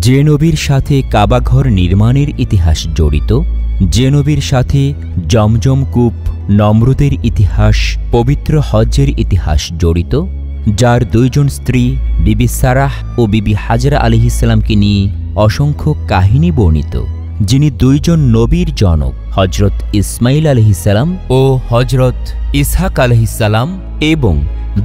যে নবীর সাথে কাবাঘর নির্মাণের ইতিহাস জড়িত, যে নবীর সাথে জমজম কূপ, নমরুদের ইতিহাস, পবিত্র হজ্জের ইতিহাস জড়িত, যার দুইজন স্ত্রী বিবি সারাহ ও বিবি হাজরা আলাইহিসসালামকে নিয়ে অসংখ্য কাহিনী বর্ণিত, যিনি দুইজন নবীর জনক হজরত ইসমাইল আলাইহিসসালাম ও হজরত ইসহাক আলাইহিসসালাম, এবং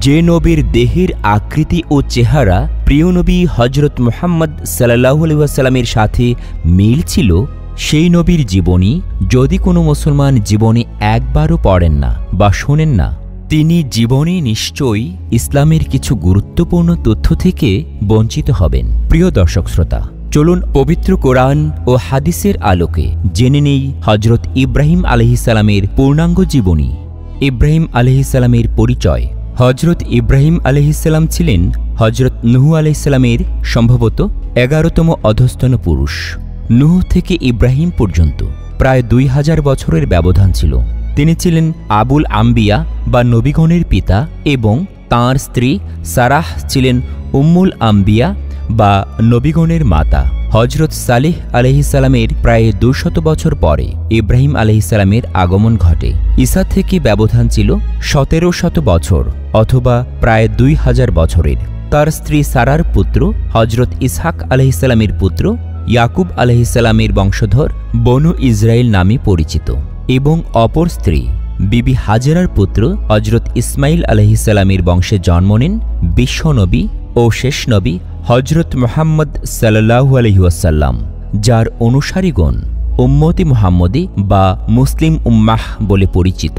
যে নবীর দেহের আকৃতি ও চেহারা প্রিয় নবী হজরত মুহাম্মদ সাল্লাল্লাহু আলাইহি ওয়াসাল্লামের সাথে মিল ছিল, সেই নবীর জীবনী যদি কোনো মুসলমান জীবনে একবারও পড়েন না বা শোনেন না, তিনি জীবনে নিশ্চয়ই ইসলামের কিছু গুরুত্বপূর্ণ তথ্য থেকে বঞ্চিত হবেন। প্রিয় দর্শক শ্রোতা, চলুন পবিত্র কোরআন ও হাদিসের আলোকে জেনে নেই হজরত ইব্রাহিম আলাইহিসসালামের পূর্ণাঙ্গ জীবনী। ইব্রাহিম আলাইহিসসালামের পরিচয়। হজরত ইব্রাহিম আলাইহিসসালাম ছিলেন হজরত নূহ আলাইহিসসালামের সম্ভবত 11তম অধস্তন পুরুষ। নূহ থেকে ইব্রাহিম পর্যন্ত প্রায় 2000 বছরের ব্যবধান ছিল। তিনি ছিলেন আবুল আম্বিয়া বা নবীগণের পিতা, এবং তাঁর স্ত্রী সারাহ ছিলেন উম্মুল আম্বিয়া বা নবীগণের মাতা। হজরত সালেহ আলাইহিসসালামের প্রায় 200 বছর পরে ইব্রাহিম আলাইহিসসালামের আগমন ঘটে। ঈসা থেকে ব্যবধান ছিল 1700 বছর অথবা প্রায় 2000 বছরের। তার স্ত্রী সারার পুত্র হজরত ইসহাক আলাইহিসসালামের পুত্র ইয়াকুব আলাইহিসসালামের বংশধর বনু ইসরায়েল নামে পরিচিত, এবং অপর স্ত্রী বিবি হাজেরার পুত্র হজরত ইসমাইল আলাইহিসসালামের বংশে জন্ম নেন বিশ্বনবী ও শেষ নবী হজরত মুহাম্মদ সাল্লাল্লাহু আলাইহি ওয়াসাল্লাম, যার অনুসারীগণ উম্মতে মুহাম্মদী বা মুসলিম উম্মাহ বলে পরিচিত।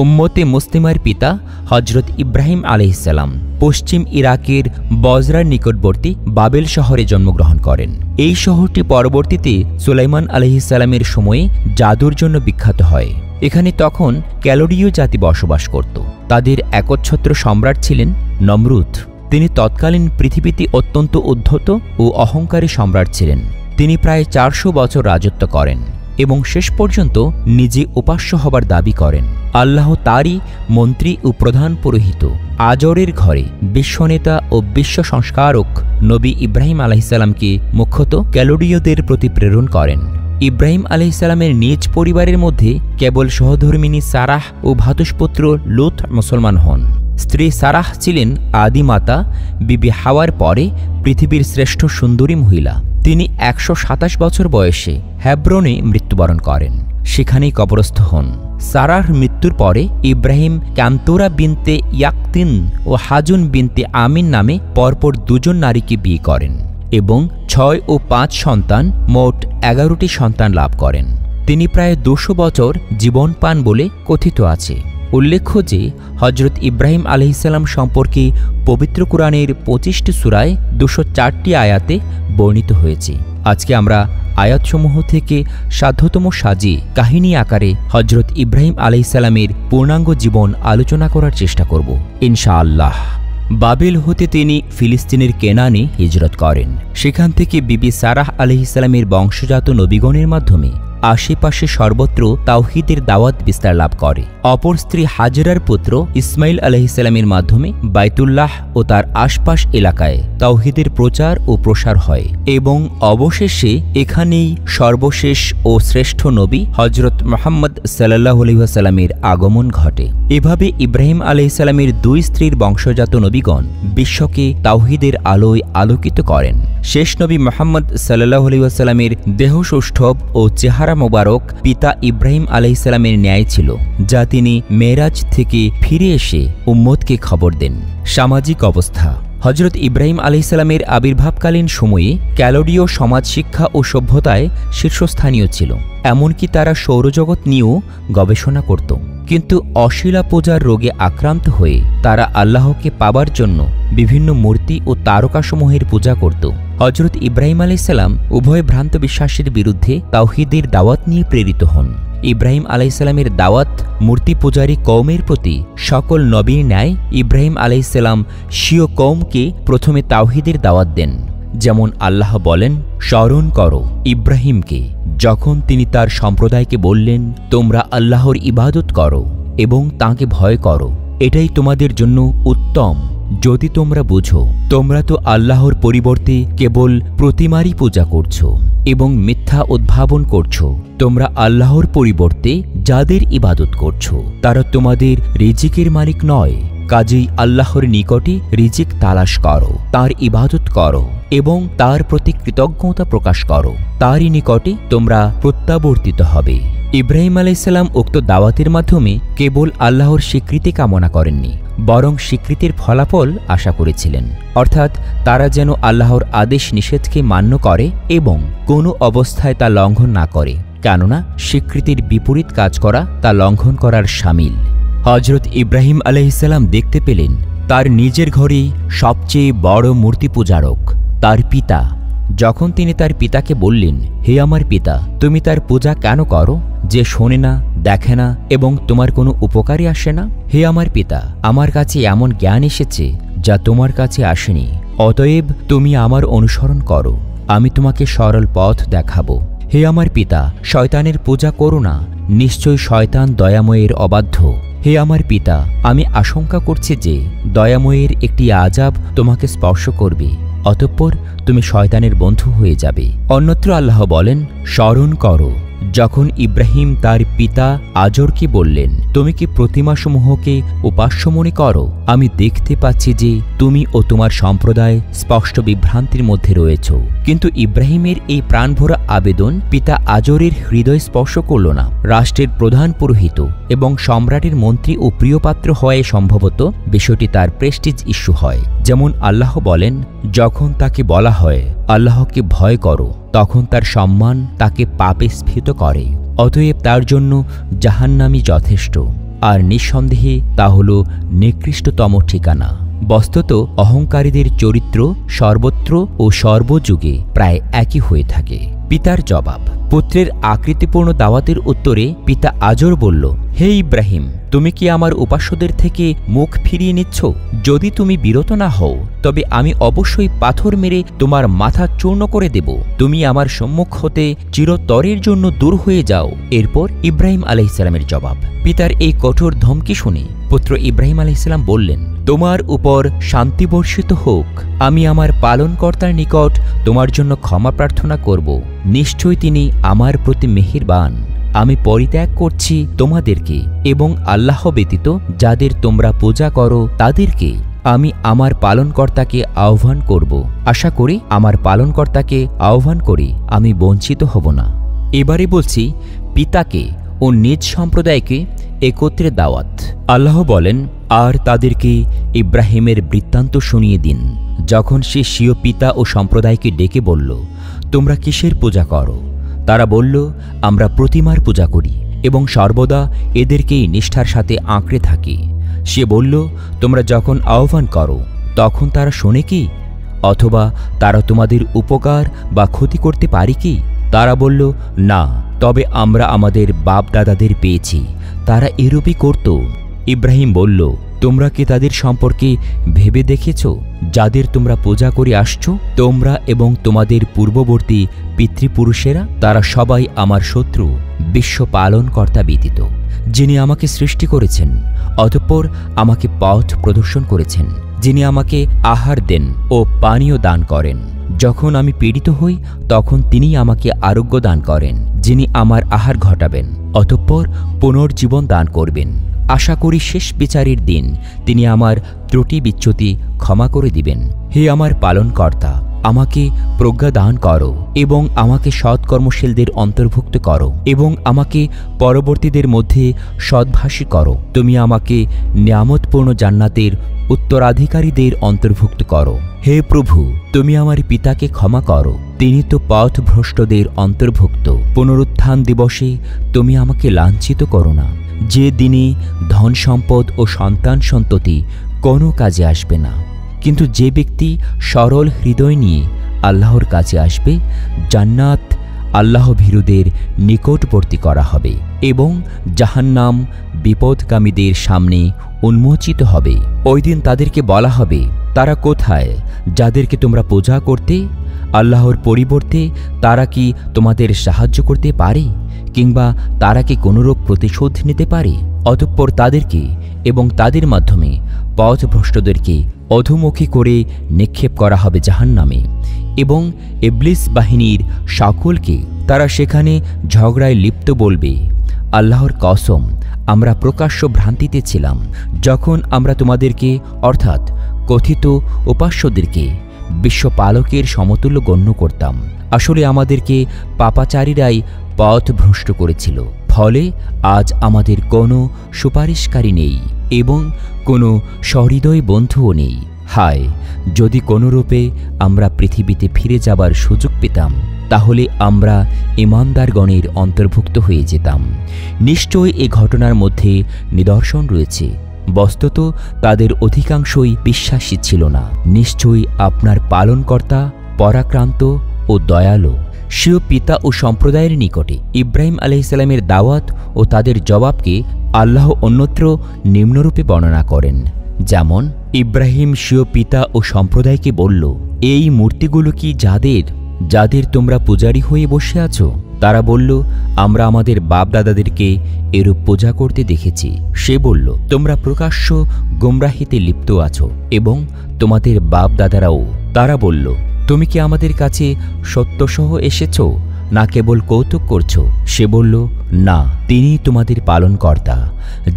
উম্মতে মুসলিমার পিতা হজরত ইব্রাহিম আলাইহিসসালাম পশ্চিম ইরাকের বজরার নিকটবর্তী বাবেল শহরে জন্মগ্রহণ করেন। এই শহরটি পরবর্তীতে সুলাইমান আলাইহিসসালামের সময়ে জাদুর জন্য বিখ্যাত হয়। এখানে তখন ক্যালোডীয় জাতি বসবাস করত। তাদের একচ্ছত্র সম্রাট ছিলেন নমরুদ। তিনি তৎকালীন পৃথিবীতে অত্যন্ত উদ্ধত ও অহংকারী সম্রাট ছিলেন। তিনি প্রায় 400 বছর রাজত্ব করেন এবং শেষ পর্যন্ত নিজে উপাস্য হবার দাবি করেন। আল্লাহ তারই মন্ত্রী ও প্রধান পুরোহিত আজরের ঘরে বিশ্বনেতা ও বিশ্ব সংস্কারক নবী ইব্রাহিম আলাইহিসসালামকে মুখ্যত ক্যালোডীয়দের প্রতি প্রেরণ করেন। ইব্রাহিম আলাইহিসসালামের নিজ পরিবারের মধ্যে কেবল সহধর্মিণী সারাহ ও ভ্রাতুষ্পুত্র লূত মুসলমান হন। স্ত্রী সারাহ ছিলেন আদিমাতা বিবি হাওয়ার পরে পৃথিবীর শ্রেষ্ঠ সুন্দরী মহিলা। তিনি 127 বছর বয়সে হেব্রনে মৃত্যুবরণ করেন, সেখানেই কবরস্থ হন। সারার মৃত্যুর পরে ইব্রাহিম কান্তুরা বিনতে ইয়াকতিন ও হাজুন বিনতে আমিন নামে পরপর 2জন নারীকে বিয়ে করেন এবং 6 ও 5 সন্তান, মোট 11টি সন্তান লাভ করেন। তিনি প্রায় 200 বছর জীবন পান বলে কথিত আছে। উল্লেখ্য যে হজরত ইব্রাহিম আলাইহিসসালাম সম্পর্কে পবিত্র কোরআনের 25টি সূরায় 204টি আয়াতে বর্ণিত হয়েছে। আজকে আমরা আয়াতসমূহ থেকে সাধ্যতম সাজে কাহিনী আকারে হজরত ইব্রাহিম আলাইহিসসালামের পূর্ণাঙ্গ জীবন আলোচনা করার চেষ্টা করব ইনশাআল্লাহ। বাবেল হতে তিনি ফিলিস্তিনের কেনানে হিজরত করেন। সেখান থেকে বিবি সারাহ আলাইহিসসালামের বংশজাত নবীগণের মাধ্যমে আশেপাশে সর্বত্র তাওহীদের দাওয়াত বিস্তার লাভ করে। অপর স্ত্রী হাজেরার পুত্র ইসমাইল আলাইহিসসালামের মাধ্যমে বাইতুল্লাহ ও তার আশপাশ এলাকায় তাওহীদের প্রচার ও প্রসার হয়, এবং অবশেষে এখানেই সর্বশেষ ও শ্রেষ্ঠ নবী হজরত মুহাম্মদ সাল্লাল্লাহু আলাইহি ওয়াসাল্লামের আগমন ঘটে। এভাবে ইব্রাহিম আলাইহিসসালামের 2 স্ত্রীর বংশজাত নবীগণ বিশ্বকে তাওহীদের আলোয় আলোকিত করেন। শেষ নবী মুহাম্মদ সাল্লাল্লাহু আলাইহি ওয়াসাল্লামের দেহ সৌষ্ঠব ও চেহারা মোবারক পিতা ইব্রাহিম আলাইহিসসালামের ন্যায় ছিল, যা তিনি মেরাজ থেকে ফিরে এসে উম্মতকে খবর দেন। সামাজিক অবস্থা। হজরত ইব্রাহিম আলাইহিসসালামের আবির্ভাবকালীন সময়ে ক্যালোডীয় সমাজ শিক্ষা ও সভ্যতায় শীর্ষস্থানীয় ছিল। এমনকি তারা সৌরজগৎ নিয়েও গবেষণা করত। কিন্তু অশিলা পূজার রোগে আক্রান্ত হয়ে তারা আল্লাহকে পাবার জন্য বিভিন্ন মূর্তি ও তারকাসমূহের পূজা করত। হজরত ইব্রাহিম আলাইহিসসালাম উভয় ভ্রান্ত বিশ্বাসের বিরুদ্ধে তাওহীদের দাওয়াত নিয়ে প্রেরিত হন। ইব্রাহিম আলাইহিসসালামের দাওয়াত মূর্তি পূজারী কওমের প্রতি সকল নবীর ন্যায় ইব্রাহিম আলাইহিসসালাম স্বীয় কওমকে প্রথমে তাওহীদের দাওয়াত দেন। যেমন আল্লাহ বলেন, স্মরণ করো ইব্রাহিমকে যখন তিনি তার সম্প্রদায়কে বললেন, তোমরা আল্লাহর ইবাদত করো এবং তাঁকে ভয় করো, এটাই তোমাদের জন্য উত্তম। যদি তোমরা বুঝো, তোমরা তো আল্লাহর পরিবর্তে কেবল প্রতিমারই পূজা করছো এবং মিথ্যা উদ্ভাবন করছো। তোমরা আল্লাহর পরিবর্তে যাদের ইবাদত করছো তারা তোমাদের রিজিকের মালিক নয়। কাজেই আল্লাহর নিকটে রিজিক তালাশ করো, তার ইবাদত করো এবং তার প্রতি কৃতজ্ঞতা প্রকাশ করো। তারই নিকটে তোমরা প্রত্যাবর্তিত হবে। ইব্রাহিম আলাইহিসসালাম উক্ত দাওয়াতের মাধ্যমে কেবল আল্লাহর স্বীকৃতি কামনা করেননি, বরং স্বীকৃতির ফলাফল আশা করেছিলেন। অর্থাৎ তারা যেন আল্লাহর আদেশ নিষেধকে মান্য করে এবং কোনো অবস্থায় তা লঙ্ঘন না করে, কেননা স্বীকৃতির বিপরীত কাজ করা তা লঙ্ঘন করার শামিল। হজরত ইব্রাহিম আলাইহিসসালাম দেখতে পেলেন তার নিজের ঘরেই সবচেয়ে বড় মূর্তি পূজারক তার পিতা। যখন তিনি তার পিতাকে বললেন, হে আমার পিতা, তুমি তার পূজা কেন করো যে শোনে না, দেখে না এবং তোমার কোনো উপকারে আসে না? হে আমার পিতা, আমার কাছে এমন জ্ঞান এসেছে যা তোমার কাছে আসেনি, অতএব তুমি আমার অনুসরণ করো, আমি তোমাকে সরল পথ দেখাবো। হে আমার পিতা, শয়তানের পূজা করো না, নিশ্চয় শয়তান দয়াময়ের অবাধ্য। হে আমার পিতা, আমি আশঙ্কা করছি যে দয়াময়ের একটি আযাব তোমাকে স্পর্শ করবে, অতঃপর তুমি শয়তানের বন্ধু হয়ে যাবে। অন্যত্র আল্লাহ বলেন, স্মরণ করো যখন ইব্রাহিম তার পিতা আজরকে বললেন, তুমি কি প্রতিমাসমূহকে উপাস্য মনে করো? আমি দেখতে পাচ্ছি যে তুমি ও তোমার সম্প্রদায় স্পষ্ট বিভ্রান্তির মধ্যে রয়েছ। কিন্তু ইব্রাহিমের এই প্রাণভরা আবেদন পিতা আজরের হৃদয় স্পর্শ করল না। রাষ্ট্রের প্রধান পুরোহিত এবং সম্রাটের মন্ত্রী ও প্রিয়পাত্র হওয়ায় সম্ভবত বিষয়টি তার প্রেস্টিজ ইস্যু হয়। যেমন আল্লাহ বলেন, যখন তাকে বলা হয় আল্লাহকে ভয় করো, তখন তার সম্মান তাকে পাপে স্ফীত করে। অতএব তার জন্য জাহান্নামই যথেষ্ট, আর নিঃসন্দেহে তা হল নিকৃষ্টতম ঠিকানা। বস্তুত অহংকারীদের চরিত্র সর্বত্র ও সর্বযুগে প্রায় একই হয়ে থাকে। পিতার জবাব। পুত্রের আকৃতিপূর্ণ দাওয়াতের উত্তরে পিতা আজর বলল, হে ইব্রাহিম, তুমি কি আমার উপাস্যদের থেকে মুখ ফিরিয়ে নিচ্ছ? যদি তুমি বিরত না হও তবে আমি অবশ্যই পাথর মেরে তোমার মাথা চূর্ণ করে দেব। তুমি আমার সম্মুখ হতে চিরতরের জন্য দূর হয়ে যাও। এরপর ইব্রাহিম আলাইহিসসালামের জবাব। পিতার এই কঠোর ধমকি শুনে পুত্র ইব্রাহিম আলাইহিসসালাম বললেন, তোমার উপর শান্তি বর্ষিত হোক। আমি আমার পালনকর্তার নিকট তোমার জন্য ক্ষমা প্রার্থনা করব। নিশ্চয়ই তিনি আমার প্রতি মেহেরবান। আমি পরিত্যাগ করছি তোমাদেরকে এবং আল্লাহ ব্যতীত যাদের তোমরা পূজা করো তাদেরকে। আমি আমার পালনকর্তাকে আহ্বান করব। আশা করি আমার পালনকর্তাকে আহ্বান করি আমি বঞ্চিত হব না। এবারে বলছি পিতাকে ও নিজ সম্প্রদায়কে একত্রে দাওয়াত। আল্লাহ বলেন, আর তাদেরকে ইব্রাহিমের বৃত্তান্ত শুনিয়ে দিন, যখন সে স্বীয় পিতা ও সম্প্রদায়কে ডেকে বলল, তোমরা কিসের পূজা করো? তারা বলল, আমরা প্রতিমার পূজা করি এবং সর্বদা এদেরকেই নিষ্ঠার সাথে আঁকড়ে থাকি। সে বলল, তোমরা যখন আহ্বান করো তখন তারা শোনে কি? অথবা তারা তোমাদের উপকার বা ক্ষতি করতে পারে কি? তারা বলল, না, তবে আমরা আমাদের বাপ দাদাদের পেয়েছি, তারা এরূপই করত। ইব্রাহিম বলল, তোমরা কি তাদের সম্পর্কে ভেবে দেখেছ যাদের তোমরা পূজা করে আসছো? তোমরা এবং তোমাদের পূর্ববর্তী পিতৃপুরুষেরা তারা সবাই আমার শত্রু, বিশ্ব পালনকর্তা ব্যতীত, যিনি আমাকে সৃষ্টি করেছেন, অতঃপর আমাকে পথ প্রদর্শন করেছেন, যিনি আমাকে আহার দেন ও পানীয় দান করেন। যখন আমি পীড়িত হই তখন তিনি আমাকে আরোগ্য দান করেন, যিনি আমার আহার ঘটাবেন, অতঃপর পুনর্জীবন দান করবেন। আশা করি শেষ বিচারের দিন তিনি আমার ত্রুটি বিচ্যুতি ক্ষমা করে দিবেন। হে আমার পালনকর্তা, আমাকে প্রজ্ঞা দান করো এবং আমাকে সৎকর্মশীলদের অন্তর্ভুক্ত করো এবং আমাকে পরবর্তীদের মধ্যে সদ্ভাষী করো। তুমি আমাকে নিয়ামতপূর্ণ জান্নাতের উত্তরাধিকারীদের অন্তর্ভুক্ত করো। হে প্রভু, তুমি আমার পিতাকে ক্ষমা করো, তিনি তো পথভ্রষ্টদের অন্তর্ভুক্ত। পুনরুত্থান দিবসে তুমি আমাকে লাঞ্ছিত করো না, যে দিনে ধন সম্পদ ও সন্তান সন্ততি কোনো কাজে আসবে না। কিন্তু যে ব্যক্তি সরল হৃদয় নিয়ে আল্লাহর কাছে আসবে, জান্নাত আল্লাহ ভীরুদের নিকটবর্তী করা হবে এবং জাহান্নাম বিপদগামীদের সামনে উন্মোচিত হবে। ওই দিন তাদেরকে বলা হবে, তারা কোথায় যাদেরকে তোমরা পূজা করতে? আল্লাহর পরিবর্তে তারা কি তোমাদের সাহায্য করতে পারে? কিংবা তারা কি কোনোরূপ প্রতিশোধ নিতে পারে? অতঃপর তাদেরকে এবং তাদের মাধ্যমে পথভ্রষ্টদেরকে অধোমুখী করে নিক্ষেপ করা হবে জাহান্নামে, এবং ইবলিস বাহিনীর সকলকে তারা সেখানে ঝগড়ায় লিপ্ত বলবে, আল্লাহর কসম, আমরা প্রকাশ্য ভ্রান্তিতে ছিলাম যখন আমরা তোমাদেরকে অর্থাৎ কথিত উপাস্যদেরকে বিশ্বপালকের সমতুল্য গণ্য করতাম। আসলে আমাদেরকে পাপাচারীরাই পথভ্রষ্ট করেছিল। ফলে আজ আমাদের কোনো সুপারিশকারী নেই এবং কোনো সহৃদয় বন্ধুও নেই। হায়, যদি কোনোরূপে আমরা পৃথিবীতে ফিরে যাবার সুযোগ পেতাম তাহলে আমরা ঈমানদারগণের অন্তর্ভুক্ত হয়ে যেতাম। নিশ্চয় এ ঘটনার মধ্যে নিদর্শন রয়েছে, বস্তুত তাদের অধিকাংশই বিশ্বাসী ছিল না। নিশ্চয়ই আপনার পালনকর্তা পরাক্রান্ত ও দয়ালু। স্বীয় পিতা ও সম্প্রদায়ের নিকটে ইব্রাহিম আলাইহিসসালামের দাওয়াত ও তাদের জবাবকে আল্লাহ অন্যত্র নিম্নরূপে বর্ণনা করেন, যেমন ইব্রাহিম স্বীয় পিতা ও সম্প্রদায়কে বলল, এই মূর্তিগুলো কি যাদের তোমরা পূজারী হয়ে বসে আছো? তারা বলল, আমরা আমাদের বাপদাদাদেরকে এরূপ পূজা করতে দেখেছি। সে বলল, তোমরা প্রকাশ্য গোমরাহিতে লিপ্ত আছো এবং তোমাদের বাপদাদারাও। তারা বলল, তুমি কি আমাদের কাছে সত্যসহ এসেছ না কেবল কৌতুক করছো? সে বলল, না, তিনি তোমাদের পালনকর্তা,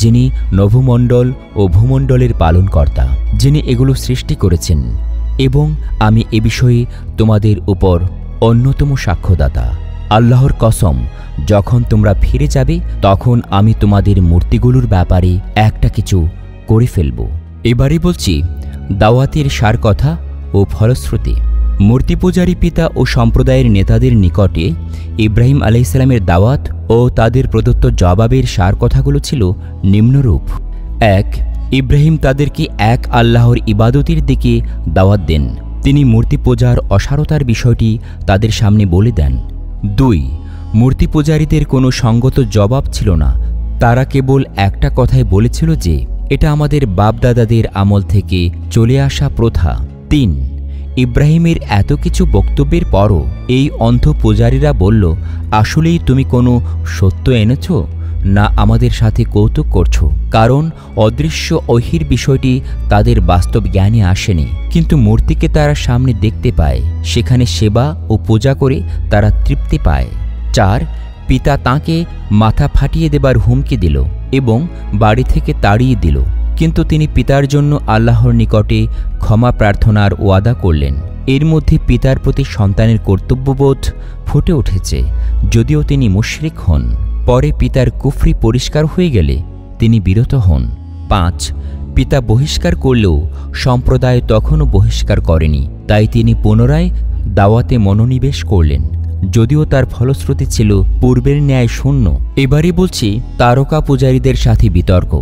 যিনি নভমণ্ডল ও ভূমণ্ডলের পালনকর্তা, যিনি এগুলো সৃষ্টি করেছেন, এবং আমি এ বিষয়ে তোমাদের উপর অন্যতম সাক্ষ্যদাতা। আল্লাহর কসম, যখন তোমরা ফিরে যাবে তখন আমি তোমাদের মূর্তিগুলোর ব্যাপারে একটা কিছু করে ফেলব। এবারে বলছি দাওয়াতের সার কথা ও ফলশ্রুতি। মূর্তি পূজারী পিতা ও সম্প্রদায়ের নেতাদের নিকটে ইব্রাহিম আলাইহিসসালামের দাওয়াত ও তাদের প্রদত্ত জবাবের সার কথাগুলো ছিল নিম্নরূপ। ১. ইব্রাহিম তাদেরকে এক আল্লাহর ইবাদতের দিকে দাওয়াত দেন। তিনি মূর্তি পূজার অসারতার বিষয়টি তাদের সামনে বলে দেন। ২. মূর্তি পূজারীদের কোনো সঙ্গত জবাব ছিল না। তারা কেবল একটা কথাই বলেছিল যে এটা আমাদের বাপদাদাদের আমল থেকে চলে আসা প্রথা। ৩. ইব্রাহিমের এত কিছু বক্তব্যের পরও এই অন্ধ পূজারীরা বলল, আসলেই তুমি কোনো সত্য এনেছ না আমাদের সাথে কৌতুক করছো? কারণ অদৃশ্য ওহীর বিষয়টি তাদের বাস্তব জ্ঞানে আসেনি, কিন্তু মূর্তিকে তারা সামনে দেখতে পায়, সেখানে সেবা ও পূজা করে তারা তৃপ্তি পায়। ৪. পিতা তাঁকে মাথা ফাটিয়ে দেবার হুমকি দিল এবং বাড়ি থেকে তাড়িয়ে দিল, কিন্তু তিনি পিতার জন্য আল্লাহর নিকটে ক্ষমা প্রার্থনার ওয়াদা করলেন। এর মধ্যে পিতার প্রতি সন্তানের কর্তব্যবোধ ফুটে উঠেছে, যদিও তিনি মুশরিক হন। পরে পিতার কুফরি পরিষ্কার হয়ে গেলে তিনি বিরত হন। ৫. পিতা বহিষ্কার করলেও সম্প্রদায় তখনও বহিষ্কার করেনি, তাই তিনি পুনরায় দাওয়াতে মনোনিবেশ করলেন, যদিও তার ফলশ্রুতি ছিল পূর্বের ন্যায় শূন্য। এবারে বলছি তারকা পূজারীদের সাথে বিতর্ক।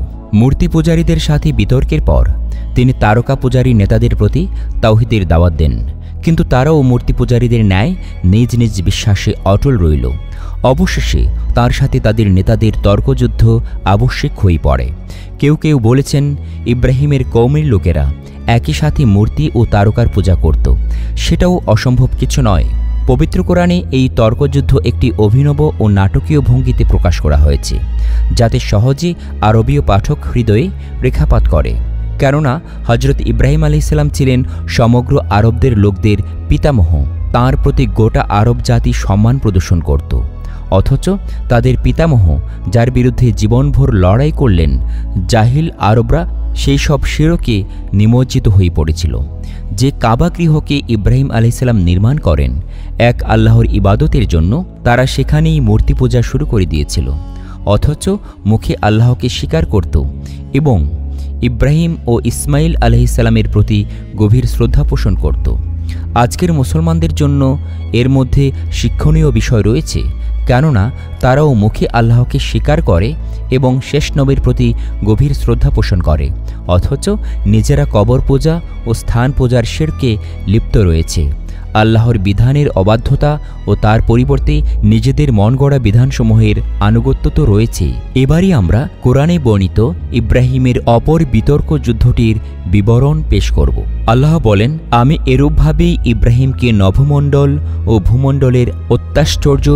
মূর্তি পূজারীদের সাথে বিতর্কের পর তিনি তারকা পূজারী নেতাদের প্রতি তাওহীদের দাওয়াত দেন, কিন্তু তারাও মূর্তি পূজারীদের ন্যায় নিজ নিজ বিশ্বাসে অটল রইল। অবশেষে তার সাথে তাদের নেতাদের তর্কযুদ্ধ আবশ্যিক হয়ে পড়ে। কেউ কেউ বলেছেন ইব্রাহিমের কওমের লোকেরা একই সাথে মূর্তি ও তারকার পূজা করত, সেটাও অসম্ভব কিছু নয়। পবিত্র কোরআনে এই তর্কযুদ্ধ একটি অভিনব ও নাটকীয় ভঙ্গিতে প্রকাশ করা হয়েছে, যাতে সহজে আরবীয় পাঠক হৃদয়ে রেখাপাত করে। কেননা হজরত ইব্রাহিম আলাইহিসসালাম ছিলেন সমগ্র আরবদের লোকদের পিতামহ। তাঁর প্রতি গোটা আরব জাতি সম্মান প্রদর্শন করত, অথচ তাদের পিতামহ যার বিরুদ্ধে জীবনভর লড়াই করলেন, জাহিল আরবরা সেই সব শিরকে নিমজ্জিত হয়ে পড়েছিল। যে কাবা গৃহকে ইব্রাহিম আলাইহিসসালাম নির্মাণ করেন এক আল্লাহর ইবাদতের জন্য, তারা সেখানেই মূর্তি পূজা শুরু করে দিয়েছিল, অথচ মুখে আল্লাহকে স্বীকার করত এবং ইব্রাহিম ও ইসমাইল আলাইহিসসালামের প্রতি গভীর শ্রদ্ধা পোষণ করত। আজকের মুসলমানদের জন্য এর মধ্যে শিক্ষণীয় বিষয় রয়েছে, কেননা তারাও মুখে আল্লাহকে স্বীকার করে এবং শেষ নবীর প্রতি গভীর শ্রদ্ধা পোষণ করে, অথচ নিজেরা কবর পূজা ও স্থান পূজার শিরকে লিপ্ত রয়েছে। আল্লাহর বিধানের অবাধ্যতা ও তার পরিবর্তে নিজেদের মন গড়া বিধানসমূহের আনুগত্য তো রয়েছে। এবারই আমরা কোরআনে বর্ণিত ইব্রাহিমের অপর বিতর্ক যুদ্ধটির বিবরণ পেশ করব। আল্লাহ বলেন, আমি এরূপভাবেই ইব্রাহিমকে নভমণ্ডল ও ভূমণ্ডলের অত্যাশ্চর্য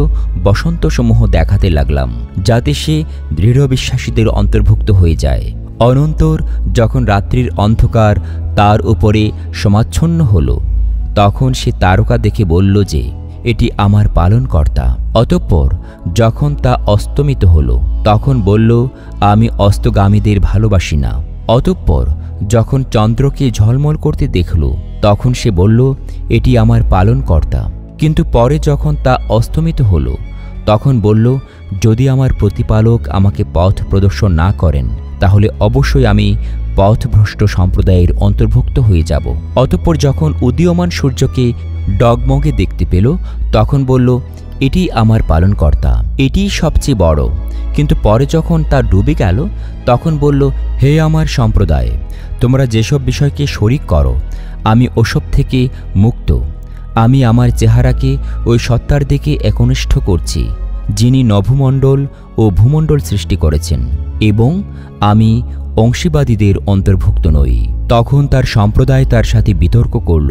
বসন্তসমূহ দেখাতে লাগলাম, যাতে সে দৃঢ় বিশ্বাসীদের অন্তর্ভুক্ত হয়ে যায়। অনন্তর যখন রাত্রির অন্ধকার তার উপরে সমাচ্ছন্ন হল, তখন সে তারকা দেখে বলল যে, এটি আমার পালনকর্তা। অতঃপর যখন তা অস্তমিত হল, তখন বলল, আমি অস্তগামীদের ভালোবাসি না। অতঃপর যখন চন্দ্রকে ঝলমল করতে দেখল, তখন সে বলল, এটি আমার পালনকর্তা। কিন্তু পরে যখন তা অস্তমিত হল, তখন বলল, যদি আমার প্রতিপালক আমাকে পথ প্রদর্শন না করেন, তাহলে অবশ্যই আমি পথভ্রষ্ট সম্প্রদায়ের অন্তর্ভুক্ত হয়ে যাব। অতঃপর যখন উদীয়মান সূর্যকে ডগমগে দেখতে পেল, তখন বলল, এটি আমার পালনকর্তা, এটিই সবচেয়ে বড়। কিন্তু পরে যখন তা ডুবে গেল, তখন বলল, হে আমার সম্প্রদায়, তোমরা যেসব বিষয়কে শরিক করো, আমি ওসব থেকে মুক্ত। আমি আমার চেহারাকে ওই সত্তার দিকে একনিষ্ঠ করছি, যিনি নভমণ্ডল ও ভূমণ্ডল সৃষ্টি করেছেন, এবং আমি অংশীবাদীদের অন্তর্ভুক্ত নই। তখন তার সম্প্রদায় তার সাথে বিতর্ক করল।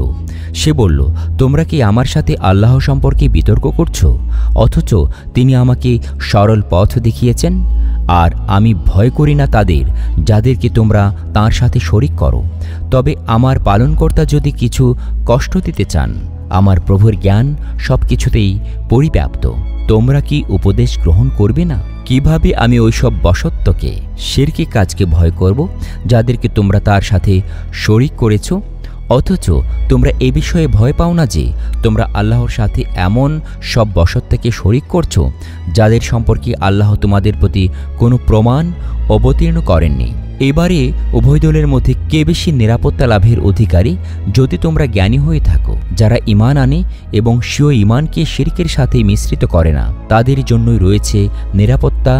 সে বলল, তোমরা কি আমার সাথে আল্লাহ সম্পর্কে বিতর্ক করছো, অথচ তিনি আমাকে সরল পথ দেখিয়েছেন? আর আমি ভয় করি না তাদের, যাদেরকে তোমরা তাঁর সাথে শরিক করো। তবে আমার পালনকর্তা যদি কিছু কষ্ট দিতে চান, আমার প্রভুর জ্ঞান সব কিছুতেই পরিব্যাপ্ত। তোমরা কি উপদেশ গ্রহণ করবে না? কিভাবে আমি ওইসব বশত্বকে, শিরকি কাজকে ভয় করব, যাদেরকে তোমরা তার সাথে শরিক করেছ? অথচ তোমরা এ বিষয়ে ভয় পাও না যে তোমরা আল্লাহর সাথে এমন সব বশত্বকে শরিক করছো, যাদের সম্পর্কে আল্লাহ তোমাদের প্রতি কোনো প্রমাণ অবতীর্ণ করেননি। এবারে উভয় দলের মধ্যে কে বেশি নিরাপত্তা লাভের অধিকারী, যদি তোমরা জ্ঞানী হয়ে থাকো? যারা ঈমান আনে এবং স্বীয় ঈমানকে শিরকের সাথে মিশ্রিত করে না, তাদের জন্যই রয়েছে নিরাপত্তা,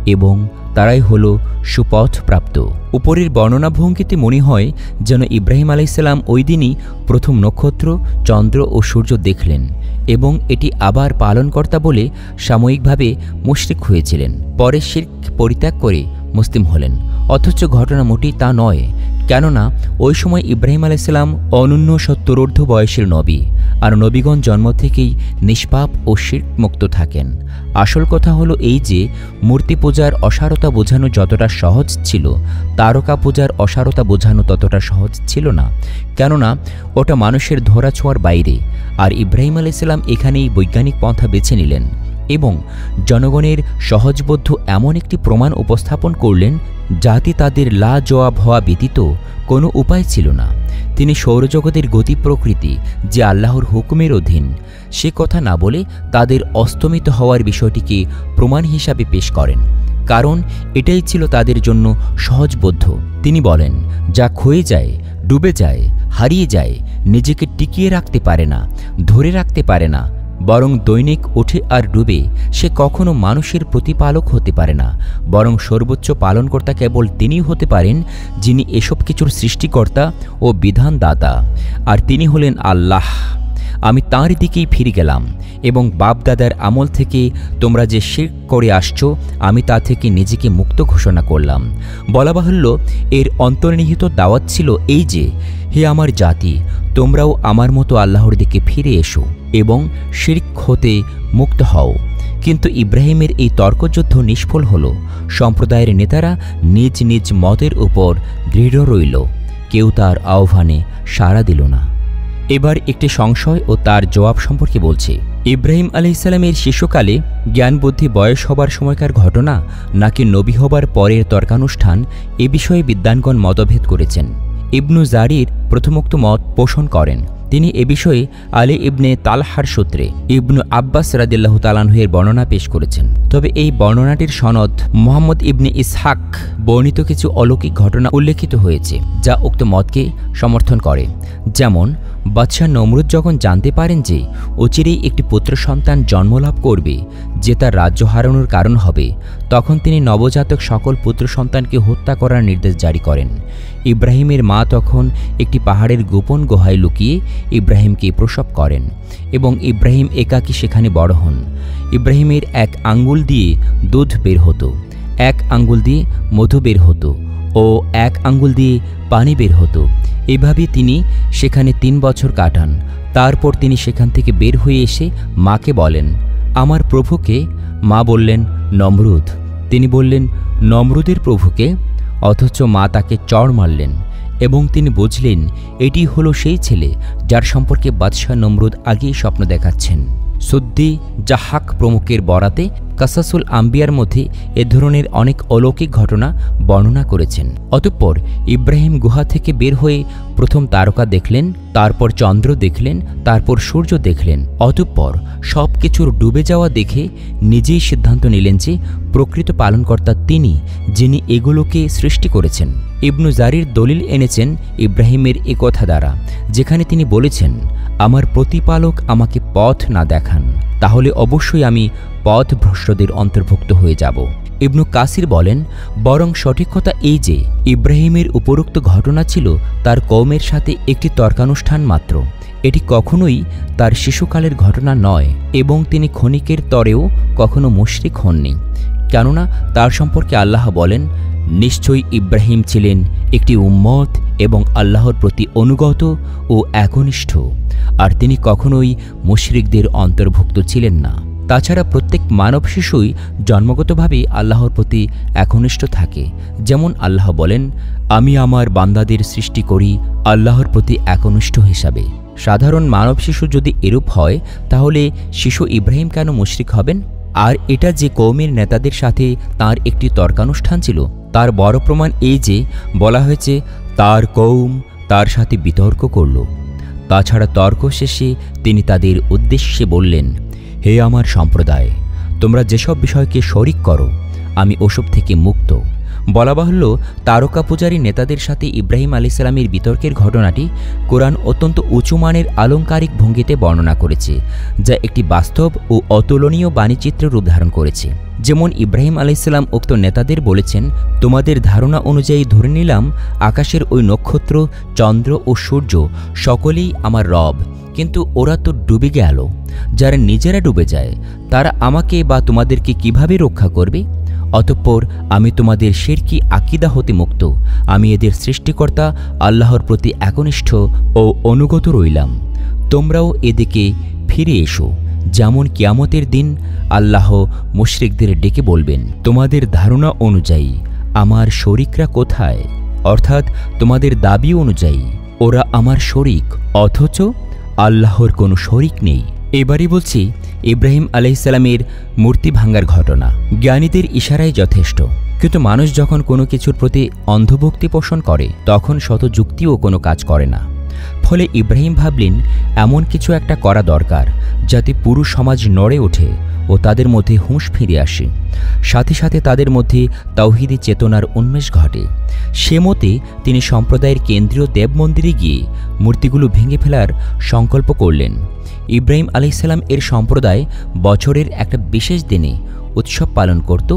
এবং তারাই হল সুপথপ্রাপ্ত। উপরের বর্ণনা ভঙ্গিতে মনে হয় যেন ইব্রাহিম আলাইহিসসালাম ওই দিনই প্রথম নক্ষত্র, চন্দ্র ও সূর্য দেখলেন, এবং এটি আবার পালনকর্তা বলে সাময়িকভাবে মুশরিক হয়েছিলেন। পরে শিরক পরিত্যাগ করে মুসলিম হলেন। অথচ ঘটনা মোটেই তা নয়, কেননা ওই সময় ইব্রাহিম আলাইহিসসালাম অনূন্য 70 বয়সের নবী, আর নবীগণ জন্ম থেকেই নিষ্পাপ ও শিরক মুক্ত থাকেন। আসল কথা হলো এই যে, মূর্তি পূজার অসারতা বোঝানো যতটা সহজ ছিল, তারকা পূজার অসারতা বোঝানো ততটা সহজ ছিল না, কেননা ওটা মানুষের ধরাছোঁয়ার বাইরে। আর ইব্রাহিম আলাইহিসসালাম এখানেই বৈজ্ঞানিক পন্থা বেছে নিলেন এবং জনগণের সহজবোধ্য এমন একটি প্রমাণ উপস্থাপন করলেন, যাতে তাদের লাজবাব হওয়া ব্যতীত কোনো উপায় ছিল না। তিনি সৌরজগতের গতি প্রকৃতি যে আল্লাহর হুকুমের অধীন, সে কথা না বলে তাদের অস্তমিত হওয়ার বিষয়টিকে প্রমাণ হিসাবে পেশ করেন, কারণ এটাই ছিল তাদের জন্য সহজবোধ্য। তিনি বলেন, যা ক্ষয়ে যায়, ডুবে যায়, হারিয়ে যায়, নিজেকে টিকিয়ে রাখতে পারে না, ধরে রাখতে পারে না, বরং দৈনিক ওঠে আর ডুবে, সে কখনো মানুষের প্রতিপালক হতে পারে না, বরং সর্বোচ্চ পালনকর্তা কেবল তিনিই হতে পারেন, যিনি এসব কিছুর সৃষ্টিকর্তা ও বিধানদাতা, আর তিনি হলেন আল্লাহ। আমি তাঁর দিকেই ফিরে গেলাম, এবং বাপদাদার আমল থেকে তোমরা যে শিরক করে আসছো, আমি তা থেকে নিজেকে মুক্ত ঘোষণা করলাম। বলা বাহুল্য, এর অন্তর্নিহিত দাওয়াত ছিল এই যে, হে আমার জাতি, তোমরাও আমার মতো আল্লাহর দিকে ফিরে এসো এবং শিরক হতে মুক্ত হও। কিন্তু ইব্রাহিমের এই তর্কযুদ্ধ নিষ্ফল হল। সম্প্রদায়ের নেতারা নিজ নিজ মতের উপর দৃঢ় রইল, কেউ তার আহ্বানে সাড়া দিল না। এবার একটি সংশয় ও তার জবাব সম্পর্কে বলছে। ইব্রাহিম আলাইহিসসালামের শিশুকালে জ্ঞান বুদ্ধি বয়স হবার সময়কার ঘটনা, নাকি নবী হবার পরের তর্কানুষ্ঠান, এ বিষয়ে বিদ্বানগণ মতভেদ করেছেন। ইবনু জারির প্রথমোক্ত মত পোষণ করেন। তিনি এ বিষয়ে আলী ইবনে তালহার সূত্রে ইবনু আব্বাস রাদিয়াল্লাহু তাআলা আনহু-এর বর্ণনা পেশ করেছেন। তবে এই বর্ণনাটির সনদ মুহাম্মদ ইবনে ইসহাক বর্ণিত কিছু অলৌকিক ঘটনা উল্লেখিত হয়েছে, যা উক্ত মতকে সমর্থন করে। যেমন, বাদশাহ নমরুদ যখন জানতে পারেন যে অচিরেই একটি পুত্র সন্তান জন্মলাভ করবে, যে তার রাজ্য হারানোর কারণ হবে, তখন তিনি নবজাতক সকল পুত্র সন্তানকে হত্যা করার নির্দেশ জারি করেন। ইব্রাহিমের মা তখন একটি পাহাড়ের গোপন গুহায় লুকিয়ে ইব্রাহিমকে প্রসব করেন এবং ইব্রাহিম একাকী সেখানে বড় হন। ইব্রাহিমের এক আঙ্গুল দিয়ে দুধ বের হতো, এক আঙ্গুল দিয়ে মধু বের হতো ও এক আঙ্গুল দিয়ে পানি বের হতো। এভাবে তিনি সেখানে 3 বছর কাটান। তারপর তিনি সেখান থেকে বের হয়ে এসে মাকে বলেন, আমার প্রভুকে? মা বললেন, নমরুদ। তিনি বললেন, নমরুদের প্রভুকে? অথচ মা তাকে চড় মারলেন এবং তিনি বুঝলেন এটি হলো সেই ছেলে যার সম্পর্কে বাদশাহ নমরুদ আগেই স্বপ্ন দেখাচ্ছেন। সুদ্দি, জাহাক প্রমুখের বরাতে কাসাসুল আম্বিয়ার মধ্যে এ ধরনের অনেক অলৌকিক ঘটনা বর্ণনা করেছেন। অতঃপর ইব্রাহিম গুহা থেকে বের হয়ে প্রথম তারকা দেখলেন, তারপর চন্দ্র দেখলেন, তারপর সূর্য দেখলেন। অতঃপর সব কিছুর ডুবে যাওয়া দেখে নিজেই সিদ্ধান্ত নিলেন যে প্রকৃত পালনকর্তা তিনি, যিনি এগুলোকে সৃষ্টি করেছেন। ইবনু জারির দলিল এনেছেন ইব্রাহিমের এ কথা দ্বারা, যেখানে তিনি বলেছেন, আমার প্রতিপালক আমাকে পথ না দেখান, তাহলে অবশ্যই আমি পথভ্রষ্টদের অন্তর্ভুক্ত হয়ে যাব। ইবনু কাসির বলেন, বরং সঠিক কথা এই যে ইব্রাহিমের উপরোক্ত ঘটনা ছিল তার কওমের সাথে একটি তর্কানুষ্ঠান মাত্র। এটি কখনোই তার শিশুকালের ঘটনা নয় এবং তিনি ক্ষণিকের তরেও কখনো মুশরিক হননি, কেননা তার সম্পর্কে আল্লাহ বলেন, নিশ্চয়ই ইব্রাহিম ছিলেন একটি উম্মত এবং আল্লাহর প্রতি অনুগত ও একনিষ্ঠ, আর তিনি কখনোই মুশরিকদের অন্তর্ভুক্ত ছিলেন না। তাছাড়া প্রত্যেক মানব শিশুই জন্মগতভাবে আল্লাহর প্রতি একনিষ্ঠ থাকে। যেমন আল্লাহ বলেন, আমি আমার বান্দাদের সৃষ্টি করি আল্লাহর প্রতি একনিষ্ঠ হিসাবে। সাধারণ মানব শিশু যদি এরূপ হয়, তাহলে শিশু ইব্রাহিম কেন মুশরিক হবেন? আর এটা যে কওমের নেতাদের সাথে তার একটি তর্কানুষ্ঠান ছিল, তার বড় প্রমাণ এই যে বলা হয়েছে তার কওম তার সাথে বিতর্ক করল। তাছাড়া তর্ক শেষে তিনি তাদের উদ্দেশ্যে বললেন, হে আমার সম্প্রদায়, তোমরা যেসব বিষয়কে শরিক করো আমি ওসব থেকে মুক্ত। বলা বাহুল্য, তারকা পূজারী নেতাদের সাথে ইব্রাহিম আলাইহিসসালামের বিতর্কের ঘটনাটি কোরআন অত্যন্ত উঁচু মানের আলংকারিক ভঙ্গিতে বর্ণনা করেছে, যা একটি বাস্তব ও অতুলনীয় বাণীচিত্র রূপ ধারণ করেছে। যেমন ইব্রাহিম আলাইহিসসালাম উক্ত নেতাদের বলেছেন, তোমাদের ধারণা অনুযায়ী ধরে নিলাম আকাশের ওই নক্ষত্র, চন্দ্র ও সূর্য সকলেই আমার রব, কিন্তু ওরা তো ডুবে গেল। যারা নিজেরা ডুবে যায় তারা আমাকে বা তোমাদেরকে কিভাবে রক্ষা করবে? অতঃপর আমি তোমাদের শিরকি আকীদা হতে মুক্ত। আমি এদের সৃষ্টিকর্তা আল্লাহর প্রতি একনিষ্ঠ ও অনুগত রইলাম। তোমরাও এদিকে ফিরে এসো। যেমন কিয়ামতের দিন আল্লাহ মুশরিকদের ডেকে বলবেন, তোমাদের ধারণা অনুযায়ী আমার শরিকরা কোথায়? অর্থাৎ তোমাদের দাবি অনুযায়ী ওরা আমার শরিক, অথচ আল্লাহর কোনো শরিক নেই। এবারই বলছি ইব্রাহিম আলাইহিসসালামের মূর্তি ভাঙ্গার ঘটনা। জ্ঞানীদের ইশারাই যথেষ্ট, কিন্তু মানুষ যখন কোনো কিছুর প্রতি অন্ধভক্তি পোষণ করে তখন শত যুক্তিও কোনো কাজ করে না। ফলে ইব্রাহিম ভাবলেন এমন কিছু একটা করা দরকার যাতে পুরো সমাজ নড়ে ওঠে ও তাদের মধ্যে হুঁশ ফিরে আসে, সাথে সাথে তাদের মধ্যে তাওহীদি চেতনার উন্মেষ ঘটে। সে মতে তিনি সম্প্রদায়ের কেন্দ্রীয় দেব মন্দিরে গিয়ে মূর্তিগুলো ভেঙে ফেলার সংকল্প করলেন। ইব্রাহিম আলাইহিসসালাম এর সম্প্রদায় বছরের একটা বিশেষ দিনে উৎসব পালন করত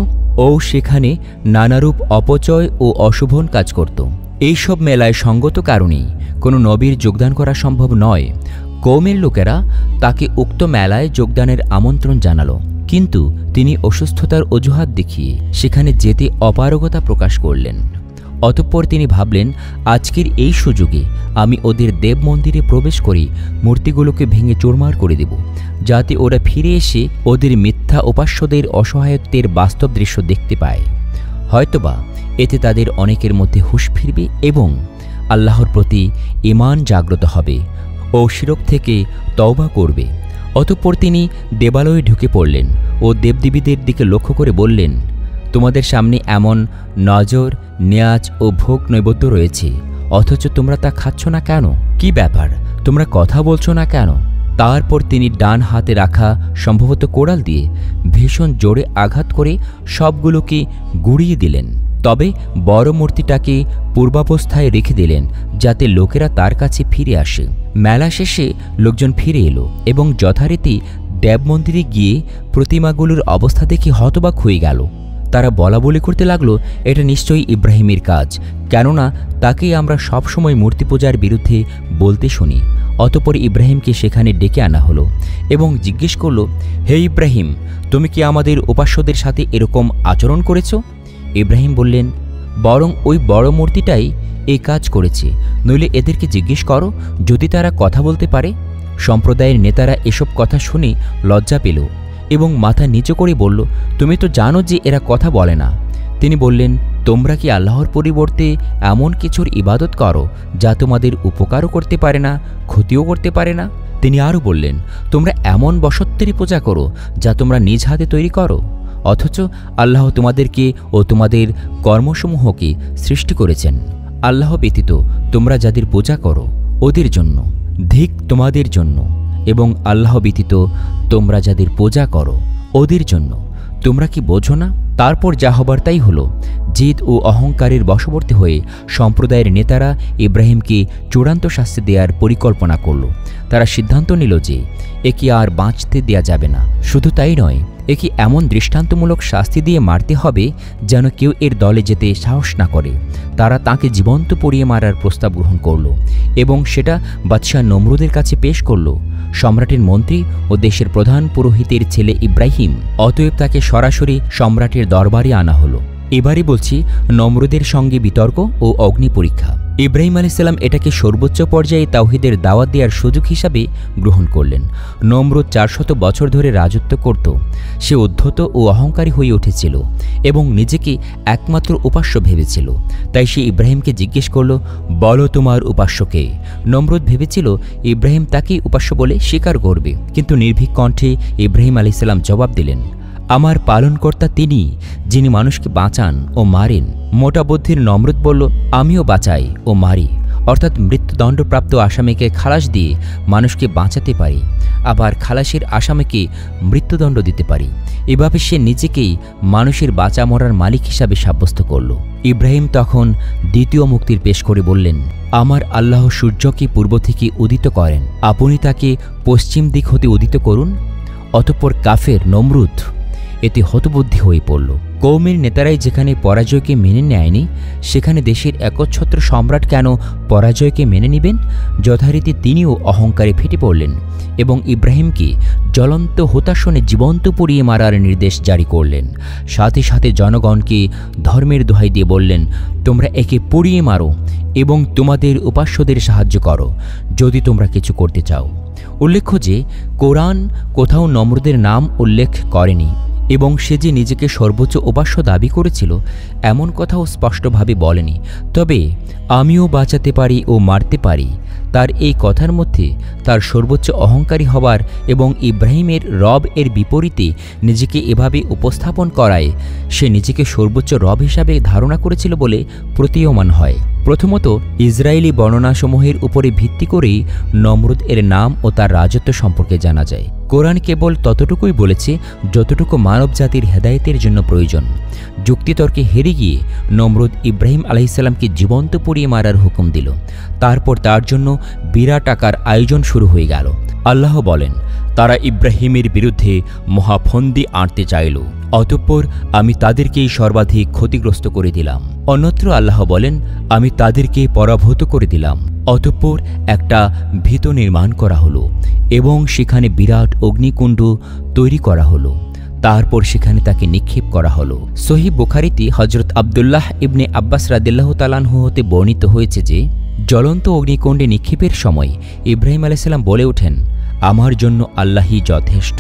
ও সেখানে নানারূপ অপচয় ও অশোভন কাজ করত। এইসব মেলায় সঙ্গত কারণেই কোনো নবীর যোগদান করা সম্ভব নয়। কওমের লোকেরা তাকে উক্ত মেলায় যোগদানের আমন্ত্রণ জানালো, কিন্তু তিনি অসুস্থতার অজুহাত দেখিয়ে সেখানে যেতে অপারগতা প্রকাশ করলেন। অতঃপর তিনি ভাবলেন, আজকের এই সুযোগে আমি ওদের দেব মন্দিরে প্রবেশ করে মূর্তিগুলোকে ভেঙে চুরমার করে দেব, যাতে ওরা ফিরে এসে ওদের মিথ্যা উপাস্যদের অসহায়ত্বের বাস্তব দৃশ্য দেখতে পায়। হয়তোবা এতে তাদের অনেকের মধ্যে হুঁশ ফিরবে এবং আল্লাহর প্রতি ঈমান জাগ্রত হবে ও শিরক থেকে তওবা করবে। অতঃপর তিনি দেবালয়ে ঢুকে পড়লেন ও দেবদেবীদের দিকে লক্ষ্য করে বললেন, তোমাদের সামনে এমন নজর, নেয়াজ ও ভোগ নৈবেদ্য রয়েছে, অথচ তোমরা তা খাচ্ছ না কেন? কি ব্যাপার, তোমরা কথা বলছো না কেন? তারপর তিনি ডান হাতে রাখা সম্ভবত কোড়াল দিয়ে ভীষণ জোরে আঘাত করে সবগুলোকে গুঁড়িয়ে দিলেন। তবে বড় মূর্তিটাকে পূর্বাবস্থায় রেখে দিলেন যাতে লোকেরা তার কাছে ফিরে আসে। মেলা শেষে লোকজন ফিরে এলো এবং যথারীতি দেব মন্দিরে গিয়ে প্রতিমাগুলোর অবস্থা দেখে হতবাক হয়ে গেল। তারা বলা বলি করতে লাগলো, এটা নিশ্চয়ই ইব্রাহিমের কাজ, কেননা তাকেই আমরা সবসময় মূর্তি পূজার বিরুদ্ধে বলতে শুনি। অতঃপর ইব্রাহিমকে সেখানে ডেকে আনা হলো এবং জিজ্ঞেস করল, হে ইব্রাহিম, তুমি কি আমাদের উপাস্যদের সাথে এরকম আচরণ করেছ? ইব্রাহিম বললেন, বরং ওই বড় মূর্তিটাই এই কাজ করেছে, নইলে এদেরকে জিজ্ঞেস করো যদি তারা কথা বলতে পারে। সম্প্রদায়ের নেতারা এসব কথা শুনে লজ্জা পেল এবং মাথা নিচু করে বলল, তুমি তো জানো যে এরা কথা বলে না। তিনি বললেন, তোমরা কি আল্লাহর পরিবর্তে এমন কিছুর ইবাদত করো যা তোমাদের উপকারও করতে পারে না, ক্ষতিও করতে পারে না? তিনি আরও বললেন, তোমরা এমন বসত্বেরই পূজা করো যা তোমরা নিজ হাতে তৈরি করো, অথচ আল্লাহ তোমাদেরকে ও তোমাদের কর্মসমূহকে সৃষ্টি করেছেন। আল্লাহ ব্যতীত তোমরা যাদের পূজা করো ওদের জন্য ধিক তোমাদের জন্য, এবং আল্লাহ ব্যতীত তোমরা যাদের পূজা করো ওদের জন্য। তোমরা কি বোঝো না? তারপর যা হবার তাই হলো। জিদ ও অহংকারের বশবর্তী হয়ে সম্প্রদায়ের নেতারা ইব্রাহিমকে চূড়ান্ত শাস্তি দেওয়ার পরিকল্পনা করল। তারা সিদ্ধান্ত নিল যে একে আর বাঁচতে দেয়া যাবে না। শুধু তাই নয়, একে এমন দৃষ্টান্তমূলক শাস্তি দিয়ে মারতে হবে যেন কেউ এর দলে যেতে সাহস না করে। তারা তাকে জীবন্ত পুড়িয়ে মারার প্রস্তাব গ্রহণ করল এবং সেটা বাদশাহ নমরুদের কাছে পেশ করল। সম্রাটের মন্ত্রী ও দেশের প্রধান পুরোহিতের ছেলে ইব্রাহিম, অতএব তাকে সরাসরি সম্রাটের দরবারে আনা হলো। এবারে বলছি নমরুদের সঙ্গে বিতর্ক ও অগ্নি পরীক্ষা। ইব্রাহিম আলাইহিসসালাম এটাকে সর্বোচ্চ পর্যায়ে তাওহীদের দাওয়াত দেওয়ার সুযোগ হিসাবে গ্রহণ করলেন। নমরুদ 400 বছর ধরে রাজত্ব করত। সে উদ্ধত ও অহংকারী হয়ে উঠেছিল এবং নিজেকে একমাত্র উপাস্য ভেবেছিল। তাই সে ইব্রাহিমকে জিজ্ঞেস করল, বলো তোমার উপাস্যকে। নমরুদ ভেবেছিল ইব্রাহিম তাকেই উপাস্য বলে স্বীকার করবে, কিন্তু নির্ভীক কণ্ঠে ইব্রাহিম আলাইহিসসালাম জবাব দিলেন, আমার পালনকর্তা তিনি, যিনি মানুষকে বাঁচান ও মারেন। মোটা বুদ্ধির নমরুদ বলল, আমিও বাঁচাই ও মারি, অর্থাৎ মৃত্যুদণ্ডপ্রাপ্ত আসামিকে খালাস দিয়ে মানুষকে বাঁচাতে পারি, আবার খালাসের আসামিকে মৃত্যুদণ্ড দিতে পারি। এভাবে সে নিজেকেই মানুষের বাঁচা মরার মালিক হিসাবে সাব্যস্ত করল। ইব্রাহিম তখন দ্বিতীয় মুক্তির পেশ করে বললেন, আমার আল্লাহ সূর্যকে পূর্ব থেকে উদিত করেন, আপনি তাকে পশ্চিম দিক হতে উদিত করুন। অতঃপর কাফের নমরুদ এতে হতবুদ্ধি হয়ে পড়ল। কৌমের নেতারাই যেখানে পরাজয়কে মেনে নেয়নি, সেখানে দেশের একচ্ছত্র সম্রাট কেন পরাজয়কে মেনে নেবেন? যথারীতি তিনিও অহংকারে ফেটে পড়লেন এবং ইব্রাহিমকে জ্বলন্ত হোতাশনে জীবন্ত পুড়িয়ে মারার নির্দেশ জারি করলেন। সাথে সাথে জনগণকে ধর্মের দোহাই দিয়ে বললেন, তোমরা একে পুড়িয়ে মারো এবং তোমাদের উপাস্যদের সাহায্য করো যদি তোমরা কিছু করতে চাও। উল্লেখ্য যে কোরআন কোথাও নমরুদের নাম উল্লেখ করেনি এবং সে যে নিজেকে সর্বোচ্চ উপাস্য দাবি করেছিল এমন কথাও স্পষ্টভাবে বলেনি। তবে আমিও বাঁচাতে পারি ও মারতে পারি, তার এই কথার মধ্যে তার সর্বোচ্চ অহংকারী হবার এবং ইব্রাহিমের রব এর বিপরীতে নিজেকে এভাবে উপস্থাপন করায় সে নিজেকে সর্বোচ্চ রব হিসাবে ধারণা করেছিল বলে প্রতীয়মান হয়। প্রথমত, ইসরায়েলি বর্ণনাসমূহের উপরে ভিত্তি করেই নমরুদ এর নাম ও তার রাজত্ব সম্পর্কে জানা যায়। কোরআন কেবল ততটুকুই বলেছে যতটুকু মানবজাতির হেদায়েতের জন্য প্রয়োজন। যুক্তিতর্কে হেরে গিয়ে নমরুদ ইব্রাহিম আলাইহিসসালামকে জীবন্ত পুড়িয়ে মারার হুকুম দিল। তারপর তার জন্য বিরাট আকার আয়োজন শুরু হয়ে গেল। আল্লাহ বলেন, তারা ইব্রাহিমের বিরুদ্ধে মহাফন্দি আনতে চাইল, অতঃপর আমি তাদেরকেই সর্বাধিক ক্ষতিগ্রস্ত করে দিলাম। অন্যত্র আল্লাহ বলেন, আমি তাদেরকে পরাভূত করে দিলাম, অতঃপর একটা ভীত নির্মাণ করা হলো এবং সেখানে বিরাট অগ্নিকুণ্ড তৈরি করা হলো। তারপর সেখানে তাকে নিক্ষেপ করা হলো। সহিহ বুখারীতে হযরত আব্দুল্লাহ ইবনে আব্বাস রাদিয়াল্লাহু তাআলা আনহু হতে বর্ণিত হয়েছে যে জ্বলন্ত অগ্নিকুণ্ডে নিক্ষেপের সময় ইব্রাহিম আলাইহিস সালাম বলে ওঠেন, আমার জন্য আল্লাহই যথেষ্ট,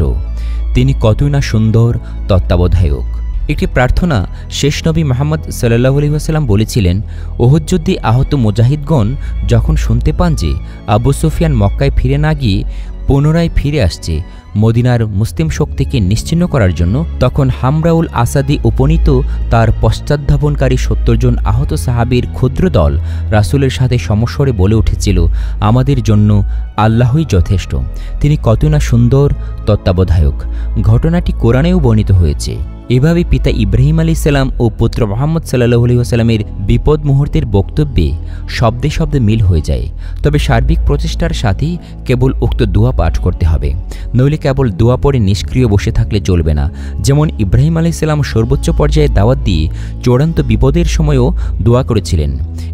তিনি কতই না সুন্দর তত্ত্বাবধায়ক। একটি প্রার্থনা শেষ নবী মুহাম্মদ সাল্লাল্লাহু আলাইহি ওয়াসাল্লাম বলেছিলেন, ওহদ যুদ্ধে আহত মুজাহিদগণ যখন শুনতে পান যে আবু সুফিয়ান মক্কায় ফিরে না গিয়ে পুনরায় ফিরে আসছে মদিনার মুসলিম শক্তিকে নিশ্চিহ্ন করার জন্য, তখন হামরাউল আসাদি উপনীত তার পশ্চাদ্ধাবনকারী 70 জন আহত সাহাবীর ক্ষুদ্র দল রাসূলের সাথে সমস্বরে বলে উঠেছিল, আমাদের জন্য আল্লাহই যথেষ্ট, তিনি কত না সুন্দর তত্ত্বাবধায়ক। ঘটনাটি কোরআনেও বর্ণিত হয়েছে। এভাবে পিতা ইব্রাহিম আলাইহিসসালাম ও পুত্র মুহাম্মদ সাল্লাল্লাহু আলাইহি ওয়াসাল্লামের বিপদ মুহূর্তের বক্তব্যে শব্দে শব্দে মিল হয়ে যায়। তবে সার্বিক প্রচেষ্টার সাথেই কেবল উক্ত দোয়া পাঠ করতে হবে, নইলে কেবল দোয়া পড়ে নিষ্ক্রিয় বসে থাকলে চলবে না। যেমন ইব্রাহিম আলাইহিসসালাম সর্বোচ্চ পর্যায়ে দাওয়াত দিয়ে চূড়ান্ত বিপদের সময়ও দোয়া করেছিলেন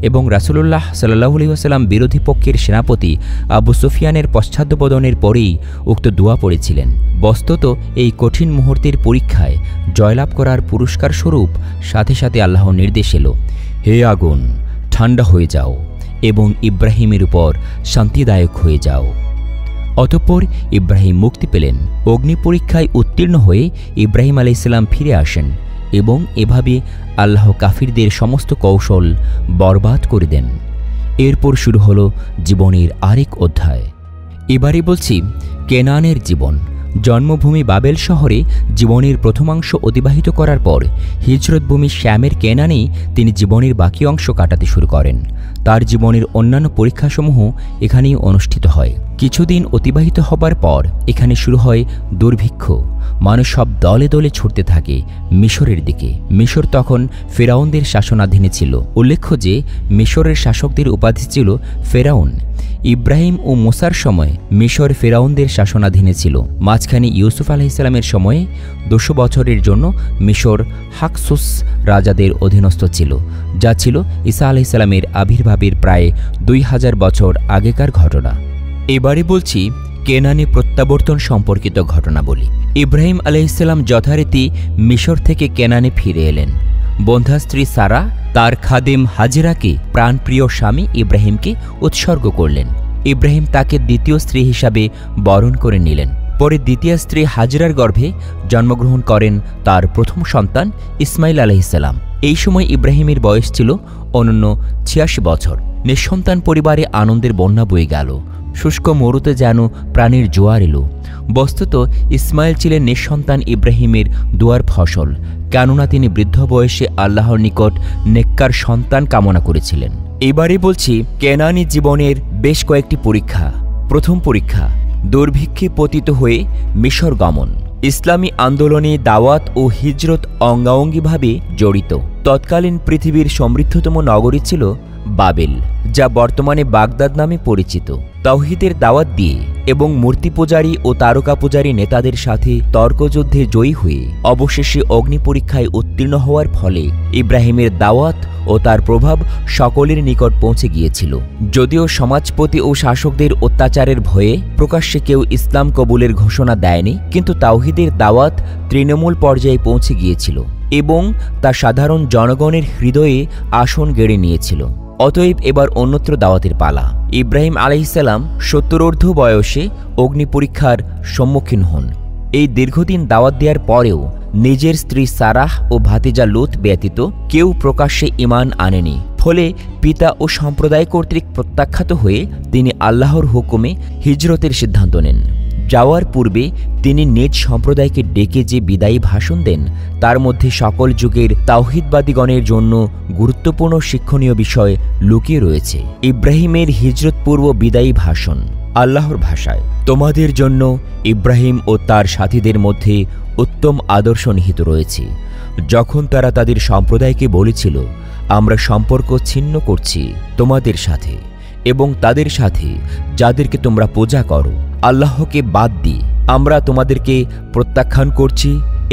এবং রাসূলুল্লাহ সাল্লাল্লাহু আলাইহি ওয়াসাল্লাম বিরোধী পক্ষের সেনাপতি আবু সুফিয়ানের পশ্চাদ্ধাবনের পরেই উক্ত দোয়া পড়েছিলেন। বস্তুত এই কঠিন মুহূর্তের পরীক্ষায় জয়লাভ করার পুরস্কার স্বরূপ সাথে সাথে আল্লাহর নির্দেশ এলো, হে আগুন ঠান্ডা হয়ে যাও এবং ইব্রাহিমের উপর শান্তিদায়ক হয়ে যাও। অতঃপর ইব্রাহিম মুক্তি পেলেন। অগ্নি পরীক্ষায় উত্তীর্ণ হয়ে ইব্রাহিম আলাইহিসসালাম ফিরে আসেন এবং এভাবে আল্লাহ কাফিরদের সমস্ত কৌশল বরবাদ করে দেন। এরপর শুরু হলো জীবনের আরেক অধ্যায়। এবারে বলছি কেনানের জীবন। জন্মভূমি বাবেল শহরে জীবনের প্রথমাংশ অতিবাহিত করার পর হিজরতভূমি শ্যামের কেনানেই তিনি জীবনের বাকি অংশ কাটাতে শুরু করেন। তার জীবনের অন্যান্য পরীক্ষাসমূহ এখানেই অনুষ্ঠিত হয়। কিছুদিন অতিবাহিত হবার পর এখানে শুরু হয় দুর্ভিক্ষ। মানুষ সব দলে দলে ছুটতে থাকে মিশরের দিকে। মিশর তখন ফেরাউনদের শাসনাধীনে ছিল। উল্লেখ্য যে মিশরের শাসকদের উপাধি ছিল ফেরাউন। ইব্রাহিম ও মুসার সময় মিশর ফেরাউনদের শাসনাধীনে ছিল। মাঝখানে ইউসুফ আলাইহিসসালামের সময়ে 200 বছরের জন্য মিশর হাকসুস রাজাদের অধীনস্থ ছিল, যা ছিল ঈসা আলাইহিসসালামের আবির্ভাবের প্রায় 2000 বছর আগেকার ঘটনা। এবারে বলছি কেনানে প্রত্যাবর্তন সম্পর্কিত ঘটনাবলী। ইব্রাহিম আলাইহিসসালাম যথারীতি মিশর থেকে কেনানে ফিরে এলেন। বন্ধা স্ত্রী সারা তার খাদেম হাজেরাকে প্রাণপ্রিয় স্বামী ইব্রাহিমকে উৎসর্গ করলেন। ইব্রাহিম তাকে দ্বিতীয় স্ত্রী হিসাবে বরণ করে নিলেন। পরে দ্বিতীয় স্ত্রী হাজেরার গর্ভে জন্মগ্রহণ করেন তার প্রথম সন্তান ইসমাইল আলাইহিসসালাম। এই সময় ইব্রাহিমের বয়স ছিল অনন্য 86 বছর। নিঃসন্তান পরিবারে আনন্দের বন্যা বয়ে গেল। শুষ্ক মরুতে যেন প্রাণীর জোয়ার এলো। বস্তুত ইসমাইল ছিলেন নিঃসন্তান ইব্রাহিমের দুয়ার ফসল, কেননা তিনি বৃদ্ধ বয়সে আল্লাহর নিকট নেককার সন্তান কামনা করেছিলেন। এবারে বলছি কেনানি জীবনের বেশ কয়েকটি পরীক্ষা। প্রথম পরীক্ষা দুর্ভিক্ষে পতিত হয়ে মিশর গমন। ইসলামী আন্দোলনে দাওয়াত ও হিজরত অঙ্গাঙ্গিভাবে জড়িত। তৎকালীন পৃথিবীর সমৃদ্ধতম নগরী ছিল বাবেল, যা বর্তমানে বাগদাদ নামে পরিচিত। তাওহীদের দাওয়াত দিয়ে এবং মূর্তি পূজারী ও তারকা পূজারী নেতাদের সাথে তর্কযুদ্ধে জয়ী হয়ে অবশেষে অগ্নি পরীক্ষায় উত্তীর্ণ হওয়ার ফলে ইব্রাহিমের দাওয়াত ও তার প্রভাব সকলের নিকট পৌঁছে গিয়েছিল। যদিও সমাজপতি ও শাসকদের অত্যাচারের ভয়ে প্রকাশ্যে কেউ ইসলাম কবুলের ঘোষণা দেয়নি, কিন্তু তাওহীদের দাওয়াত তৃণমূল পর্যায়ে পৌঁছে গিয়েছিল এবং তা সাধারণ জনগণের হৃদয়ে আসন গেড়ে নিয়েছিল। অতএব এবার অন্যত্র দাওয়াতের পালা। ইব্রাহিম আলাইহিসসালাম 70 বয়সে অগ্নি পরীক্ষার সম্মুখীন হন। এই দীর্ঘদিন দাওয়াত দেওয়ার পরেও নিজের স্ত্রী সারাহ ও ভাতিজা লুত ব্যতীত কেউ প্রকাশ্যে ঈমান আনেনি। ফলে পিতা ও সম্প্রদায় কর্তৃক প্রত্যাখ্যাত হয়ে তিনি আল্লাহর হুকুমে হিজরতের সিদ্ধান্ত নেন। যাওয়ার পূর্বে তিনি নিজ সম্প্রদায়কে ডেকে যে বিদায়ী ভাষণ দেন, তার মধ্যে সকল যুগের তাওহীদবাদীগণের জন্য গুরুত্বপূর্ণ শিক্ষণীয় বিষয় লুকিয়ে রয়েছে। ইব্রাহিমের হিজরত পূর্ব বিদায়ী ভাষণ আল্লাহর ভাষায়। তোমাদের জন্য ইব্রাহিম ও তার সাথীদের মধ্যে উত্তম আদর্শ নিহিত রয়েছে। যখন তারা তাদের সম্প্রদায়কে বলেছিল, আমরা সম্পর্ক ছিন্ন করছি তোমাদের সাথে এবং তাদের সাথে যাদেরকে তোমরা পূজা করো, আল্লাহকে বাদ দিয়ে আমরা তোমাদেরকে প্রত্যাখ্যান করছি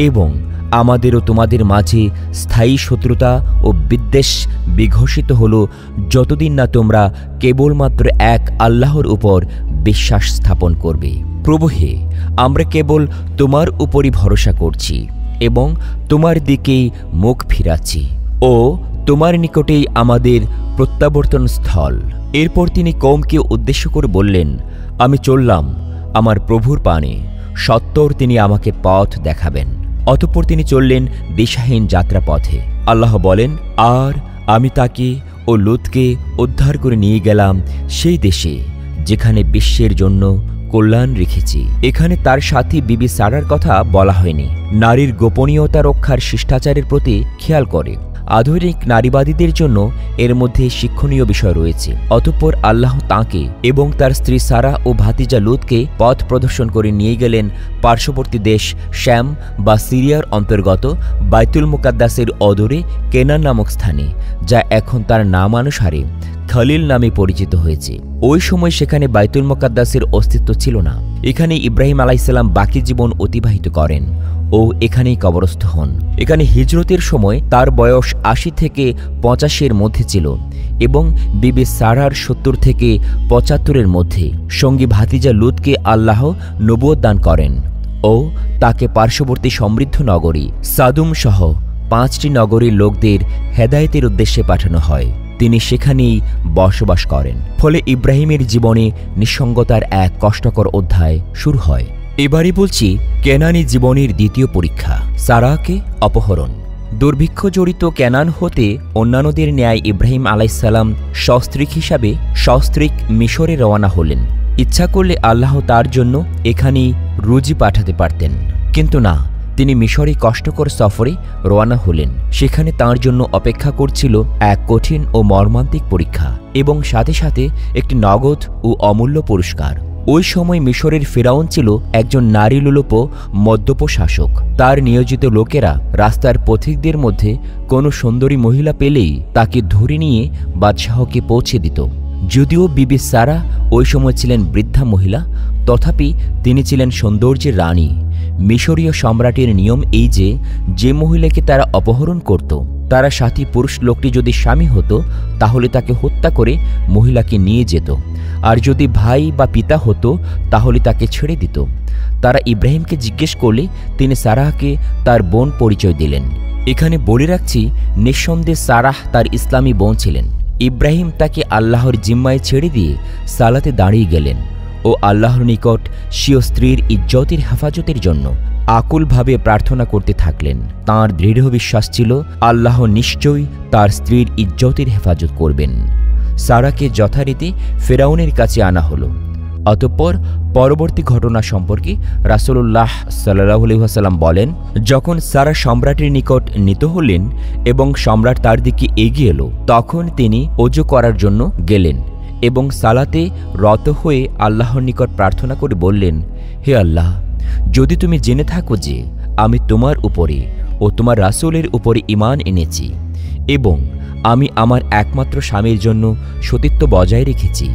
এবং আমাদেরও তোমাদের মাঝে স্থায়ী শত্রুতা ও বিদ্বেষ বিঘোষিত হল যতদিন না তোমরা কেবলমাত্র এক আল্লাহর উপর বিশ্বাস স্থাপন করবে। প্রভু হে, আমরা কেবল তোমার উপরই ভরসা করছি এবং তোমার দিকেই মুখ ফিরাচ্ছি ও তোমার নিকটেই আমাদের প্রত্যাবর্তন স্থল। এরপর তিনি কওমকে উদ্দেশ্য করে বললেন, আমি চললাম আমার প্রভুর পানে, সত্বর তিনি আমাকে পথ দেখাবেন। অতঃপর তিনি চললেন দিশাহীন যাত্রাপথে। আল্লাহ বলেন, আর আমি তাকে ও লুতকে উদ্ধার করে নিয়ে গেলাম সেই দেশে যেখানে বিশ্বের জন্য কল্যাণ রেখেছি। এখানে তার সাথী বিবি সারার কথা বলা হয়নি। নারীর গোপনীয়তা রক্ষার শিষ্টাচারের প্রতি খেয়াল করে আধুনিক নারীবাদীদের জন্য এর মধ্যে শিক্ষণীয় বিষয় রয়েছে। অতঃপর আল্লাহ তাঁকে এবং তার স্ত্রী সারা ও ভাতিজা লুতকে পথ প্রদর্শন করে নিয়ে গেলেন পার্শ্ববর্তী দেশ শ্যাম বা সিরিয়ার অন্তর্গত বাইতুল মুকাদ্দাসের অদূরে কেনান নামক স্থানে, যা এখন তার নামানুসারে খলিল নামে পরিচিত হয়েছে। ওই সময় সেখানে বাইতুল মুকাদ্দাসের অস্তিত্ব ছিল না। এখানে ইব্রাহিম আলাইহিসসালাম বাকি জীবন অতিবাহিত করেন ও এখানেই কবরস্থ হন। এখানে হিজরতের সময় তার বয়স ৮০ থেকে ৮৫-এর মধ্যে ছিল এবং বিবি সারার ৭০ থেকে ৭৫-এর মধ্যে। সঙ্গী ভাতিজা লুতকে আল্লাহ নবুয়ত দান করেন ও তাকে পার্শ্ববর্তী সমৃদ্ধ নগরী সাদুম সহ ৫টি নগরীর লোকদের হেদায়েতের উদ্দেশ্যে পাঠানো হয়। তিনি সেখানেই বসবাস করেন। ফলে ইব্রাহিমের জীবনে নিঃসঙ্গতার এক কষ্টকর অধ্যায় শুরু হয়। এবারে বলছি কেনানি জীবনের দ্বিতীয় পরীক্ষা, সারাকে অপহরণ। দুর্ভিক্ষ জড়িত কেনান হতে অন্যান্যদের ন্যায় ইব্রাহিম আলাইহিসসালাম সস্ত্রীক হিসাবে সস্ত্রীক মিশরে রওনা হলেন। ইচ্ছা করলে আল্লাহ তার জন্য এখানেই রুজি পাঠাতে পারতেন, কিন্তু না, তিনি মিশরে কষ্টকর সফরে রওনা হলেন। সেখানে তাঁর জন্য অপেক্ষা করছিল এক কঠিন ও মর্মান্তিক পরীক্ষা এবং সাথে সাথে একটি নগদ ও অমূল্য পুরস্কার। ওই সময় মিশরের ফেরাউন ছিল একজন নারীলোলুপ মদ্যপ শাসক। তার নিয়োজিত লোকেরা রাস্তার পথিকদের মধ্যে কোনো সুন্দরী মহিলা পেলেই তাকে ধরে নিয়ে বাদশাহকে পৌঁছে দিত। যদিও বিবি সারা ওই সময় ছিলেন বৃদ্ধা মহিলা, তথাপি তিনি ছিলেন সৌন্দর্যের রানী। মিশরীয় সম্রাটের নিয়ম এই যে, যে মহিলাকে তারা অপহরণ করত তারা সাথী পুরুষ লোকটি যদি স্বামী হতো তাহলে তাকে হত্যা করে মহিলাকে নিয়ে যেত, আর যদি ভাই বা পিতা হতো তাহলে তাকে ছেড়ে দিত। তারা ইব্রাহিমকে জিজ্ঞেস করলে তিনি সারাহকে তার বোন পরিচয় দিলেন। এখানে বলে রাখছি, নিঃসন্দেহে সারাহ তার ইসলামী বোন ছিলেন। ইব্রাহিম তাকে আল্লাহর জিম্মায় ছেড়ে দিয়ে সালাতে দাঁড়িয়ে গেলেন ও আল্লাহর নিকট স্বীয় স্ত্রীর ইজ্জতের হেফাজতের জন্য আকুলভাবে প্রার্থনা করতে থাকলেন। তাঁর দৃঢ় বিশ্বাস ছিল আল্লাহ নিশ্চয়ই তার স্ত্রীর ইজ্জতের হেফাজত করবেন। সারাকে যথারীতি ফেরাউনের কাছে আনা হলো। অতঃপর পরবর্তী ঘটনা সম্পর্কে রাসূলুল্লাহ সাল্লাল্লাহু আলাইহি ওয়াসাল্লাম বলেন, যখন সারা সম্রাটের নিকট নীত হলেন এবং সম্রাট তার দিকে এগিয়ে এলো, তখন তিনি ওযু করার জন্য গেলেন এবং সালাতে রত হয়ে আল্লাহর নিকট প্রার্থনা করে বললেন, হে আল্লাহ, যদি তুমি জেনে থাকো যে আমি তোমার উপরে ও তোমার রাসূলের উপরে ঈমান এনেছি এবং আমি আমার একমাত্র স্বামীর জন্য সতীত্ব বজায় রেখেছি,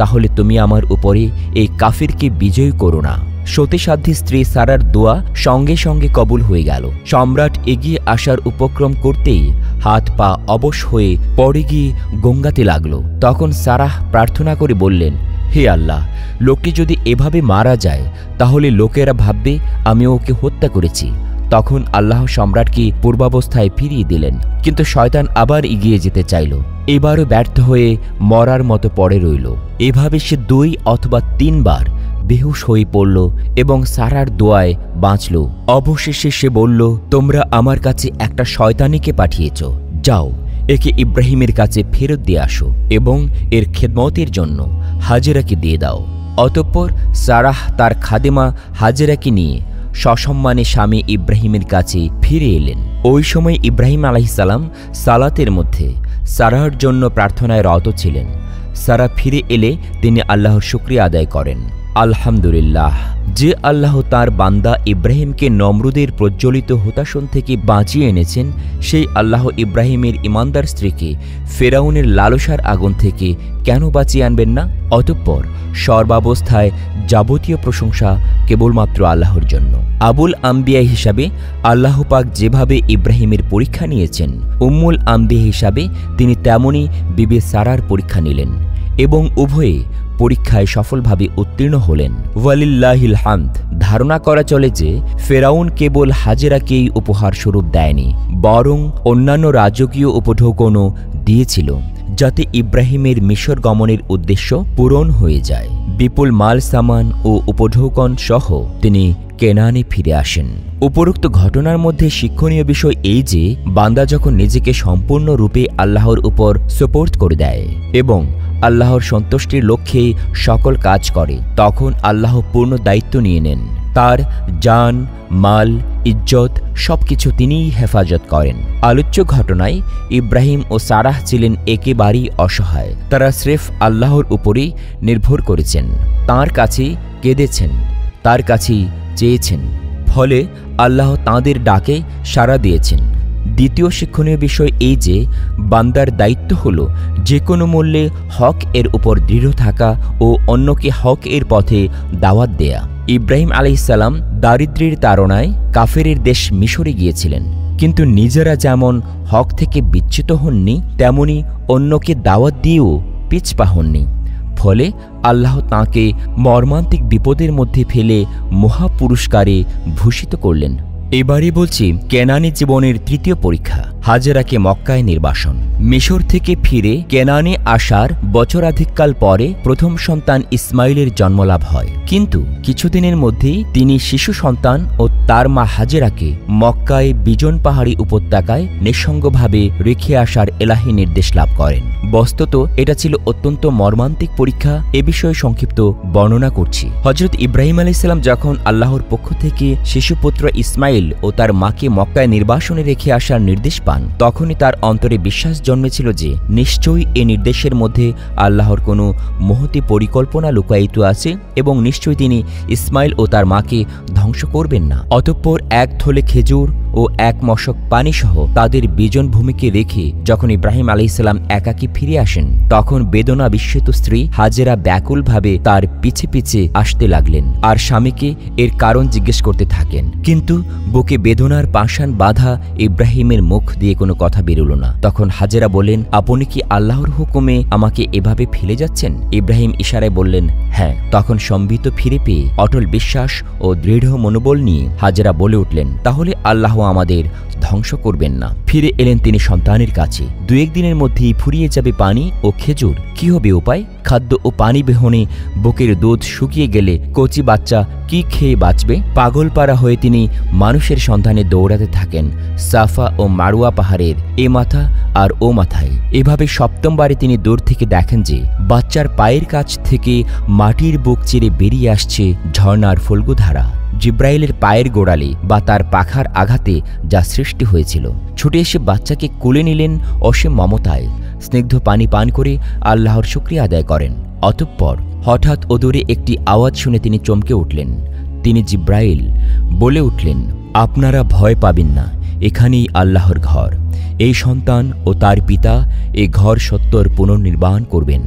তাহলে তুমি আমার উপরে এই কাফিরকে বিজয় করো না। সতীসাধ্যী স্ত্রী সারার দোয়া সঙ্গে সঙ্গে কবুল হয়ে গেল। সম্রাট এগিয়ে আসার উপক্রম করতেই হাত পা অবশ হয়ে পড়ে গিয়ে গঙ্গাতে লাগল। তখন সারাহ প্রার্থনা করে বললেন, হে আল্লাহ, লোকটি যদি এভাবে মারা যায় তাহলে লোকেরা ভাববে আমি ওকে হত্যা করেছি। তখন আল্লাহ সম্রাটকে পূর্বাবস্থায় ফিরিয়ে দিলেন, কিন্তু শয়তান আবার এগিয়ে যেতে চাইল। এবারও ব্যর্থ হয়ে মরার মতো পড়ে রইল। এভাবে সে 2 অথবা 3 বার বেহুশ হয়ে পড়ল এবং সারার দোয়ায় বাঁচল। অবশেষে সে বলল, তোমরা আমার কাছে একটা শয়তানিকে পাঠিয়েছ, যাও একে ইব্রাহিমের কাছে ফেরত দিয়ে আসো এবং এর খেদমতের জন্য হাজেরাকে দিয়ে দাও। অতঃপর সারাহ তার খাদেমা হাজেরাকে নিয়ে সসম্মানে স্বামী ইব্রাহিমের কাছে ফিরে এলেন। ওই সময় ইব্রাহিম আলাইহিসসালাম সালাতের মধ্যে সারাহর জন্য প্রার্থনায় রত ছিলেন। সারা ফিরে এলে তিনি আল্লাহর শুকরিয়া আদায় করেন। আলহামদুলিল্লাহ, যে আল্লাহ তার বান্দা ইব্রাহিমকে নমরুদের প্রজ্বলিত হোতাশন থেকে বাঁচিয়ে এনেছেন, সেই আল্লাহ ইব্রাহিমের ইমানদার স্ত্রীকে ফেরাউনের লালসার আগুন থেকে কেন বাঁচিয়ে আনবেন না? অতঃপর সর্বাবস্থায় যাবতীয় প্রশংসা কেবলমাত্র আল্লাহর জন্য। আবুল আম্বিয়া হিসাবে আল্লাহ পাক যেভাবে ইব্রাহিমের পরীক্ষা নিয়েছেন, উম্মুল আম্বিয়া হিসাবে তিনি তেমনই বিবি সারার পরীক্ষা নিলেন এবং উভয়ে পরীক্ষায় সফলভাবে উত্তীর্ণ হলেন। ওয়ালিল্লাহিল হামদ। ধারণা করা চলে যে ফেরাউন কেবল হাজেরাকেই উপহার স্বরূপ দেয়নি, বরং অন্যান্য রাজকীয় উপঢৌকনও দিয়েছিল, যাতে ইব্রাহিমের মিশর গমনের উদ্দেশ্য পূরণ হয়ে যায়। বিপুল মাল সামান ও উপঢৌকন সহ তিনি কেনানে ফিরে আসেন। উপরোক্ত ঘটনার মধ্যে শিক্ষণীয় বিষয় এই যে, বান্দা যখন নিজেকে সম্পূর্ণরূপে আল্লাহর উপর সুপর্দ করে দেয় এবং আল্লাহর সন্তুষ্টির লক্ষ্যে সকল কাজ করে, তখন আল্লাহ পূর্ণ দায়িত্ব নিয়ে নেন। তার জান, মাল, ইজ্জত সবকিছু তিনিই হেফাজত করেন। আলোচ্য ঘটনায় ইব্রাহিম ও সারাহ ছিলেন একেবারেই অসহায়। তারা স্রেফ আল্লাহর উপরেই নির্ভর করেছেন, তাঁর কাছেই কেঁদেছেন, তার কাছেই চেয়েছেন। ফলে আল্লাহ তাঁদের ডাকে সাড়া দিয়েছেন। দ্বিতীয় শিক্ষণীয় বিষয় এই যে বান্দার দায়িত্ব হল যে কোনো মূল্যে হক এর উপর দৃঢ় থাকা ও অন্যকে হক এর পথে দাওয়াত দেয়া। ইব্রাহিম আলাইহিসসালাম দারিদ্র্যের তাড়নায় কাফেরের দেশ মিশরে গিয়েছিলেন, কিন্তু নিজেরা যেমন হক থেকে বিচ্যুত হননি, তেমনি অন্যকে দাওয়াত দিয়েও পিছপা হননি। ফলে আল্লাহ তাঁকে মর্মান্তিক বিপদের মধ্যে ফেলে মহাপুরস্কারে ভূষিত করলেন। এবারে বলছি কেনানি জীবনের তৃতীয় পরীক্ষা, হাজেরাকে মক্কায় নির্বাসন। মিশর থেকে ফিরে কেনানে আসার বছরাধিককাল পরে প্রথম সন্তান ইসমাইলের জন্মলাভ হয়, কিন্তু কিছুদিনের মধ্যেই তিনি শিশু সন্তান ও তার মা হাজেরাকে মক্কায় বিজন পাহাড়ি উপত্যকায় নিঃসঙ্গভাবে রেখে আসার এলাহি নির্দেশ লাভ করেন। বস্তুত এটা ছিল অত্যন্ত মর্মান্তিক পরীক্ষা। এ বিষয়ে সংক্ষিপ্ত বর্ণনা করছি। হযরত ইব্রাহিম আলাইহিস সালাম যখন আল্লাহর পক্ষ থেকে শিশুপুত্র ইসমাইল ও তার মাকে মক্কায় নির্বাসনে রেখে আসার নির্দেশ পান, তখনই তার অন্তরে বিশ্বাস জন্মেছিল যে নিশ্চয়ই এ নির্দেশের মধ্যে আল্লাহর কোনো মহতী পরিকল্পনা লুকায়িত আছে এবং নিশ্চয়ই তিনি ইসমাইল ও তার মাকে ধ্বংস করবেন না। অতঃপর এক থলে খেজুর ও এক মশক পানি সহ তাদের বিজন ভূমিকে রেখে যখন ইব্রাহিম আলাইহিস সালাম একাকী ফিরে আসেন, তখন বেদনা বিস্মিত স্ত্রী হাজেরা ব্যাকুলভাবে তার পিছে পিছে আসতে লাগলেন আর স্বামীকে এর কারণ জিজ্ঞেস করতে থাকেন। কিন্তু বুকে বেদনার পাষাণ বাঁধা ইব্রাহিমের মুখ দিয়ে কোনো কথা বেরোল না। তখন হাজেরা বললেন, আপনি কি আল্লাহর হুকুমে আমাকে এভাবে ফেলে যাচ্ছেন? ইব্রাহিম ইশারায় বললেন, হ্যাঁ। তখন সম্বিত ফিরে পেয়ে অটল বিশ্বাস ও দৃঢ় মনোবল নিয়ে হাজেরা বলে উঠলেন, তাহলে আল্লাহ আমাদের ধ্বংস করবেন না। ফিরে এলেন তিনি সন্তানের কাছে। 2-1 দিনের মধ্যেই ফুরিয়ে যাবে পানি ও খেজুর। কি হবে উপায়? খাদ্য ও পানি বিহনে বুকের দুধ শুকিয়ে গেলে কচি বাচ্চা কি খেয়ে বাঁচবে? পাগলপাড়া হয়ে তিনি মানুষের সন্ধানে দৌড়াতে থাকেন সাফা ও মারুয়া পাহাড়ের এ মাথা আর ও মাথায়। এভাবে সপ্তমবারে তিনি দূর থেকে দেখেন যে বাচ্চার পায়ের কাছ থেকে মাটির বুক চিরে বেরিয়ে আসছে ঝর্ণার ফল্গুধারা। জিব্রাইলের পায়ের গোড়ালি বা তার পাখার আঘাতে যা সৃষ্টি হয়েছিল। ছুটে এসে বাচ্চাকে কোলে নিলেন অসীম মমতায়। স্নিগ্ধ পানি পান করে আল্লাহর শুকরিয়া আদায় করেন। অতঃপর হঠাৎ অদূরে একটি আওয়াজ শুনে তিনি চমকে উঠলেন। তিনি জিব্রাইল। বলে উঠলেন, আপনারা ভয় পাবেন না, এখানেই আল্লাহর ঘর। এই সন্তান ও তার পিতা এ ঘর সত্তর পুনর্নির্মাণ করবেন।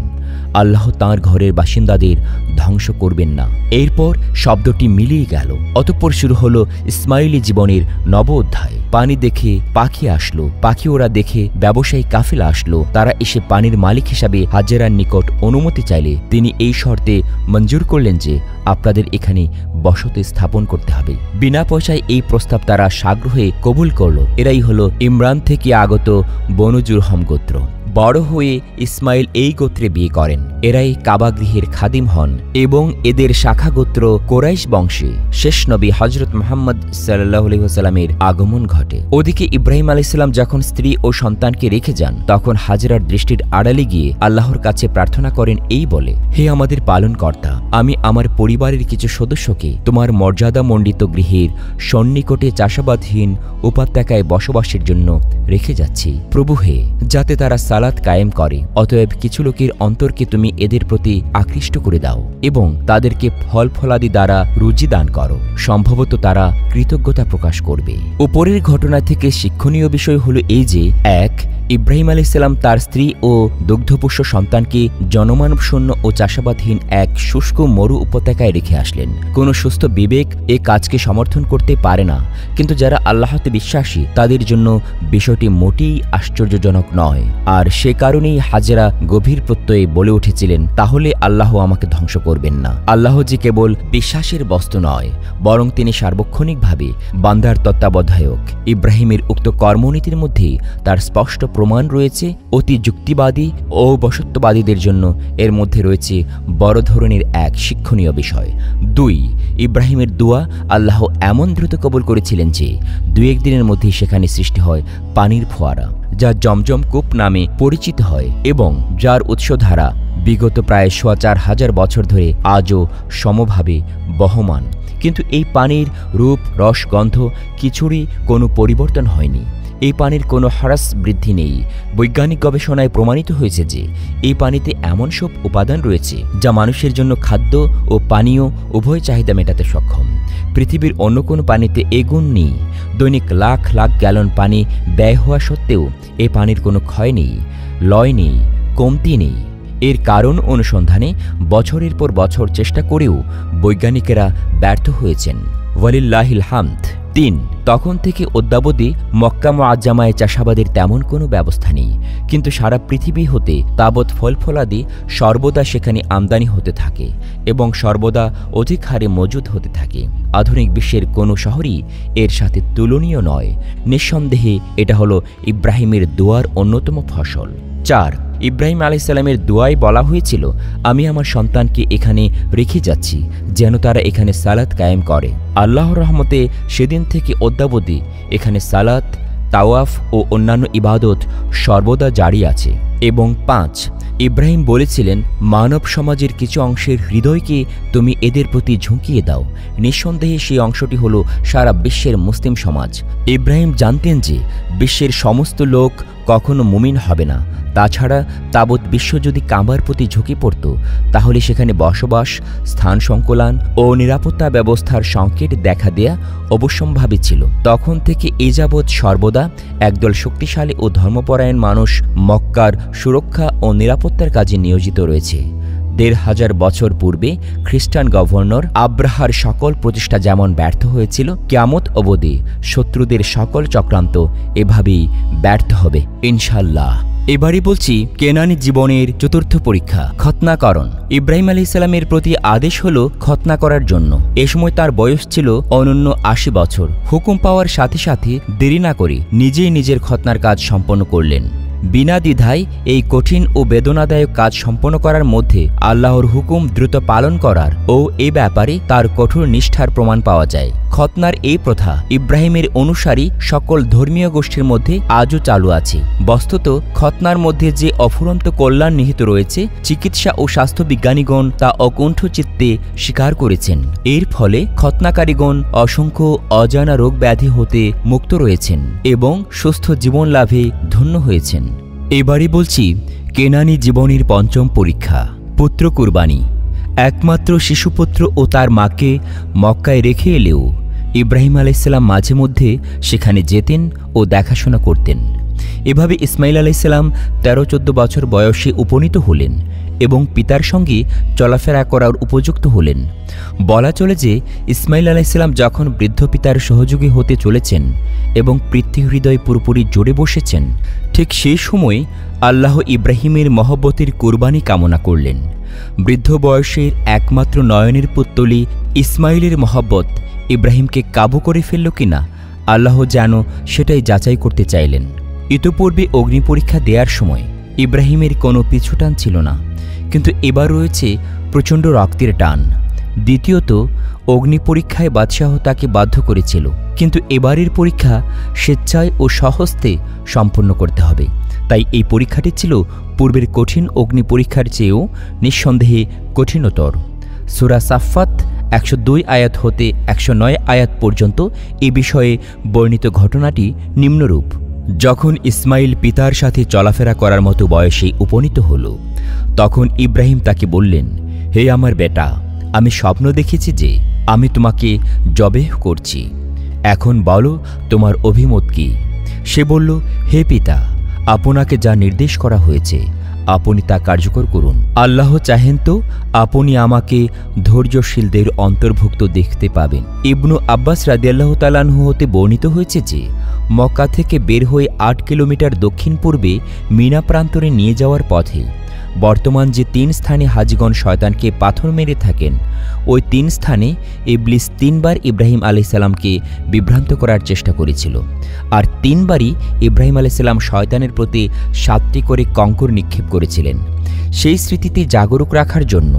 আল্লাহ তাঁর ঘরের বাসিন্দাদের ধ্বংস করবেন না। এরপর শব্দটি মিলিয়ে গেল। অতঃপর শুরু হলো ইসমাইলি জীবনের নব অধ্যায়। পানি দেখে পাখি আসলো, পাখি ওরা দেখে ব্যবসায়ী কাফেলা আসলো। তারা এসে পানির মালিক হিসাবে হাজেরার নিকট অনুমতি চাইলে তিনি এই শর্তে মঞ্জুর করলেন যে আপনাদের এখানে বসতি স্থাপন করতে হবে। বিনা পয়সায় এই প্রস্তাব তারা সাগ্রহে কবুল করল। এরাই হলো ইমরান থেকে আগত বনু জুরহম গোত্র। বড় হয়ে ইসমাইল এই গোত্রে বিয়ে করেন। এরাই কাবা গৃহের খাদিম হন এবং এদের শাখা গোত্র কোরাইশ বংশে শেষ নবী হযরত মুহাম্মদ সাল্লাল্লাহু আলাইহি ওয়াসাল্লামের আগমন ঘটে। ওদিকে ইব্রাহিম আলাইহিস সালাম যখন স্ত্রী ও সন্তানকে রেখে যান, তখন হাজেরার দৃষ্টির আড়ালে গিয়ে আল্লাহর কাছে প্রার্থনা করেন এই বলে, হে আমাদের পালনকর্তা, আমি আমার পরিবারের কিছু সদস্যকে তোমার মর্যাদামণ্ডিত গৃহের সন্নিকটে চাষাবাদহীন উপত্যকায় বসবাসের জন্য রেখে যাচ্ছি। প্রভু হে, যাতে তারা সালাত কায়েম করে। অতএব কিছু লোকের অন্তরকে তুমি এদের প্রতি আকৃষ্ট করে দাও এবং তাদেরকে ফল ফলাদি দ্বারা রুজি দান করো। সম্ভবত তারা কৃতজ্ঞতা প্রকাশ করবে। উপরের ঘটনা থেকে শিক্ষণীয় বিষয় হলো এই যে, 1. ইব্রাহিম আলাইহিস সালাম তার স্ত্রী ও দুগ্ধপোষ্য সন্তানকে জনমানব শূন্য ও চাষাবাদহীন এক শুষ্ক মরু উপত্যকায় রেখে আসলেন। কোনো সুস্থ বিবেক এ কাজকে সমর্থন করতে পারে না, কিন্তু যারা আল্লাহতে বিশ্বাসী তাদের জন্য বিষয়টি মোটেই আশ্চর্যজনক নয়। আর সে কারণেই হাজেরা গভীর প্রত্যয়ে বলে উঠেছিলেন, তাহলে আল্লাহ আমাকে ধ্বংস করবেন না। আল্লাহ যে কেবল বিশ্বাসের বস্তু নয়, বরং তিনি সার্বক্ষণিকভাবে বান্দার তত্ত্বাবধায়ক। ইব্রাহিমের উক্ত কর্মনীতির মধ্যে তার স্পষ্ট প্রমাণ রয়েছে। অতি যুক্তিবাদী ও বশত্ববাদীদের জন্য এর মধ্যে রয়েছে বড় ধরনের এক শিক্ষণীয় বিষয়। 2. ইব্রাহিমের দোয়া আল্লাহ এমন দ্রুত কবুল করেছিলেন যে 2-1 দিনের মধ্যেই সেখানে সৃষ্টি হয় পানির ফোয়ারা, যা জমজম কূপ নামে পরিচিত হয় এবং যার উৎসধারা বিগত প্রায় 4,500 বছর ধরে আজও সমভাবে বহমান। কিন্তু এই পানির রূপ, রস, গন্ধ কিছুরই কোনো পরিবর্তন হয়নি। এই পানির কোনো হ্রাস বৃদ্ধি নেই। বৈজ্ঞানিক গবেষণায় প্রমাণিত হয়েছে যে এই পানিতে এমন সব উপাদান রয়েছে যা মানুষের জন্য খাদ্য ও পানীয় উভয় চাহিদা মেটাতে সক্ষম। পৃথিবীর অন্য কোনো পানিতে এ গুণ নেই। দৈনিক লাখ লাখ গ্যালন পানি ব্যয় হওয়া সত্ত্বেও এ পানির কোনো ক্ষয় নেই, লয় নেই, কমতি নেই। এর কারণ অনুসন্ধানে বছরের পর বছর চেষ্টা করেও বৈজ্ঞানিকেরা ব্যর্থ হয়েছেন। ওয়ালিল্লাহিল হামদ। ৩. তখন থেকে অদ্যাবধি মক্কা মুআজ্জামায় চাষাবাদের তেমন কোনো ব্যবস্থা নেই, কিন্তু সারা পৃথিবী হতে তাবৎ ফলফলাদি সর্বদা সেখানে আমদানি হতে থাকে এবং সর্বদা অধিক হারে মজুদ হতে থাকে। আধুনিক বিশ্বের কোনো শহরই এর সাথে তুলনীয় নয়। নিঃসন্দেহে এটা হলো ইব্রাহিমের দোয়ার অন্যতম ফসল। ৪. ইব্রাহিম আলাইহিস সালামের দোয়ায় বলা হয়েছিল, আমি আমার সন্তানকে এখানে রেখে যাচ্ছি যেন তারা এখানে সালাত কায়েম করে। আল্লাহর রহমতে সেদিন থেকে অদ্যাবধি এখানে সালাত, তাওয়াফ ও অন্যান্য ইবাদত সর্বদা জারি আছে। এবং ৫. ইব্রাহিম বলেছিলেন, মানব সমাজের কিছু অংশের হৃদয়কে তুমি এদের প্রতি ঝুঁকিয়ে দাও। নিঃসন্দেহে সেই অংশটি হল সারা বিশ্বের মুসলিম সমাজ। ইব্রাহিম জানতেন যে বিশ্বের সমস্ত লোক কখনো মুমিন হবে না। তাছাড়া তাবৎ বিশ্ব যদি কাবার প্রতি ঝুঁকে পড়ত তাহলে সেখানে বসবাস, স্থান সংকুলান ও নিরাপত্তা ব্যবস্থার সংকেত দেখা দেয়া অবশ্যম্ভাবী ছিল। তখন থেকে এ যাবৎ সর্বদা একদল শক্তিশালী ও ধর্মপরায়ণ মানুষ মক্কার সুরক্ষা ও নিরাপত্তার কাজে নিয়োজিত রয়েছে। ১৫০০ বছর পূর্বে খ্রিস্টান গভর্নর আব্রাহার সকল প্রচেষ্টা যেমন ব্যর্থ হয়েছিল, কিয়ামত অবধি শত্রুদের সকল চক্রান্ত এভাবেই ব্যর্থ হবে ইনশাল্লাহ। এবারই বলছি কেনানি জীবনের চতুর্থ পরীক্ষা, খতনাকরণ। ইব্রাহিম আলাইহিস সালামের প্রতি আদেশ হলো খতনা করার জন্য। এ সময় তার বয়স ছিল অনন্য ৮০ বছর। হুকুম পাওয়ার সাথে সাথে দেরি না করে নিজেই নিজের খতনার কাজ সম্পন্ন করলেন। বিনা দ্বিধায় এই কঠিন ও বেদনাদায়ক কাজ সম্পন্ন করার মধ্যে আল্লাহর হুকুম দ্রুত পালন করার ও এ ব্যাপারে তার কঠোর নিষ্ঠার প্রমাণ পাওয়া যায়। খতনার এই প্রথা ইব্রাহিমের অনুসারী সকল ধর্মীয় গোষ্ঠীর মধ্যে আজও চালু আছে। বস্তুত খতনার মধ্যে যে অফুরন্ত কল্যাণ নিহিত রয়েছে, চিকিৎসা ও স্বাস্থ্য বিজ্ঞানীগণ তা অকুণ্ঠ চিত্তে স্বীকার করেছেন। এর ফলে খতনাকারীগণ অসংখ্য অজানা রোগ ব্যাধি হতে মুক্ত রয়েছেন এবং সুস্থ জীবন লাভে ধন্য হয়েছেন। এবারে বলছি কেনানি জীবনের পঞ্চম পরীক্ষা, পুত্র কুরবানি। একমাত্র শিশুপুত্র ও তার মাকে মক্কায় রেখে এলেও ইব্রাহিম আলাইহিস সালাম মাঝে মধ্যে সেখানে যেতেন ও দেখাশোনা করতেন। এভাবে ইসমাইল আলাইহিস সালাম ১৩-১৪ বছর বয়সে উপনীত হলেন এবং পিতার সঙ্গে চলাফেরা করার উপযুক্ত হলেন। বলা চলে যে ইসমাইল আলাইহিস সালাম যখন বৃদ্ধ পিতার সহযোগী হতে চলেছেন এবং পিতৃহৃদয় পুরোপুরি জুড়ে বসেছেন, ঠিক সেই সময় আল্লাহ ইব্রাহিমের মহব্বতের কুরবানি কামনা করলেন। বৃদ্ধ বয়সের একমাত্র নয়নের পুত্তলি ইসমাইলের মহব্বত ইব্রাহিমকে কাবু করে ফেলল কিনা আল্লাহ যেন সেটাই যাচাই করতে চাইলেন। ইতোপূর্বে অগ্নি পরীক্ষা দেওয়ার সময় ইব্রাহিমের কোনো পিছুটান ছিল না, কিন্তু এবার রয়েছে প্রচণ্ড রক্তের টান। দ্বিতীয়ত, অগ্নি পরীক্ষায় বাদশাহ তাকে বাধ্য করেছিল, কিন্তু এবারের পরীক্ষা স্বেচ্ছায় ও সহস্তে সম্পন্ন করতে হবে। তাই এই পরীক্ষাটি ছিল পূর্বের কঠিন অগ্নি পরীক্ষার চেয়েও নিঃসন্দেহে কঠিনতর। সূরা সাফফাত ১০২ আয়াত হতে ১০৯ আয়াত পর্যন্ত এ বিষয়ে বর্ণিত ঘটনাটি নিম্নরূপ। যখন ইসমাইল পিতার সাথে চলাফেরা করার মতো বয়সে উপনীত হল, তখন ইব্রাহিম তাকে বললেন, হে আমার বেটা, আমি স্বপ্ন দেখেছি যে আমি তোমাকে জবেহ করছি। এখন বলো তোমার অভিমত কি? সে বলল, হে পিতা, আপনাকে যা নির্দেশ করা হয়েছে আপনি তা কার্যকর করুন। আল্লাহ চাহেন তো আপনি আমাকে ধৈর্যশীলদের অন্তর্ভুক্ত দেখতে পাবেন। ইবনু আব্বাস রাদিয়াল্লাহু তাআলা আনহু হতে বর্ণিত হয়েছে যে মক্কা থেকে বের হয়ে ৮ কিলোমিটার দক্ষিণ পূর্বে মিনা প্রান্তরে নিয়ে যাওয়ার পথে বর্তমান যে ৩ স্থানে হাজিগণ শয়তানকে পাথর মেরে থাকেন, ওই ৩ স্থানে ইবলিস ৩ বার ইব্রাহিম আলাইহিস সালামকে বিভ্রান্ত করার চেষ্টা করেছিল, আর ৩ বারই ইব্রাহিম আলাইহিস সালাম শয়তানের প্রতি ৭টি করে কঙ্কর নিক্ষেপ করেছিলেন। সেই স্মৃতিতে জাগরুক রাখার জন্য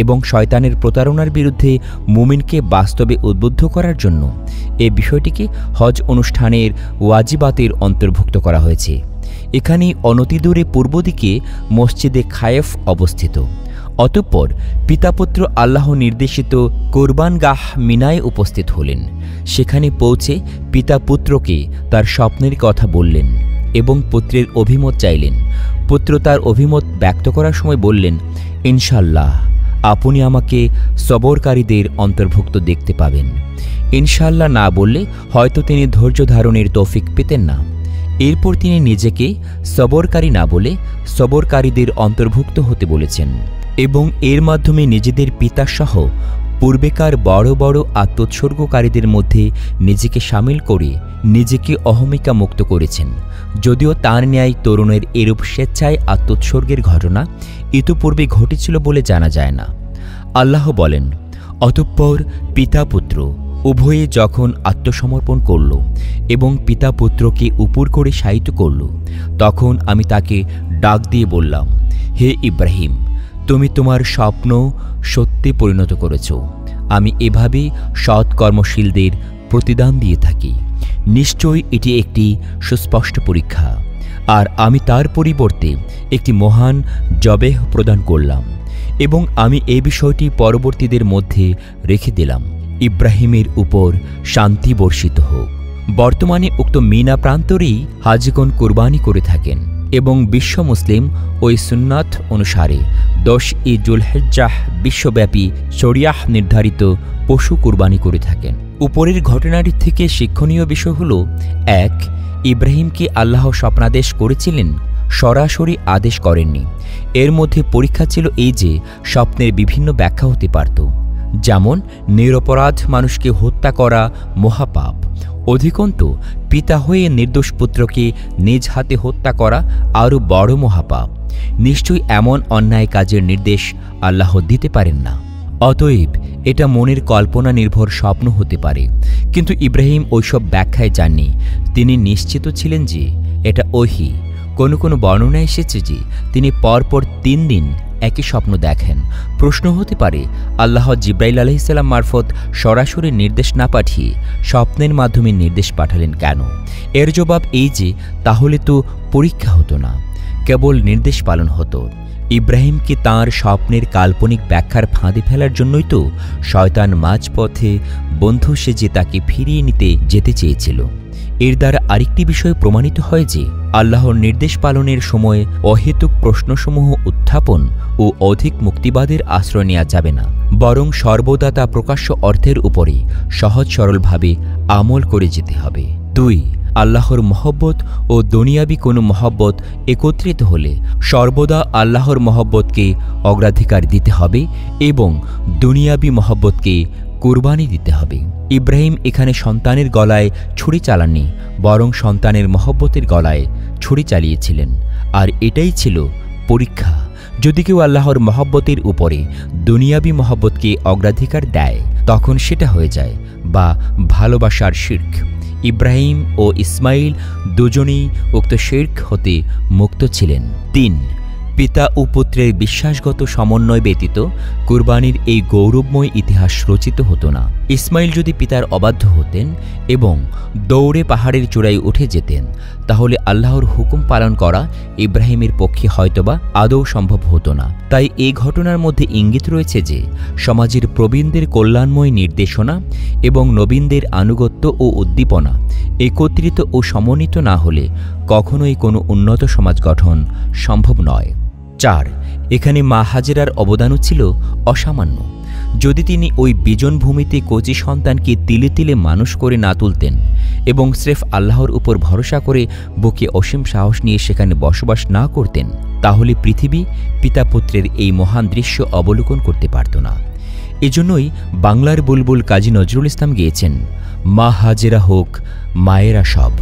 এবং শয়তানের প্রতারণার বিরুদ্ধে মুমিনকে বাস্তবে উদ্বুদ্ধ করার জন্য এই বিষয়টিকে হজ অনুষ্ঠানের ওয়াজিবাতের অন্তর্ভুক্ত করা হয়েছে। এখানে অনতিদূরে পূর্ব দিকে মসজিদে খায়েফ অবস্থিত। অতঃপর পিতাপুত্র আল্লাহ নির্দেশিত কোরবানগাহ মিনায় উপস্থিত হলেন। সেখানে পৌঁছে পিতা পুত্রকে তার স্বপ্নের কথা বললেন এবং পুত্রের অভিমত চাইলেন। পুত্র তার অভিমত ব্যক্ত করার সময় বললেন, ইনশাল্লাহ আপনি আমাকে সবরকারীদের অন্তর্ভুক্ত দেখতে পাবেন। ইনশাল্লাহ না বললে হয়তো তিনি ধৈর্য ধারণের তৌফিক পেতেন না। এরপর তিনি নিজেকে সবরকারী না বলে সবরকারীদের অন্তর্ভুক্ত হতে বলেছেন এবং এর মাধ্যমে নিজেদের পিতাসহ পূর্বেকার বড় বড় আত্মোৎসর্গকারীদের মধ্যে নিজেকে সামিল করে নিজেকে অহমিকা মুক্ত করেছেন। যদিও তাঁর ন্যায় তরুণের এরূপ স্বেচ্ছায় আত্মোৎসর্গের ঘটনা ইতিপূর্বে ঘটেছিল বলে জানা যায় না। আল্লাহ বলেন, অতঃপর পিতা পুত্র উভয়ে যখন আত্মসমর্পণ করল এবং পিতা পুত্রকে উপর করে শায়িত করল, তখন আমি তাকে ডাক দিয়ে বললাম, হে ইব্রাহিম, তুমি তোমার স্বপ্ন সত্যে পরিণত করেছ। আমি এভাবে সৎকর্মশীলদের প্রতিদান দিয়ে থাকি। নিশ্চয়ই এটি একটি সুস্পষ্ট পরীক্ষা, আর আমি তার পরিবর্তে একটি মহান জবেহ প্রদান করলাম এবং আমি এই বিষয়টি পরবর্তীদের মধ্যে রেখে দিলাম। ইব্রাহিমের উপর শান্তি বর্ষিত হোক। বর্তমানে উক্ত মিনা প্রান্তরেই হাজিগণ কোরবানি করে থাকেন এবং বিশ্ব মুসলিম ওই সুন্নাত অনুসারে 10ই জুলহিজ্জাহ বিশ্বব্যাপী শরিয়াহ নির্ধারিত পশু কোরবানি করে থাকেন। উপরের ঘটনাটি থেকে শিক্ষণীয় বিষয় হল, 1. ইব্রাহিমকে আল্লাহ স্বপ্নাদেশ করেছিলেন, সরাসরি আদেশ করেননি। এর মধ্যে পরীক্ষা ছিল এই যে স্বপ্নের বিভিন্ন ব্যাখ্যা হতে পারত, যেমন নিরপরাধ মানুষকে হত্যা করা মহাপাপ, অধিকন্তু পিতা হয়ে নির্দোষ পুত্রকে নিজ হাতে হত্যা করা আরও বড় মহাপাপ। নিশ্চয়ই এমন অন্যায় কাজের নির্দেশ আল্লাহ দিতে পারেন না। অতএব এটা মনের কল্পনা নির্ভর স্বপ্ন হতে পারে, কিন্তু ইব্রাহিম ওইসব ব্যাখ্যায় যাননি। তিনি নিশ্চিত ছিলেন যে এটা ওহী। কোনো কোনো বর্ণনা এসেছে যে তিনি পরপর 3 দিন একই স্বপ্ন দেখেন। প্রশ্ন হতে পারে, আল্লাহ জিব্রাইল আলাইহিসসালাম মারফত সরাসরি নির্দেশ না পাঠিয়ে স্বপ্নের মাধ্যমে নির্দেশ পাঠালেন কেন? এর জবাব এই যে তাহলে তো পরীক্ষা হতো না, কেবল নির্দেশ পালন হতো। ইব্রাহিমকে তাঁর স্বপ্নের কাল্পনিক ব্যাখ্যার ফাঁদে ফেলার জন্যই তো শয়তান মাঝপথে বন্ধু সেজে তাকে ফিরিয়ে নিতে যেতে চেয়েছিল। এর দ্বারা আরেকটি বিষয় প্রমাণিত হয় যে আল্লাহর নির্দেশ পালনের সময় অহেতুক প্রশ্নসমূহ উত্থাপন ও অধিক মুক্তিবাদের আশ্রয় নেওয়া যাবে না, বরং সর্বদা তা প্রকাশ্য অর্থের উপরে সহজ সরলভাবে আমল করে যেতে হবে। 2. আল্লাহর মহব্বত ও দুনিয়াবি কোনো মহব্বত একত্রিত হলে সর্বদা আল্লাহর মহব্বতকে অগ্রাধিকার দিতে হবে এবং দুনিয়াবি মহব্বতকে কুরবানি দিতে হবে। ইব্রাহিম এখানে সন্তানের গলায় ছুরি চালাননি, বরং সন্তানের মহব্বতের গলায় ছুরি চালিয়েছিলেন। আর এটাই ছিল পরীক্ষা। যদি কেউ আল্লাহর মহব্বতের উপরে দুনিয়াবি মহব্বতকে অগ্রাধিকার দেয়, তখন সেটা হয়ে যায় বা ভালোবাসার শিরক। ইব্রাহিম ও ইসমাইল দুজনেই উক্ত শিরক হতে মুক্ত ছিলেন। 3. পিতা ও পুত্রের বিশ্বাসগত সমন্বয় ব্যতীত কুরবানির এই গৌরবময় ইতিহাস রচিত হতো না। ইসমাইল যদি পিতার অবাধ্য হতেন এবং দৌড়ে পাহাড়ের চূড়ায় উঠে যেতেন, তাহলে আল্লাহর হুকুম পালন করা ইব্রাহিমের পক্ষে হয়তোবা আদৌ সম্ভব হতো না। তাই এই ঘটনার মধ্যে ইঙ্গিত রয়েছে যে সমাজের প্রবীণদের কল্যাণময় নির্দেশনা এবং নবীনদের আনুগত্য ও উদ্দীপনা একত্রিত ও সমন্বিত না হলে কখনোই কোনো উন্নত সমাজ গঠন সম্ভব নয়। 4. এখানে মা হাজেরার অবদানও ছিল অসামান্য। যদি তিনি ওই বিজন ভূমিতে কচি সন্তানকে তিলে তিলে মানুষ করে না তুলতেন এবং স্রেফ আল্লাহর উপর ভরসা করে বুকে অসীম সাহস নিয়ে সেখানে বসবাস না করতেন, তাহলে পৃথিবী পিতা পুত্রের এই মহান দৃশ্য অবলোকন করতে পারত না। এজন্যই বাংলার বুলবুল কাজী নজরুল ইসলাম গেয়েছেন, মা হাজেরা হোক মায়েরা সব,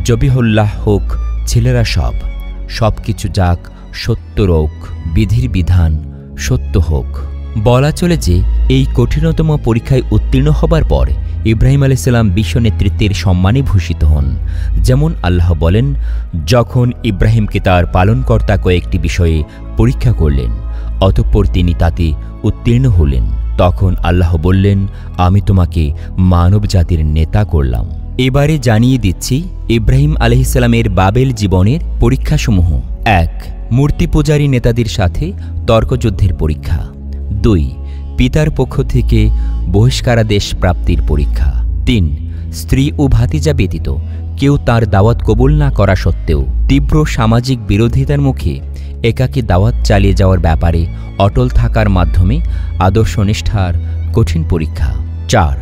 জবিহুল্লাহ হোক ছেলেরা সব, সব কিছু যাক সত্য রোক, বিধির বিধান সত্য হোক। বলা চলে যে এই কঠিনতম পরীক্ষায় উত্তীর্ণ হবার পর ইব্রাহিম আলাইহিস সালাম বিশ্ব নেতৃত্বের সম্মানে ভূষিত হন। যেমন আল্লাহ বলেন, যখন ইব্রাহিমকে তার পালনকর্তা কয়েকটি বিষয়ে পরীক্ষা করলেন, অতঃপর তিনি তাতে উত্তীর্ণ হলেন, তখন আল্লাহ বললেন, আমি তোমাকে মানব জাতির নেতা করলাম। এবারে জানিয়ে দিচ্ছি ইব্রাহিম আলাইহিস সালামের বাবেল জীবনের পরীক্ষাসমূহ। 1. মূর্তি পূজারী নেতাদের সাথে তর্কযুদ্ধের পরীক্ষা। 2 পিতার পক্ষ থেকে বহিষ্কারাদেশ প্রাপ্তির পরীক্ষা। 3 স্ত্রী ও ভাতিজা ব্যতীত কেউ তার দাওয়াত কবুল না করা সত্ত্বেও তীব্র সামাজিক বিরোধিতার মুখে একাকী দাওয়াত চালিয়ে যাওয়ার ব্যাপারে অটল থাকার মাধ্যমে আদর্শনিষ্ঠার কঠিন পরীক্ষা। 4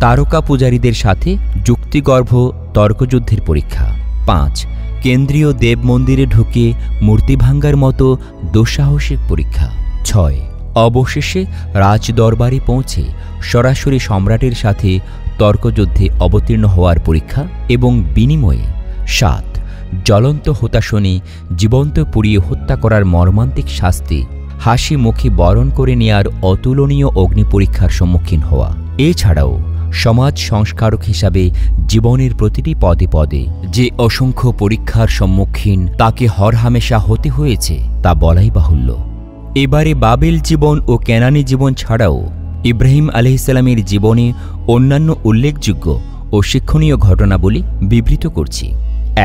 তারকা পূজারীদের সাথে যুক্তিগর্ভ তর্কযুদ্ধের পরীক্ষা। 5 কেন্দ্রীয় দেব মন্দিরে ঢুকে মূর্তি ভাঙ্গার মতো দুঃসাহসিক পরীক্ষা। 6 অবশেষে রাজদরবারে পৌঁছে সরাসরি সম্রাটের সাথে তর্কযুদ্ধে অবতীর্ণ হওয়ার পরীক্ষা এবং বিনিময়ে 7 জ্বলন্ত হোতাশনে জীবন্ত পুড়িয়ে হত্যা করার মর্মান্তিক শাস্তি হাসি মুখে বরণ করে নেয়ার অতুলনীয় অগ্নি পরীক্ষার সম্মুখীন হওয়া। এছাড়াও সমাজ সংস্কারক হিসাবে জীবনের প্রতিটি পদে পদে যে অসংখ্য পরীক্ষার সম্মুখীন তাকে হরহামেশা হতে হয়েছে তা বলাই বাহুল্য। এবারে বাবেল জীবন ও কেনানি জীবন ছাড়াও ইব্রাহিম আলাইহিসসালামের জীবনে অন্যান্য উল্লেখযোগ্য ও শিক্ষণীয় ঘটনাবলী বিবৃত করছি।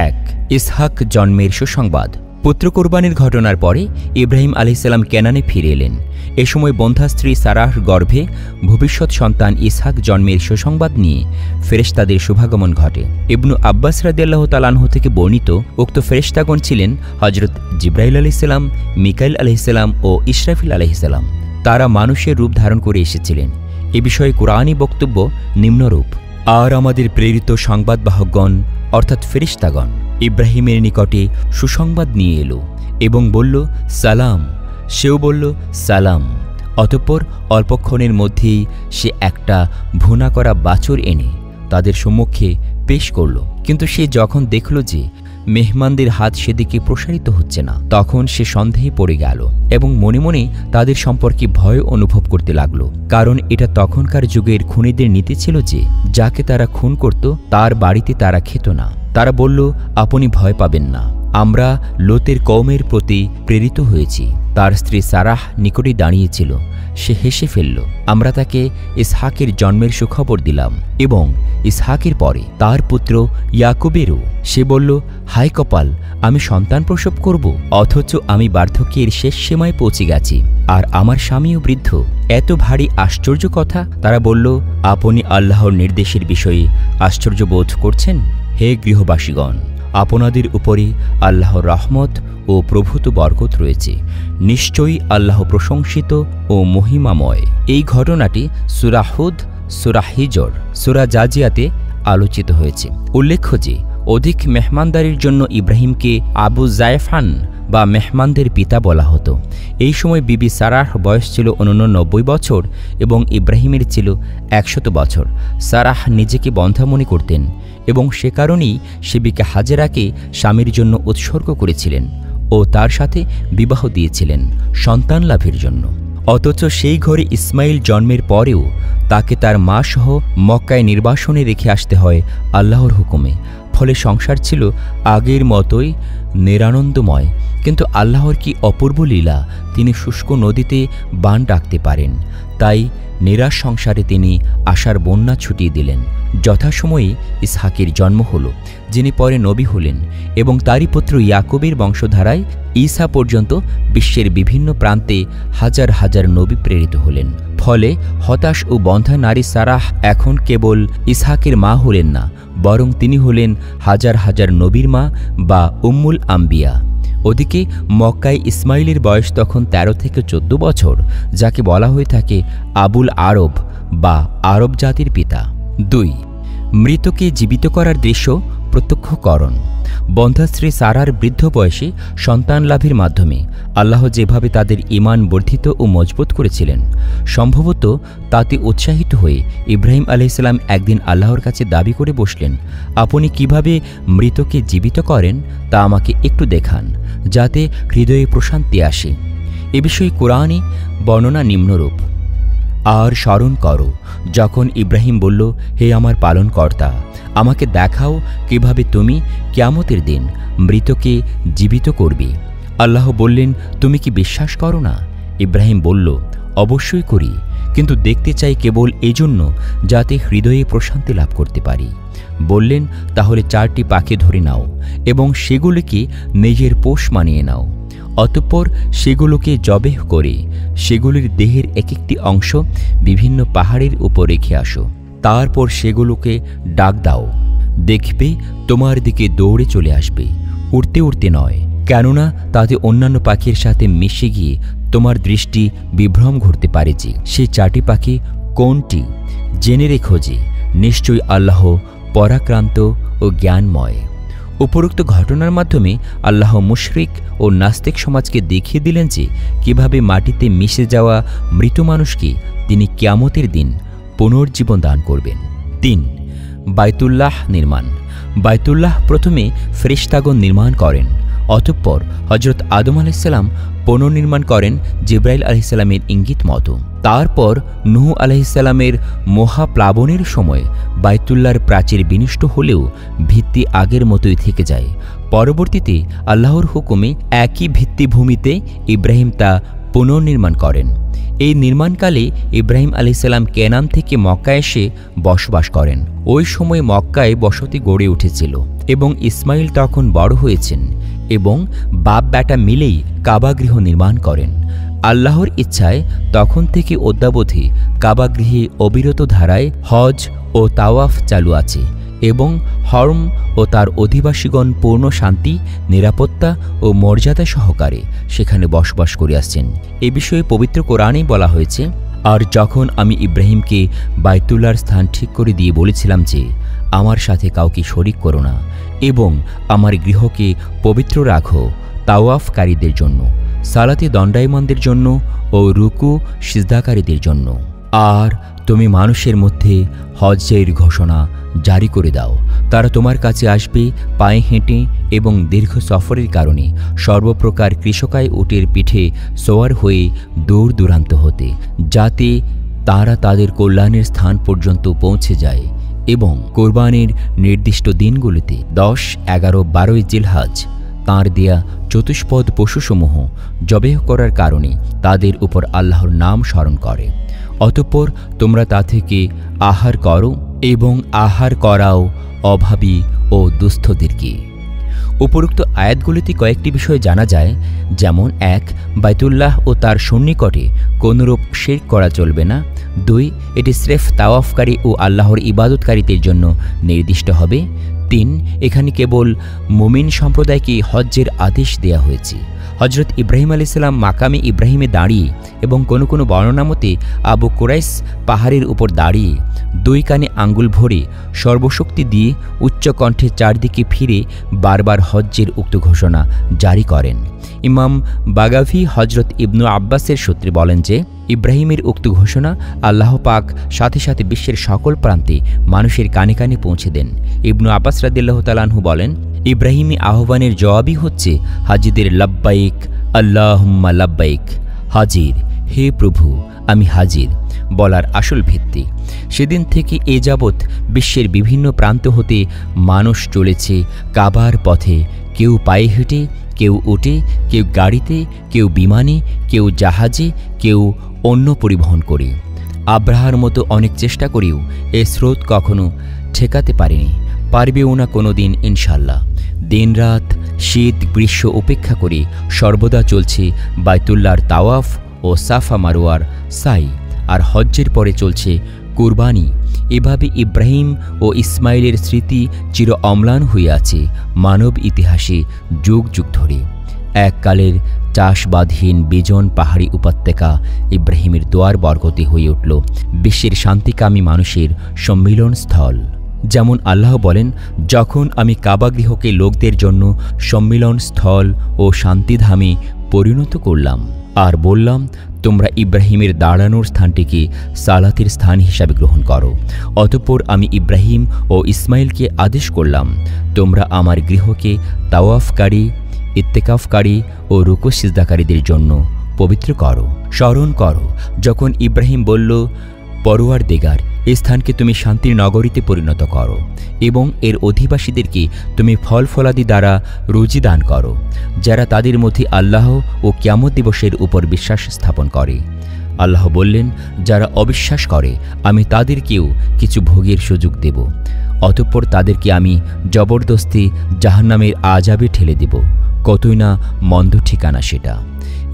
1 ইসহাক জন্মের সুসংবাদ। পুত্র কোরবানির ঘটনার পরে ইব্রাহিম আলাইহিসসালাম কেনানে ফিরে এলেন। এ সময় বন্ধ্যা স্ত্রী সারাহর গর্ভে ভবিষ্যৎ সন্তান ইসহাক জন্মের সুসংবাদ নিয়ে ফেরেশতাদের শুভাগমন ঘটে। ইবনু আব্বাস রাদিয়াল্লাহু তাআলা আনহু থেকে বর্ণিত উক্ত ফেরেশতাগণ ছিলেন হযরত জিবরাইল আলাইহিসসালাম, মিকাইল আলাইহিসসালাম ও ইসরাফিল আলাইহিসসালাম। তারা মানুষের রূপ ধারণ করে এসেছিলেন। এ বিষয়ে কুরআনী বক্তব্য নিম্নরূপ: আর আমাদের প্রেরিত সংবাদবাহকগণ অর্থাৎ ফেরেশতাগণ ইব্রাহিমের নিকটে সুসংবাদ নিয়ে এলো এবং বলল, সালাম। সেও বলল, সালাম। অতঃপর অল্পক্ষণের মধ্যেই সে একটা ভুনা করা বাছুর এনে তাদের সম্মুখে পেশ করল। কিন্তু সে যখন দেখল যে মেহমানদের হাত সেদিকে প্রসারিত হচ্ছে না, তখন সে সন্দেহে পড়ে গেল এবং মনে মনে তাদের সম্পর্কে ভয় অনুভব করতে লাগল। কারণ এটা তখনকার যুগের খুনিদের নীতি ছিল যে যাকে তারা খুন করত তার বাড়িতে তারা খেত না। তারা বলল, আপনি ভয় পাবেন না, আমরা লোতের কওমের প্রতি প্রেরিত হয়েছি। তার স্ত্রী সারাহ নিকটে দাঁড়িয়েছিল। সে হেসে ফেলল। আমরা তাকে ইসহাকের জন্মের সুখবর দিলাম এবং ইসহাকের পরে তার পুত্র ইয়াকুবেরও। সে বলল, হায় কপাল, আমি সন্তান প্রসব করব, অথচ আমি বার্ধক্যের শেষ সীমায় পৌঁছে গেছি, আর আমার স্বামীও বৃদ্ধ। এত ভারী আশ্চর্য কথা। তারা বলল, আপনি আল্লাহর নির্দেশের বিষয়ে আশ্চর্য বোধ করছেন? হে গৃহবাসীগণ, আপনাদের উপরে আল্লাহর রহমত ও প্রভূত বরকত রয়েছে। নিশ্চয়ই আল্লাহ প্রশংসিত ও মহিমাময়। এই ঘটনাটি সূরা হুদ, সূরা হিজর, সূরা জাজিয়াতে আলোচিত হয়েছে। উল্লেখ্য যে অধিক মেহমানদারির জন্য ইব্রাহিমকে আবু জায়ফান বা মেহমানদের পিতা বলা হতো। এই সময় বিবি সারাহ বয়স ছিল 89 বছর এবং ইব্রাহিমের ছিল 100 বছর। সারাহ নিজেকে বন্ধ্যা মনে করতেন এবং সে কারণেই সে বিকে হাজেরাকে স্বামীর জন্য উৎসর্গ করেছিলেন ও তার সাথে বিবাহ দিয়েছিলেন সন্তান লাভের জন্য। অথচ সেই ঘরে ইসমাইল জন্মের পরেও তাকে তার মা সহ মক্কায় নির্বাসনে রেখে আসতে হয় আল্লাহর হুকুমে। ফলে সংসার ছিল আগের মতোই নিরানন্দময়। কিন্তু আল্লাহর কি অপূর্ব লীলা! তিনি শুষ্ক নদীতে বান ডাকতে পারেন। তাই নিরাশ সংসারে তিনি আশার বন্যা ছুটিয়ে দিলেন। যথাসময়ে ইসহাকের জন্ম হল, যিনি পরে নবী হলেন এবং তারই পুত্র ইয়াকুবের বংশধারায় ঈসা পর্যন্ত বিশ্বের বিভিন্ন প্রান্তে হাজার হাজার নবী প্রেরিত হলেন। ফলে হতাশ ও বন্ধ্যা নারী সারাহ এখন কেবল ইসহাকের মা হলেন না, বরং তিনি হলেন হাজার হাজার নবীর মা বা উম্মুল আম্বিয়া। ওদিকে মক্কায় ইসমাইলের বয়স তখন 13 থেকে 14 বছর, যাকে বলা হয়ে থাকে আবুল আরব বা আরব জাতির পিতা। 2 মৃতকে জীবিত করার দৃশ্য প্রত্যক্ষকরণ। বন্ধ্যা স্ত্রী সারার বৃদ্ধ বয়সে সন্তান লাভের মাধ্যমে আল্লাহ যেভাবে তাদের ঈমান বর্ধিত ও মজবুত করেছিলেন, সম্ভবত তাতে উৎসাহিত হয়ে ইব্রাহিম আলাইহিসসালাম একদিন আল্লাহর কাছে দাবি করে বসলেন, আপনি কিভাবে মৃতকে জীবিত করেন তা আমাকে একটু দেখান, যাতে হৃদয়ে প্রশান্তি আসে। এ বিষয়ে কোরআনে বর্ণনা নিম্নরূপ: আর স্মরণ করো যখন ইব্রাহিম বলল, হে আমার পালনকর্তা, আমাকে দেখাও কিভাবে তুমি কিয়ামতের দিন মৃতকে জীবিত করবে। আল্লাহ বললেন, তুমি কি বিশ্বাস করো না? ইব্রাহিম বলল, অবশ্যই করি, কিন্তু দেখতে চাই কেবল এজন্য যাতে হৃদয়ে প্রশান্তি লাভ করতে পারি। বললেন, তাহলে 4টি পাখি ধরে নাও এবং সেগুলিকে নিজের পোষ মানিয়ে নাও। অতঃপর সেগুলোকে জবেহ করে সেগুলির দেহের এক একটি অংশ বিভিন্ন পাহাড়ের উপর রেখে আসো। তারপর সেগুলোকে ডাক দাও, দেখবে তোমার দিকে দৌড়ে চলে আসবে, উড়তে উড়তে নয়, কেননা তাতে অন্যান্য পাখির সাথে মিশে গিয়ে তোমার দৃষ্টি বিভ্রম ঘটতে পারে যে সে 4টি পাখি কোনটি। জেনে রেখো যে নিশ্চয়ই আল্লাহ পরাক্রান্ত ও জ্ঞানময়। উপরোক্ত ঘটনার মাধ্যমে আল্লাহ মুশরিক ও নাস্তিক সমাজকে দেখিয়ে দিলেন যে কিভাবে মাটিতে মিশে যাওয়া মৃত মানুষকে তিনি কিয়ামতের দিন পুনর্জীবন দান করবেন। 3. বাইতুল্লাহ নির্মাণ। বাইতুল্লাহ প্রথমে ফেরেশতাগণ নির্মাণ করেন, অতঃপর হজরত আদম আলাইহিসসালাম পুনর্নির্মাণ করেন জিবরাইল আলাইহিসসালামের ইঙ্গিত মতো। তারপর নূহ আলাইহিসসালামের মহাপ্লাবনের সময় বাইতুল্লাহর প্রাচীর বিনষ্ট হলেও ভিত্তি আগের মতোই থেকে যায়। পরবর্তীতে আল্লাহর হুকুমে একই ভিত্তিভূমিতে ইব্রাহিম তা পুনর্নির্মাণ করেন। এই নির্মাণকালে ইব্রাহিম আলাইহিসসালাম কেনান থেকে মক্কা এসে বসবাস করেন। ওই সময় মক্কায় বসতি গড়ে উঠেছিল এবং ইসমাইল তখন বড় হয়েছেন এবং বাপ বেটা মিলেই কাবাগৃহ নির্মাণ করেন। আল্লাহর ইচ্ছায় তখন থেকে অদ্যাবধি কাবাগৃহে অবিরত ধারায় হজ ও তাওয়াফ চালু আছে এবং হরম ও তার অধিবাসীগণ পূর্ণ শান্তি, নিরাপত্তা ও মর্যাদা সহকারে সেখানে বসবাস করে আসছেন। এ বিষয়ে পবিত্র কোরআনেই বলা হয়েছে, আর যখন আমি ইব্রাহিমকে বাইতুল্লাহর স্থান ঠিক করে দিয়ে বলেছিলাম যে আমার সাথে কাউকে শরিক করো না এবং আমার গৃহকে পবিত্র রাখো তাওয়াফকারীদের জন্য, সালাতে দণ্ডায়মানদের জন্য ও রুকু সিজদাকারীদের জন্য, আর তুমি মানুষের মধ্যে হজ্জের ঘোষণা জারি করে দাও। তারা তোমার কাছে আসবে পায়ে হেঁটে এবং দীর্ঘ সফরের কারণে সর্বপ্রকার কৃষকায় উটের পিঠে সোয়ার হয়ে দূর দূরান্ত হতে, যাতে তারা তাদের কল্যাণের স্থান পর্যন্ত পৌঁছে যায় এবং কোরবানির নির্দিষ্ট দিনগুলিতে 10, 11, 12 জিলহজ তাঁর দেয়া চতুষ্পদ পশুসমূহ জবেহ করার কারণে তাদের উপর আল্লাহর নাম স্মরণ করে। অতঃপর তোমরা তা থেকে আহার করো এবং আহার করাও অভাবী ও দুস্থদেরকে। উপরোক্ত আয়াতগুলিতে কয়েকটি বিষয় জানা যায়, যেমন 1. বাইতুল্লাহ ও তার সন্নিকটে কোনরূপ শিরক করা চলবে না। 2. এটি স্রেফ তাওয়াফকারী ও আল্লাহর ইবাদতকারীদের জন্য নির্দিষ্ট হবে। 3. এখানে কেবল মুমিন সম্প্রদায়কে হজ্জের আদেশ দেয়া হয়েছে। হজরত ইব্রাহিম আলাইহিসসালাম মাকামে ইব্রাহিমে দাঁড়িয়ে এবং কোনো কোনো বর্ণনা মতে আবু কুরাইশ পাহাড়ের উপর দাঁড়িয়ে 2 কানে আঙ্গুল ভরে সর্বশক্তি দিয়ে উচ্চকণ্ঠে চারদিকে ফিরে বারবার হজ্জের উক্ত ঘোষণা জারি করেন। ইমাম বাগাভি হজরত ইবনু আব্বাসের সূত্রে বলেন যে ইব্রাহিমের উক্ত ঘোষণা আল্লাহ পাক সাথে সাথে বিশ্বের সকল প্রান্তে মানুষের কানে কানে পৌঁছে দেন। ইবনু আব্বাস রাদিয়াল্লাহু তাআলা আনহু বলেন, ইব্রাহিমী আহ্বানের জবাবই হচ্ছে হাজিদের লাব্বাইক আল্লাহুম্মা লাব্বাইক, হাজির, হে প্রভু আমি হাজির বলার আসল ভিত্তি। সেদিন থেকে এ যাবৎ বিশ্বের বিভিন্ন প্রান্ত হতে মানুষ চলেছে কাবার পথে, কেউ পায়ে হেঁটে, কেউ উটে, কেউ গাড়িতে, কেউ বিমানে, কেউ জাহাজে, কেউ অন্য পরিবহন করে। আব্রাহার মতো অনেক চেষ্টা করেও এ স্রোত কখনো ঠেকাতে পারেনি, পারবেও না কোনো দিন ইনশাল্লাহ। দিনরাত শীত গ্রীষ্ম উপেক্ষা করে সর্বদা চলছে বাইতুল্লাহর তাওয়াফ ও সাফা মারোয়ার সাই, আর হজ্জের পরে চলছে কুরবানি। এভাবে ইব্রাহিম ও ইসমাইলের স্মৃতি চির অম্লান হয়ে আছে মানব ইতিহাসে যুগ যুগ ধরে। এককালের চাষবাদহীন বিজন পাহাড়ি উপত্যকা ইব্রাহিমের দোয়ার বরকতে হয়ে উঠল বিশ্বের শান্তিকামী মানুষের সম্মিলন স্থল। যেমন আল্লাহ বলেন, যখন আমি কাবাগৃহকে লোকদের জন্য সম্মিলন স্থল ও শান্তিধামে পরিণত করলাম আর বললাম, তোমরা ইব্রাহিমের দাঁড়ানোর স্থানটিকে সালাতের স্থান হিসাবে গ্রহণ করো। অতঃপর আমি ইব্রাহিম ও ইসমাইলকে আদেশ করলাম, তোমরা আমার গৃহকে তাওয়াফকারী, ইত্তেকাফকারী ও রুকু সিজদাকারীদের জন্য পবিত্র করো। স্মরণ করো যখন ইব্রাহিম বলল, পরওয়ারদিগার, এই স্থানকে তুমি শান্তির নগরীতে পরিণত করো এবং এর অধিবাসীদেরকে তুমি ফল ফলাদি দ্বারা রুজি দান করো, যারা তাদের মধ্যে আল্লাহ ও কিয়ামত দিবসের উপর বিশ্বাস স্থাপন করে। আল্লাহ বললেন, যারা অবিশ্বাস করে আমি তাদেরকেও কিছু ভোগের সুযোগ দেব। অতঃপর তাদেরকে আমি জবরদস্তি জাহান্নামের আযাবে ঠেলে দেব। কতই না মন্দ ঠিকানা সেটা।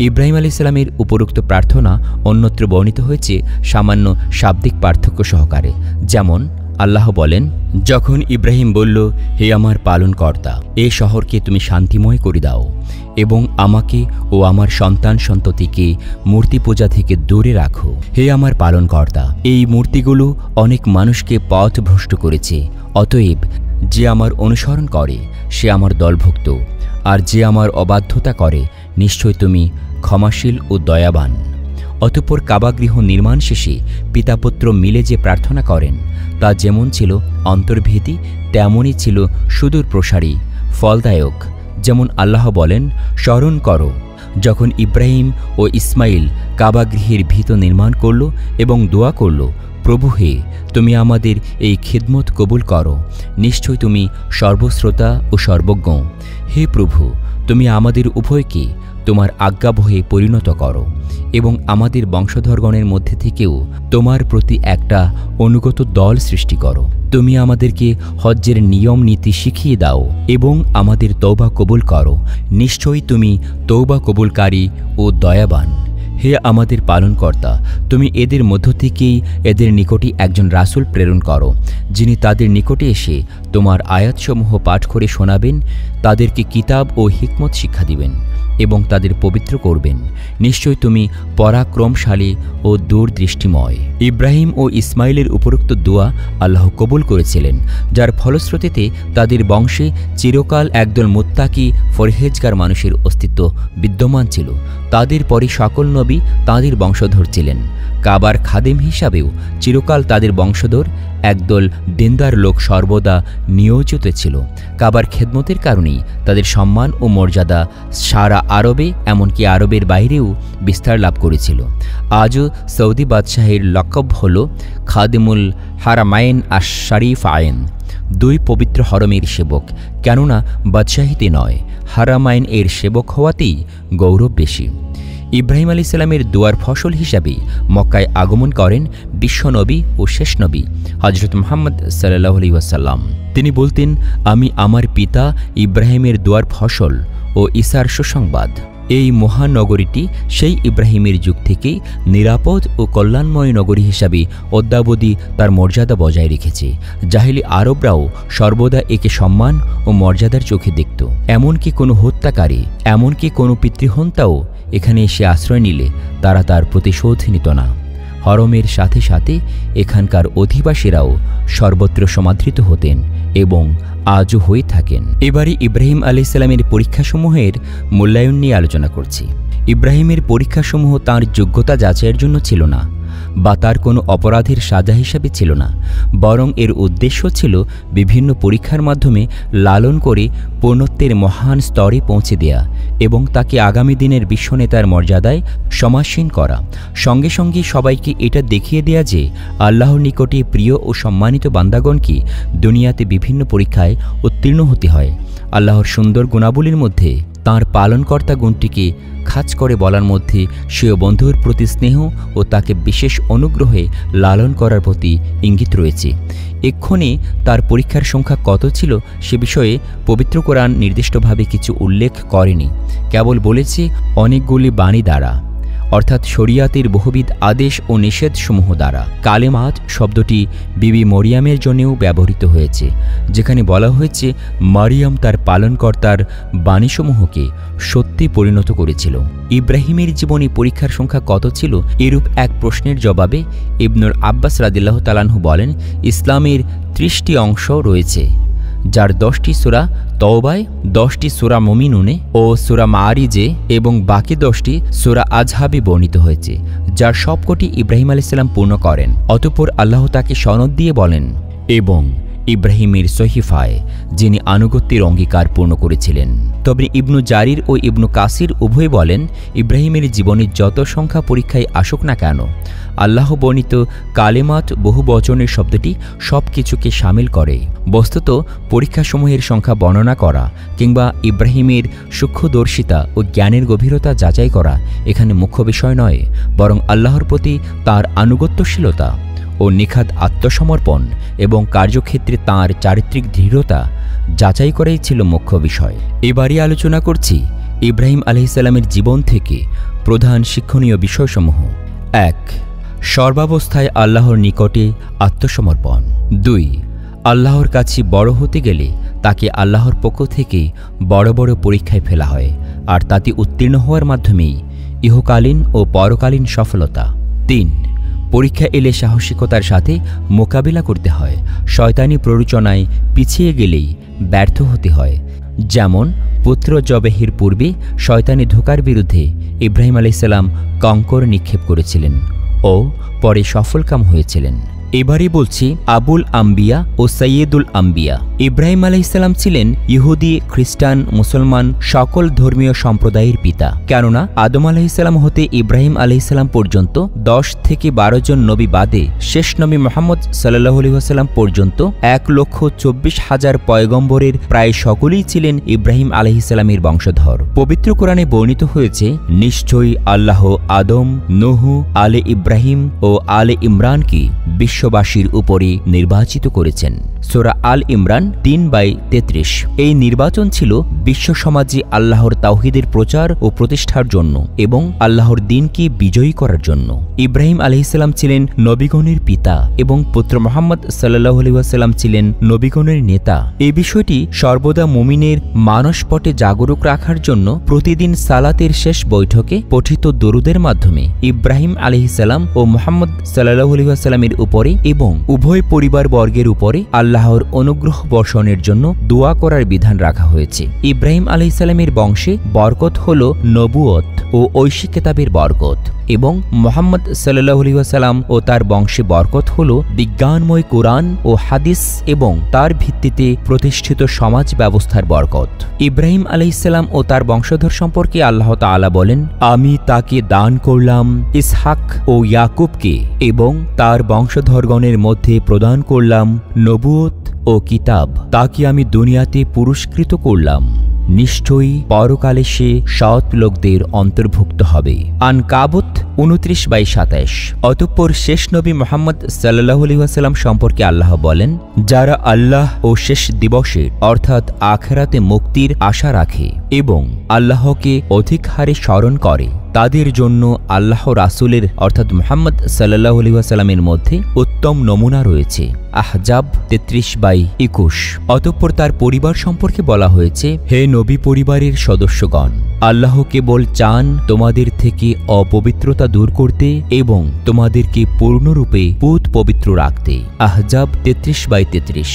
ইব্রাহিম আলাইহিসসালামের উপরোক্ত প্রার্থনা অন্যত্র বর্ণিত হয়েছে সামান্য শাব্দিক পার্থক্য সহকারে। যেমন আল্লাহ বলেন, যখন ইব্রাহিম বলল, হে আমার পালনকর্তা, এ শহরকে তুমি শান্তিময় করে দাও এবং আমাকে ও আমার সন্তান সন্ততিকে মূর্তি পূজা থেকে দূরে রাখো। হে আমার পালনকর্তা, এই মূর্তিগুলো অনেক মানুষকে পথভ্রষ্ট করেছে। অতএব যে আমার অনুসরণ করে সে আমার দলভুক্ত, আর যে আমার অবাধ্যতা করে নিশ্চয় তুমি ক্ষমাশীল ও দয়াবান। অতঃপর কাবাগৃহ নির্মাণ শেষে পিতাপুত্র মিলে যে প্রার্থনা করেন তা যেমন ছিল অন্তর্ভেদী তেমনই ছিল সুদূর প্রসারী, ফলদায়ক। যেমন আল্লাহ বলেন, স্মরণ করো যখন ইব্রাহিম ও ইসমাইল কাবাগৃহের ভিত নির্মাণ করল এবং দোয়া করল, প্রভু হে, তুমি আমাদের এই খিদমত কবুল করো, নিশ্চয় তুমি সর্বশ্রোতা ও সর্বজ্ঞ। হে প্রভু, তুমি আমাদের উভয়কে তোমার আজ্ঞাবহে পরিণত করো এবং আমাদের বংশধরগণের মধ্যে থেকেও তোমার প্রতি একটা অনুগত দল সৃষ্টি করো। তুমি আমাদেরকে হজ্জের নিয়ম নীতি শিখিয়ে দাও এবং আমাদের তওবা কবুল করো, নিশ্চয়ই তুমি তওবা কবুলকারী ও দয়াবান। হে আমাদের পালনকর্তা, তুমি এদের মধ্য থেকেই এদের নিকটে একজন রাসূল প্রেরণ করো, যিনি তাদের নিকটে এসে তোমার আয়াতসমূহ পাঠ করে শোনাবেন, তাদেরকে কিতাব ও হিকমত শিক্ষা দিবেন এবং তাদের পবিত্র করবেন। নিশ্চয় তুমি পরাক্রমশালী ও দূরদৃষ্টিময়। ইব্রাহিম ও ইসমাইলের উপরোক্ত দোয়া আল্লাহ কবুল করেছিলেন, যার ফলশ্রুতিতে তাদের বংশে চিরকাল একদল মুত্তাকি ফরহেজগার মানুষের অস্তিত্ব বিদ্যমান ছিল। তাদের পরে সকল নবী তাদের বংশধর ছিলেন। কাবার খাদেম হিসাবেও চিরকাল তাদের বংশধর একদল দিনদার লোক সর্বদা নিয়োজিত ছিল। কাবার খেদমতের কারণেই তাদের সম্মান ও মর্যাদা সারা আরবে, এমনকি আরবের বাইরেও বিস্তার লাভ করেছিল। আজও সৌদি বাদশাহের লকব হল খাদেমুল হারামাইন আশ শরীফ আইন, দুই পবিত্র হরমের সেবক। কেননা বাদশাহিতে নয়, হারামাইন এর সেবক হওয়াতেই গৌরব বেশি। ইব্রাহিম আলাইহিসসালামের দোয়ার ফসল হিসাবে মক্কায় আগমন করেন বিশ্বনবী ও শেষ নবী হযরত মুহাম্মদ সাল্লাল্লাহু আলাইহি ওয়াসাল্লাম। তিনি বলতেন, আমি আমার পিতা ইব্রাহিমের দোয়ার ফসল ও ঈসার সুসংবাদ। এই মহানগরীটি সেই ইব্রাহিমের যুগ থেকেই নিরাপদ ও কল্যাণময় নগরী হিসাবে অদ্যাবধি তার মর্যাদা বজায় রেখেছে। জাহিলি আরবরাও সর্বদা একে সম্মান ও মর্যাদার চোখে দেখত। এমনকি কোনো হত্যাকারী, এমনকি কোনো পিতৃহন্তাও এখানে এসে আশ্রয় নিলে তারা তার প্রতিশোধ নিত না। হরমের সাথে সাথে এখানকার অধিবাসীরাও সর্বত্র সমাদৃত হতেন এবং আজও হয়ে থাকেন। এবারে ইব্রাহিম আলাইহিসসালামের পরীক্ষাসমূহের মূল্যায়ন নিয়ে আলোচনা করছি। ইব্রাহিমের পরীক্ষাসমূহ তাঁর যোগ্যতা যাচাইয়ের জন্য ছিল না বা তার কোনো অপরাধের সাজা হিসাবে ছিল না, বরং এর উদ্দেশ্য ছিল বিভিন্ন পরীক্ষার মাধ্যমে লালন করে পূর্ণত্বের মহান স্তরে পৌঁছে দেয়া এবং তাকে আগামী দিনের বিশ্বনেতার মর্যাদায় সমাসীন করা। সঙ্গে সঙ্গে সবাইকে এটা দেখিয়ে দেয়া যে আল্লাহর নিকটে প্রিয় ও সম্মানিত বান্দাগণকে দুনিয়াতে বিভিন্ন পরীক্ষায় উত্তীর্ণ হতে হয়। আল্লাহর সুন্দর গুণাবলীর মধ্যে তাঁর পালনকর্তা গুণটিকে খাস করে বলার মধ্যে স্বীয় বন্ধুর প্রতি স্নেহ ও তাকে বিশেষ অনুগ্রহে লালন করার প্রতি ইঙ্গিত রয়েছে। এক্ষণে তার পরীক্ষার সংখ্যা কত ছিল সে বিষয়ে পবিত্র কোরআন নির্দিষ্টভাবে কিছু উল্লেখ করেনি, কেবল বলেছে অনেকগুলি বাণী দ্বারা, অর্থাৎ শরিয়াতের বহুবিধ আদেশ ও নিষেধসমূহ দ্বারা। কালেমাত শব্দটি বিবি মরিয়ামের জন্যও ব্যবহৃত হয়েছে, যেখানে বলা হয়েছে মারিয়াম তার পালনকর্তার বাণীসমূহকে সত্যি পরিণত করেছিল। ইব্রাহিমের জীবনী পরীক্ষার সংখ্যা কত ছিল এরূপ এক প্রশ্নের জবাবে ইবনুল আব্বাস রাদিয়াল্লাহু তাআলা আনহু বলেন, ইসলামের 30টি অংশ রয়েছে, যার 10টি সূরা তওবায়, 10টি সূরা মুমিনুনে ও সূরা মাআরিজে এবং বাকি 10টি সূরা আজহাবে বর্ণিত হয়েছে, যার সবকটি ইব্রাহিম আলাইহিস সালাম পূর্ণ করেন। অতঃপর আল্লাহ তাকে সনদ দিয়ে বলেন, এবং ইব্রাহিমের সহিফায় যিনি আনুগত্যের অঙ্গীকার পূর্ণ করেছিলেন। তবে ইবনু জারির ও ইবনু কাসির উভয় বলেন, ইব্রাহিমের জীবনের যত সংখ্যা পরীক্ষায় আসুক না কেন, আল্লাহ বর্ণিত কালেমাত বহু বচনের শব্দটি সব কিছুকে শামিল করে। বস্তুত পরীক্ষাসমূহের সংখ্যা বর্ণনা করা কিংবা ইব্রাহিমের সূক্ষ্মদর্শিতা ও জ্ঞানের গভীরতা যাচাই করা এখানে মুখ্য বিষয় নয়, বরং আল্লাহর প্রতি তার আনুগত্যশীলতা ও নিখাদ আত্মসমর্পণ এবং কার্যক্ষেত্রে তাঁর চারিত্রিক দৃঢ়তা যাচাই করাই ছিল মুখ্য বিষয়। এবারই আলোচনা করছি ইব্রাহিম আলাইহিসসালামের জীবন থেকে প্রধান শিক্ষণীয় বিষয়সমূহ। ১. সর্বাবস্থায় আল্লাহর নিকটে আত্মসমর্পণ। ২. আল্লাহর কাছে বড় হতে গেলে তাকে আল্লাহর পক্ষ থেকে বড় বড় পরীক্ষায় ফেলা হয়, আর তাতে উত্তীর্ণ হওয়ার মাধ্যমেই ইহকালীন ও পরকালীন সফলতা। ৩. পরীক্ষা এলে সাহসিকতার সাথে মোকাবিলা করতে হয়। শয়তানি প্ররোচনায় পিছিয়ে গেলেই ব্যর্থ হতে হয়। যেমন পুত্র জবেহের পূর্বে শয়তানি ধোঁকার বিরুদ্ধে ইব্রাহিম আলাইহিসসালাম কঙ্কর নিক্ষেপ করেছিলেন ও পরে সফলকাম হয়েছিলেন। এবারে বলছি আবুল আম্বিয়া ও সৈয়দুল আম্বিয়া। ইব্রাহিম আলাইহিসসালাম ছিলেন ইহুদি, খ্রিস্টান, মুসলমান সকল ধর্মীয় সম্প্রদায়ের পিতা। কেননা আদম আলাইহিসসালাম হতে ইব্রাহিম আলাইহিসসালাম পর্যন্ত 10 থেকে 12 জন নবী বাদে শেষ নবী মুহাম্মদ সাল্লাল্লাহু আলাইহি ওয়াসাল্লাম পর্যন্ত 1,24,000 পয়গম্বরের প্রায় সকলেই ছিলেন ইব্রাহিম আলাইহিসসালামের বংশধর। পবিত্র কোরআনে বর্ণিত হয়েছে, নিশ্চয়ই আল্লাহ আদম, নূহ, আলে ইব্রাহিম ও আলে ইমরানকে বিশ্ববাসীর উপরে নির্বাচিত করেছেন। সূরা আল ইমরান 3/33। এই নির্বাচন ছিল বিশ্ব সমাজে আল্লাহর তাওহীদের প্রচার ও প্রতিষ্ঠার জন্য এবং আল্লাহর দ্বীনকে বিজয়ী করার জন্য। ইব্রাহিম আলাইহিসসালাম ছিলেন নবীগণের পিতা এবং পুত্র মুহাম্মদ সাল্লাল্লাহু আলাইহি ওয়াসাল্লাম ছিলেন নবীগণের নেতা। এই বিষয়টি সর্বদা মুমিনের মানসপটে জাগরুক রাখার জন্য প্রতিদিন সালাতের শেষ বৈঠকে পঠিত দরুদের মাধ্যমে ইব্রাহিম আলাইহিসসালাম ও মুহাম্মদ সাল্লাল্লাহু আলাইহি ওয়াসাল্লামের উপরে এবং উভয় পরিবার বর্গের উপরে আল্লাহর অনুগ্রহ বর্ষণের জন্য দোয়া করার বিধান রাখা হয়েছে। ইব্রাহিম আলাইহিসসালামের বংশে বরকত হল নবুয়ত ও ঐশী কিতাবের বরকত এবং মুহাম্মদ সাল্লাল্লাহু আলাইহি ওয়াসাল্লাম ও তার বংশে বরকত হল বিজ্ঞানময় কোরআন ও হাদিস এবং তার ভিত্তিতে প্রতিষ্ঠিত সমাজ ব্যবস্থার বরকত। ইব্রাহিম আলাইহিসসালাম ও তার বংশধর সম্পর্কে আল্লাহ তাআলা বলেন, আমি তাকে দান করলাম ইসহাক ও ইয়াকুবকে এবং তার বংশধরগণের মধ্যে প্রদান করলাম নবুয়ত ও কিতাব। তাকে আমি দুনিয়াতে পুরস্কৃত করলাম, নিশ্চয়ই পরকালে সে সৎ লোকদের অন্তর্ভুক্ত হবে। আনকাবুত 29/27। অতঃপর শেষ নবী মুহাম্মদ সাল্লাল্লাহু আলাইহি ওয়াসাল্লাম সম্পর্কে আল্লাহ বলেন, যারা আল্লাহ ও শেষ দিবসের অর্থাৎ আখিরাতে মুক্তির আশা রাখে এবং আল্লাহকে অধিক হারে স্মরণ করে, তাদের জন্য আল্লাহ রাসূলের অর্থাৎ মুহাম্মদ সাল্লাল্লাহু আলাইহি ওয়াসাল্লামের মধ্যে উত্তম নমুনা রয়েছে। আহজাব 33/21। অতঃপর তার পরিবার সম্পর্কে বলা হয়েছে, হে নবী পরিবারের সদস্যগণ, আল্লাহ কেবল চান তোমাদের থেকে অপবিত্রতা দূর করতে এবং তোমাদেরকে পূর্ণরূপে পবিত্র রাখতে। আহজাব 33/33।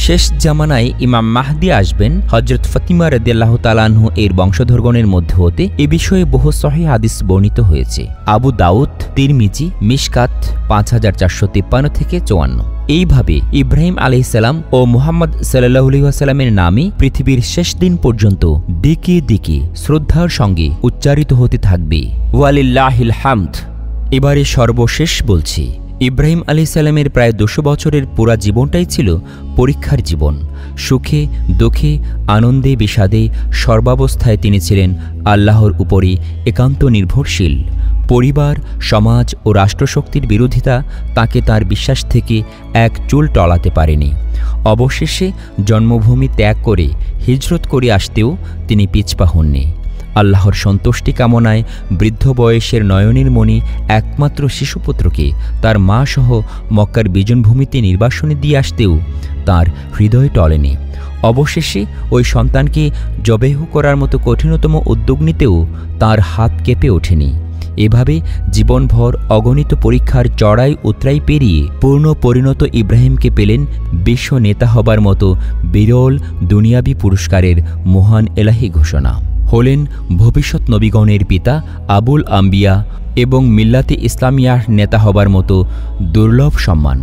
শেষ জামানায় ইমাম মাহদি আসবেন। হযরত ফাতিমা রাদিয়াল্লাহু তাআলা আনহু এর বংশধরগণের মধ্যে হতে এ বিষয়ে বহু সহিহ হাদিস বর্ণিত হয়েছে। আবু দাউদ, তিরমিজি, মিশকাত 5453 থেকে 54। এইভাবে ইব্রাহিম আলাইহিসসালাম ও মুহাম্মদ সাল্লাল্লাহু আলাইহি ওয়াসাল্লামের নামে পৃথিবীর শেষ দিন পর্যন্ত দিকে দিকে শ্রদ্ধার সঙ্গে উচ্চারিত হতে থাকবে। ওয়ালিল্লাহিল হামদ। এবারে সর্বশেষ বলছি, ইব্রাহিম আলাইহিসসালামের প্রায় 200 বছরের পুরা জীবনটাই ছিল পরীক্ষার জীবন। সুখে দুঃখে আনন্দে বিষাদে সর্বাবস্থায় তিনি ছিলেন আল্লাহর উপরে একান্ত নির্ভরশীল। পরিবার, সমাজ ও রাষ্ট্রশক্তির বিরোধিতা তাকে তার বিশ্বাস থেকে এক চুল টলাতে পারেনি। অবশেষে জন্মভূমি ত্যাগ করে হিজরত করে আসতেও তিনি পিছপা হননি। আল্লাহর সন্তুষ্টি কামনায় বৃদ্ধ বয়সের নয়নের মণি একমাত্র শিশুপুত্রকে তার মা সহ মক্কার বিজনভূমিতে নির্বাসনে দিয়ে আসতেও তার হৃদয় টলেনি। অবশেষে ওই সন্তানকে জবেহ করার মতো কঠিনতম উদ্যোগ নিতেও তার হাত কেঁপে ওঠেনি। এভাবে জীবনভর অগণিত পরীক্ষার চড়াই উতরাই পেরিয়ে পূর্ণ পরিণত ইব্রাহিমকে পেলেন বিশ্ব নেতা হবার মতো বিরল দুনিয়াবী পুরস্কারের মহান এলাহি ঘোষণা। হলেন ভবিষ্যৎ নবীগণের পিতা আবুল আম্বিয়া এবং মিল্লাতে ইসলামিয়ার নেতা হবার মতো দুর্লভ সম্মান।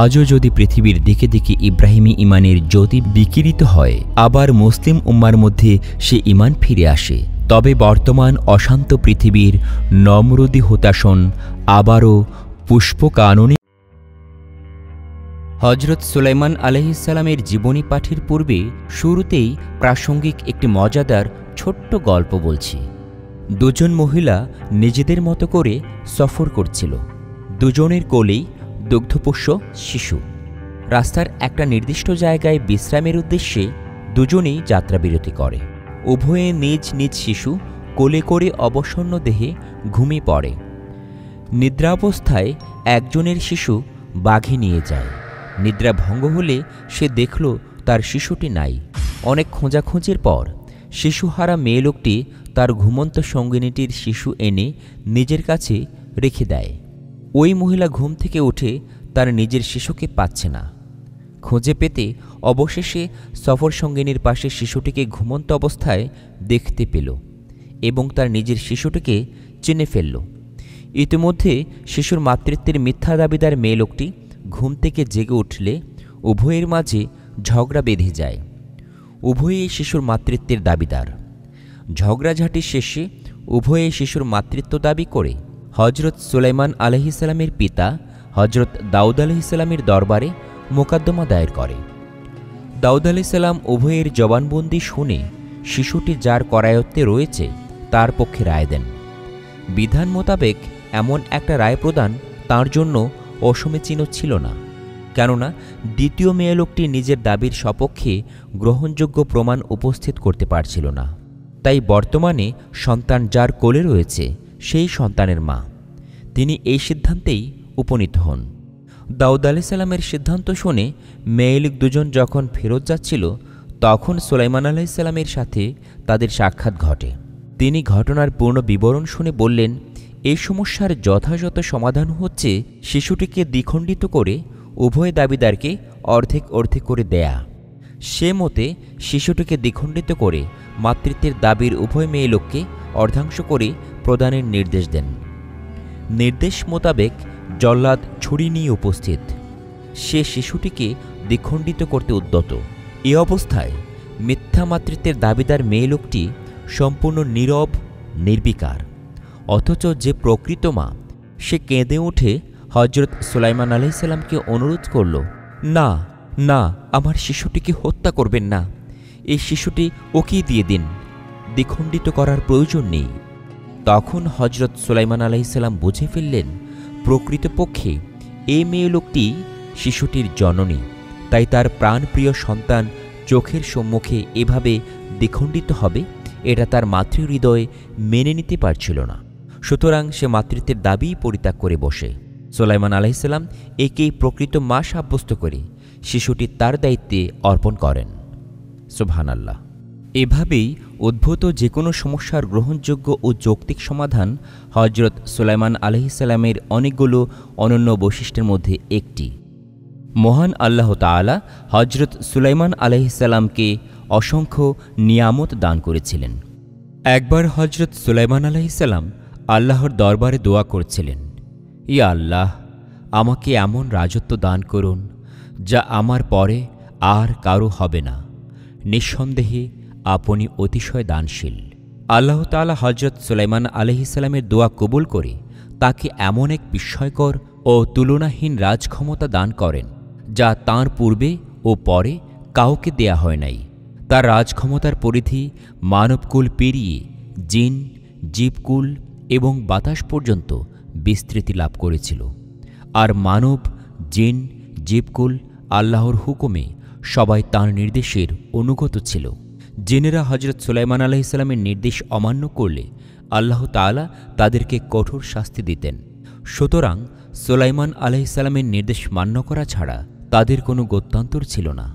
আজও যদি পৃথিবীর দিকে দিকে ইব্রাহিমী ইমানের জ্যোতি বিকিরিত হয়, আবার মুসলিম উম্মার মধ্যে সে ইমান ফিরে আসে, তবে বর্তমান অশান্ত পৃথিবীর নমরুদি হোতাশন আবারও পুষ্পকাননে। হজরত সুলাইমান আলাইহিসসালামের জীবনী পাঠের পূর্বে শুরুতেই প্রাসঙ্গিক একটি মজাদার ছোট্ট গল্প বলছি। দুজন মহিলা নিজেদের মতো করে সফর করছিল। দুজনের কোলেই দুগ্ধপোষ্য শিশু। রাস্তার একটা নির্দিষ্ট জায়গায় বিশ্রামের উদ্দেশ্যে দুজনেই যাত্রাবিরতি করে। উভয়ে নিজ নিজ শিশু কোলে করে অবসন্ন দেহে ঘুমিয়ে পড়ে। নিদ্রাবস্থায় একজনের শিশু বাঘে নিয়ে যায়। নিদ্রা ভঙ্গ হলে সে দেখল তার শিশুটি নাই। অনেক খোঁজাখুঁজির পর শিশুহারা মেয়ে লোকটি তার ঘুমন্ত সঙ্গিনীটির শিশু এনে নিজের কাছে রেখে দেয়। ওই মহিলা ঘুম থেকে উঠে তার নিজের শিশুকে পাচ্ছে না। খুঁজে পেতে অবশেষে সফর সঙ্গিনীর পাশে শিশুটিকে ঘুমন্ত অবস্থায় দেখতে পেল এবং তার নিজের শিশুটিকে চিনে ফেলল। ইতিমধ্যে শিশুর মাতৃত্বের মিথ্যা দাবিদার মেয়ে লোকটি ঘুম থেকে জেগে উঠলে উভয়ের মাঝে ঝগড়া বেঁধে যায়। উভয়েই শিশুর মাতৃত্বের দাবিদার। ঝগড়াঝাটির শেষে উভয়ে শিশুর মাতৃত্ব দাবি করে হজরত সুলাইমান আলাইহিসসালামের পিতা হজরত দাউদ আলাইহিসসালামের দরবারে মোকদ্দমা দায়ের করে। দাউদ আলাইহিসসালাম উভয়ের জবানবন্দি শুনে শিশুটি যার করায়ত্তে রয়েছে তার পক্ষে রায় দেন। বিধান মোতাবেক এমন একটা রায় প্রদান তাঁর জন্য অসমীচীন ছিল না, কেননা দ্বিতীয় মেয়ে লোকটি নিজের দাবির সপক্ষে গ্রহণযোগ্য প্রমাণ উপস্থিত করতে পারছিল না। তাই বর্তমানে সন্তান যার কোলে রয়েছে সেই সন্তানের মা। তিনি এই সিদ্ধান্তেই উপনীত হন। দাউদ আলাইহিসসালামের সিদ্ধান্ত শুনে মেয়ে লোক দুজন যখন ফেরত যাচ্ছিল তখন সুলাইমান আলাইহিসসালামের সাথে তাদের সাক্ষাৎ ঘটে। তিনি ঘটনার পূর্ণ বিবরণ শুনে বললেন, এই সমস্যার যথাযথ সমাধান হচ্ছে শিশুটিকে দ্বিখণ্ডিত করে উভয় দাবিদারকে অর্ধেক অর্ধেক করে দেয়া। সে মতে শিশুটিকে দ্বিখণ্ডিত করে মাতৃত্বের দাবির উভয় মেয়ে লোককে অর্ধাংশ করে প্রদানের নির্দেশ দেন। নির্দেশ মোতাবেক জল্লাদ ছুরি নিয়ে উপস্থিত। সে শিশুটিকে দ্বিখণ্ডিত করতে উদ্যত। এ অবস্থায় মিথ্যা মাতৃত্বের দাবিদার মেয়ে লোকটি সম্পূর্ণ নীরব নির্বিকার। অথচ যে প্রকৃত মা সে কেঁদে উঠে হজরত সুলাইমান আলাইহিসসালামকে অনুরোধ করল, না না, আমার শিশুটিকে হত্যা করবেন না, এই শিশুটি ওকেই দিয়ে দিন, দ্বিখণ্ডিত করার প্রয়োজন নেই। তখন হজরত সুলাইমান আলাইহিসসালাম বুঝে ফেললেন প্রকৃতপক্ষে এই মেয়ে লোকটি শিশুটির জননী, তাই তার প্রাণপ্রিয় সন্তান চোখের সম্মুখে এভাবে দ্বিখণ্ডিত হবে এটা তার মাতৃহৃদয়ে মেনে নিতে পারছিল না। সুতরাং সে মাতৃত্বের দাবিই পরিত্যাগ করে বসে। সুলাইমান আলাইহিসসালাম একেই প্রকৃত মা সাব্যস্ত করে শিশুটি তার দায়িত্বে অর্পণ করেন। সুবহানাল্লাহ। এভাবেই উদ্ভূত যে কোনো সমস্যার গ্রহণযোগ্য ও যৌক্তিক সমাধান হজরত সুলাইমান আলাইহিসসালামের অনেকগুলো অনন্য বৈশিষ্ট্যের মধ্যে একটি। মহান আল্লাহ তাআলা হজরত সুলাইমান আলাইহিসসালামকে অসংখ্য নিয়ামত দান করেছিলেন। একবার হজরত সুলাইমান আলাইহিসসালাম আল্লাহর দরবারে দোয়া করছিলেন, ইয়া আল্লাহ, আমাকে এমন রাজত্ব দান করুন যা আমার পরে আর কারো হবে না। নিঃসন্দেহে আপনি অতিশয় দানশীল। আল্লাহ তাআলা হজরত সুলাইমান আলাইহিসসালামের দোয়া কবুল করে তাকে এমন এক বিস্ময়কর ও তুলনাহীন রাজক্ষমতা দান করেন যা তাঁর পূর্বে ও পরে কাউকে দেয়া হয় নাই। তার রাজক্ষমতার পরিধি মানবকুল পেরিয়ে জিন, জীবকুল এবং বাতাস পর্যন্ত বিস্তৃতি লাভ করেছিল। আর মানব, জিন, জীবকুল আল্লাহর হুকুমে সবাই তাঁর নির্দেশের অনুগত ছিল। জিনেরা হজরত সুলাইমান আলাইহিসসালামের নির্দেশ অমান্য করলে আল্লাহ তাআলা তাদেরকে কঠোর শাস্তি দিতেন। সুতরাং সুলাইমান আলাইহিসসালামের নির্দেশ মান্য করা ছাড়া তাদের কোনো গত্যন্তর ছিল না।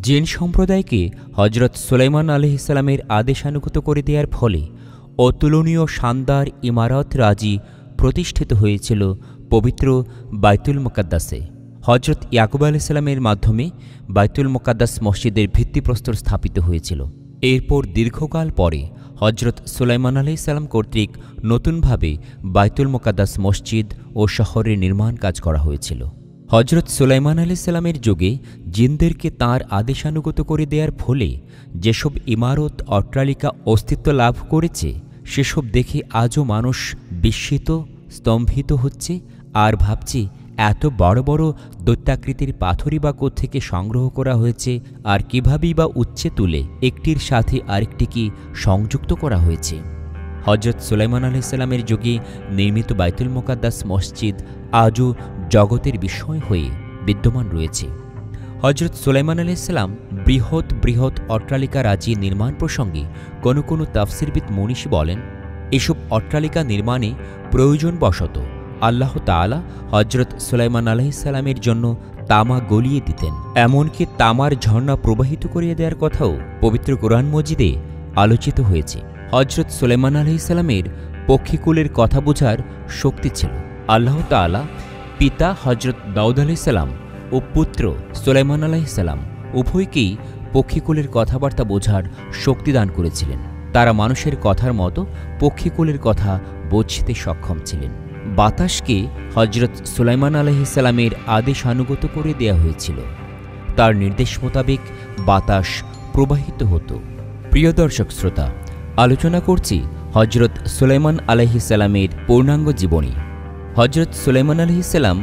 জিন সম্প্রদায়কে হজরত সুলাইমান আলাইহিসসালামের আদেশানুগত করে দেওয়ার ফলে অতুলনীয় শানদার ইমারত রাজি প্রতিষ্ঠিত হয়েছিল পবিত্র বাইতুল মুকাদ্দাসে। হজরত ইয়াকুব আলাইহিসসালামের মাধ্যমে বাইতুল মুকাদ্দাস মসজিদের ভিত্তিপ্রস্তর স্থাপিত হয়েছিল। এরপর দীর্ঘকাল পরে হজরত সুলাইমান আলাইহিসসালাম কর্তৃক নতুনভাবে বাইতুল মুকাদ্দাস মসজিদ ও শহরের নির্মাণ কাজ করা হয়েছিল। হজরত সুলাইমান আলাইহিসসালামের যুগে জিনদেরকে তাঁর আদেশানুগত করে দেওয়ার ফলে যেসব ইমারত অট্টালিকা অস্তিত্ব লাভ করেছে সেসব দেখে আজও মানুষ বিস্মিত, স্তম্ভিত হচ্ছে আর ভাবছে এত বড় বড় দৈত্যাকৃতির পাথরই বা কোত্থেকে সংগ্রহ করা হয়েছে আর কীভাবেই বা উচ্চে তুলে একটির সাথে আরেকটিকে সংযুক্ত করা হয়েছে। হজরত সুলাইমান আলাইহিসসালামের যুগে নির্মিত বাইতুল মুকাদ্দাস মসজিদ আজও জগতের বিস্ময় হয়ে বিদ্যমান রয়েছে। হজরত সুলাইমান আলাইহিসসালাম বৃহৎ বৃহৎ অট্টালিকা রাজি নির্মাণ প্রসঙ্গে কোনো কোনো তাফসিরবিদ মনীষী বলেন, এসব অট্টালিকা নির্মাণে প্রয়োজনবশত আল্লাহ তাআলা হজরত সুলাইমান আলাইহিসসালামের জন্য তামা গলিয়ে দিতেন, এমনকি তামার ঝর্ণা প্রবাহিত করিয়ে দেওয়ার কথাও পবিত্র কোরআন মজিদে আলোচিত হয়েছে। হজরত সুলাইমান আলাইহিসসালামের পক্ষীকুলের কথা বোঝার শক্তি ছিল। আল্লাহ তাআলা পিতা হজরত দাউদ আলাইহিসসালাম ও পুত্র সুলাইমান আলাইহিসসালাম উভয়কেই পক্ষীকুলের কথাবার্তা বোঝার শক্তি দান করেছিলেন। তারা মানুষের কথার মতো পক্ষীকুলের কথা বুঝতে সক্ষম ছিলেন। বাতাসকে হজরত সুলাইমান আলাইহিসসালামের আদেশ আনুগত করে দেয়া হয়েছিল। তার নির্দেশ মোতাবেক বাতাস প্রবাহিত হতো। প্রিয় দর্শক শ্রোতা, আলোচনা করছি হজরত সুলাইমান আলাইহিসসালামের পূর্ণাঙ্গ জীবনী। হজরত সুলাইমান আলাইহিসসালাম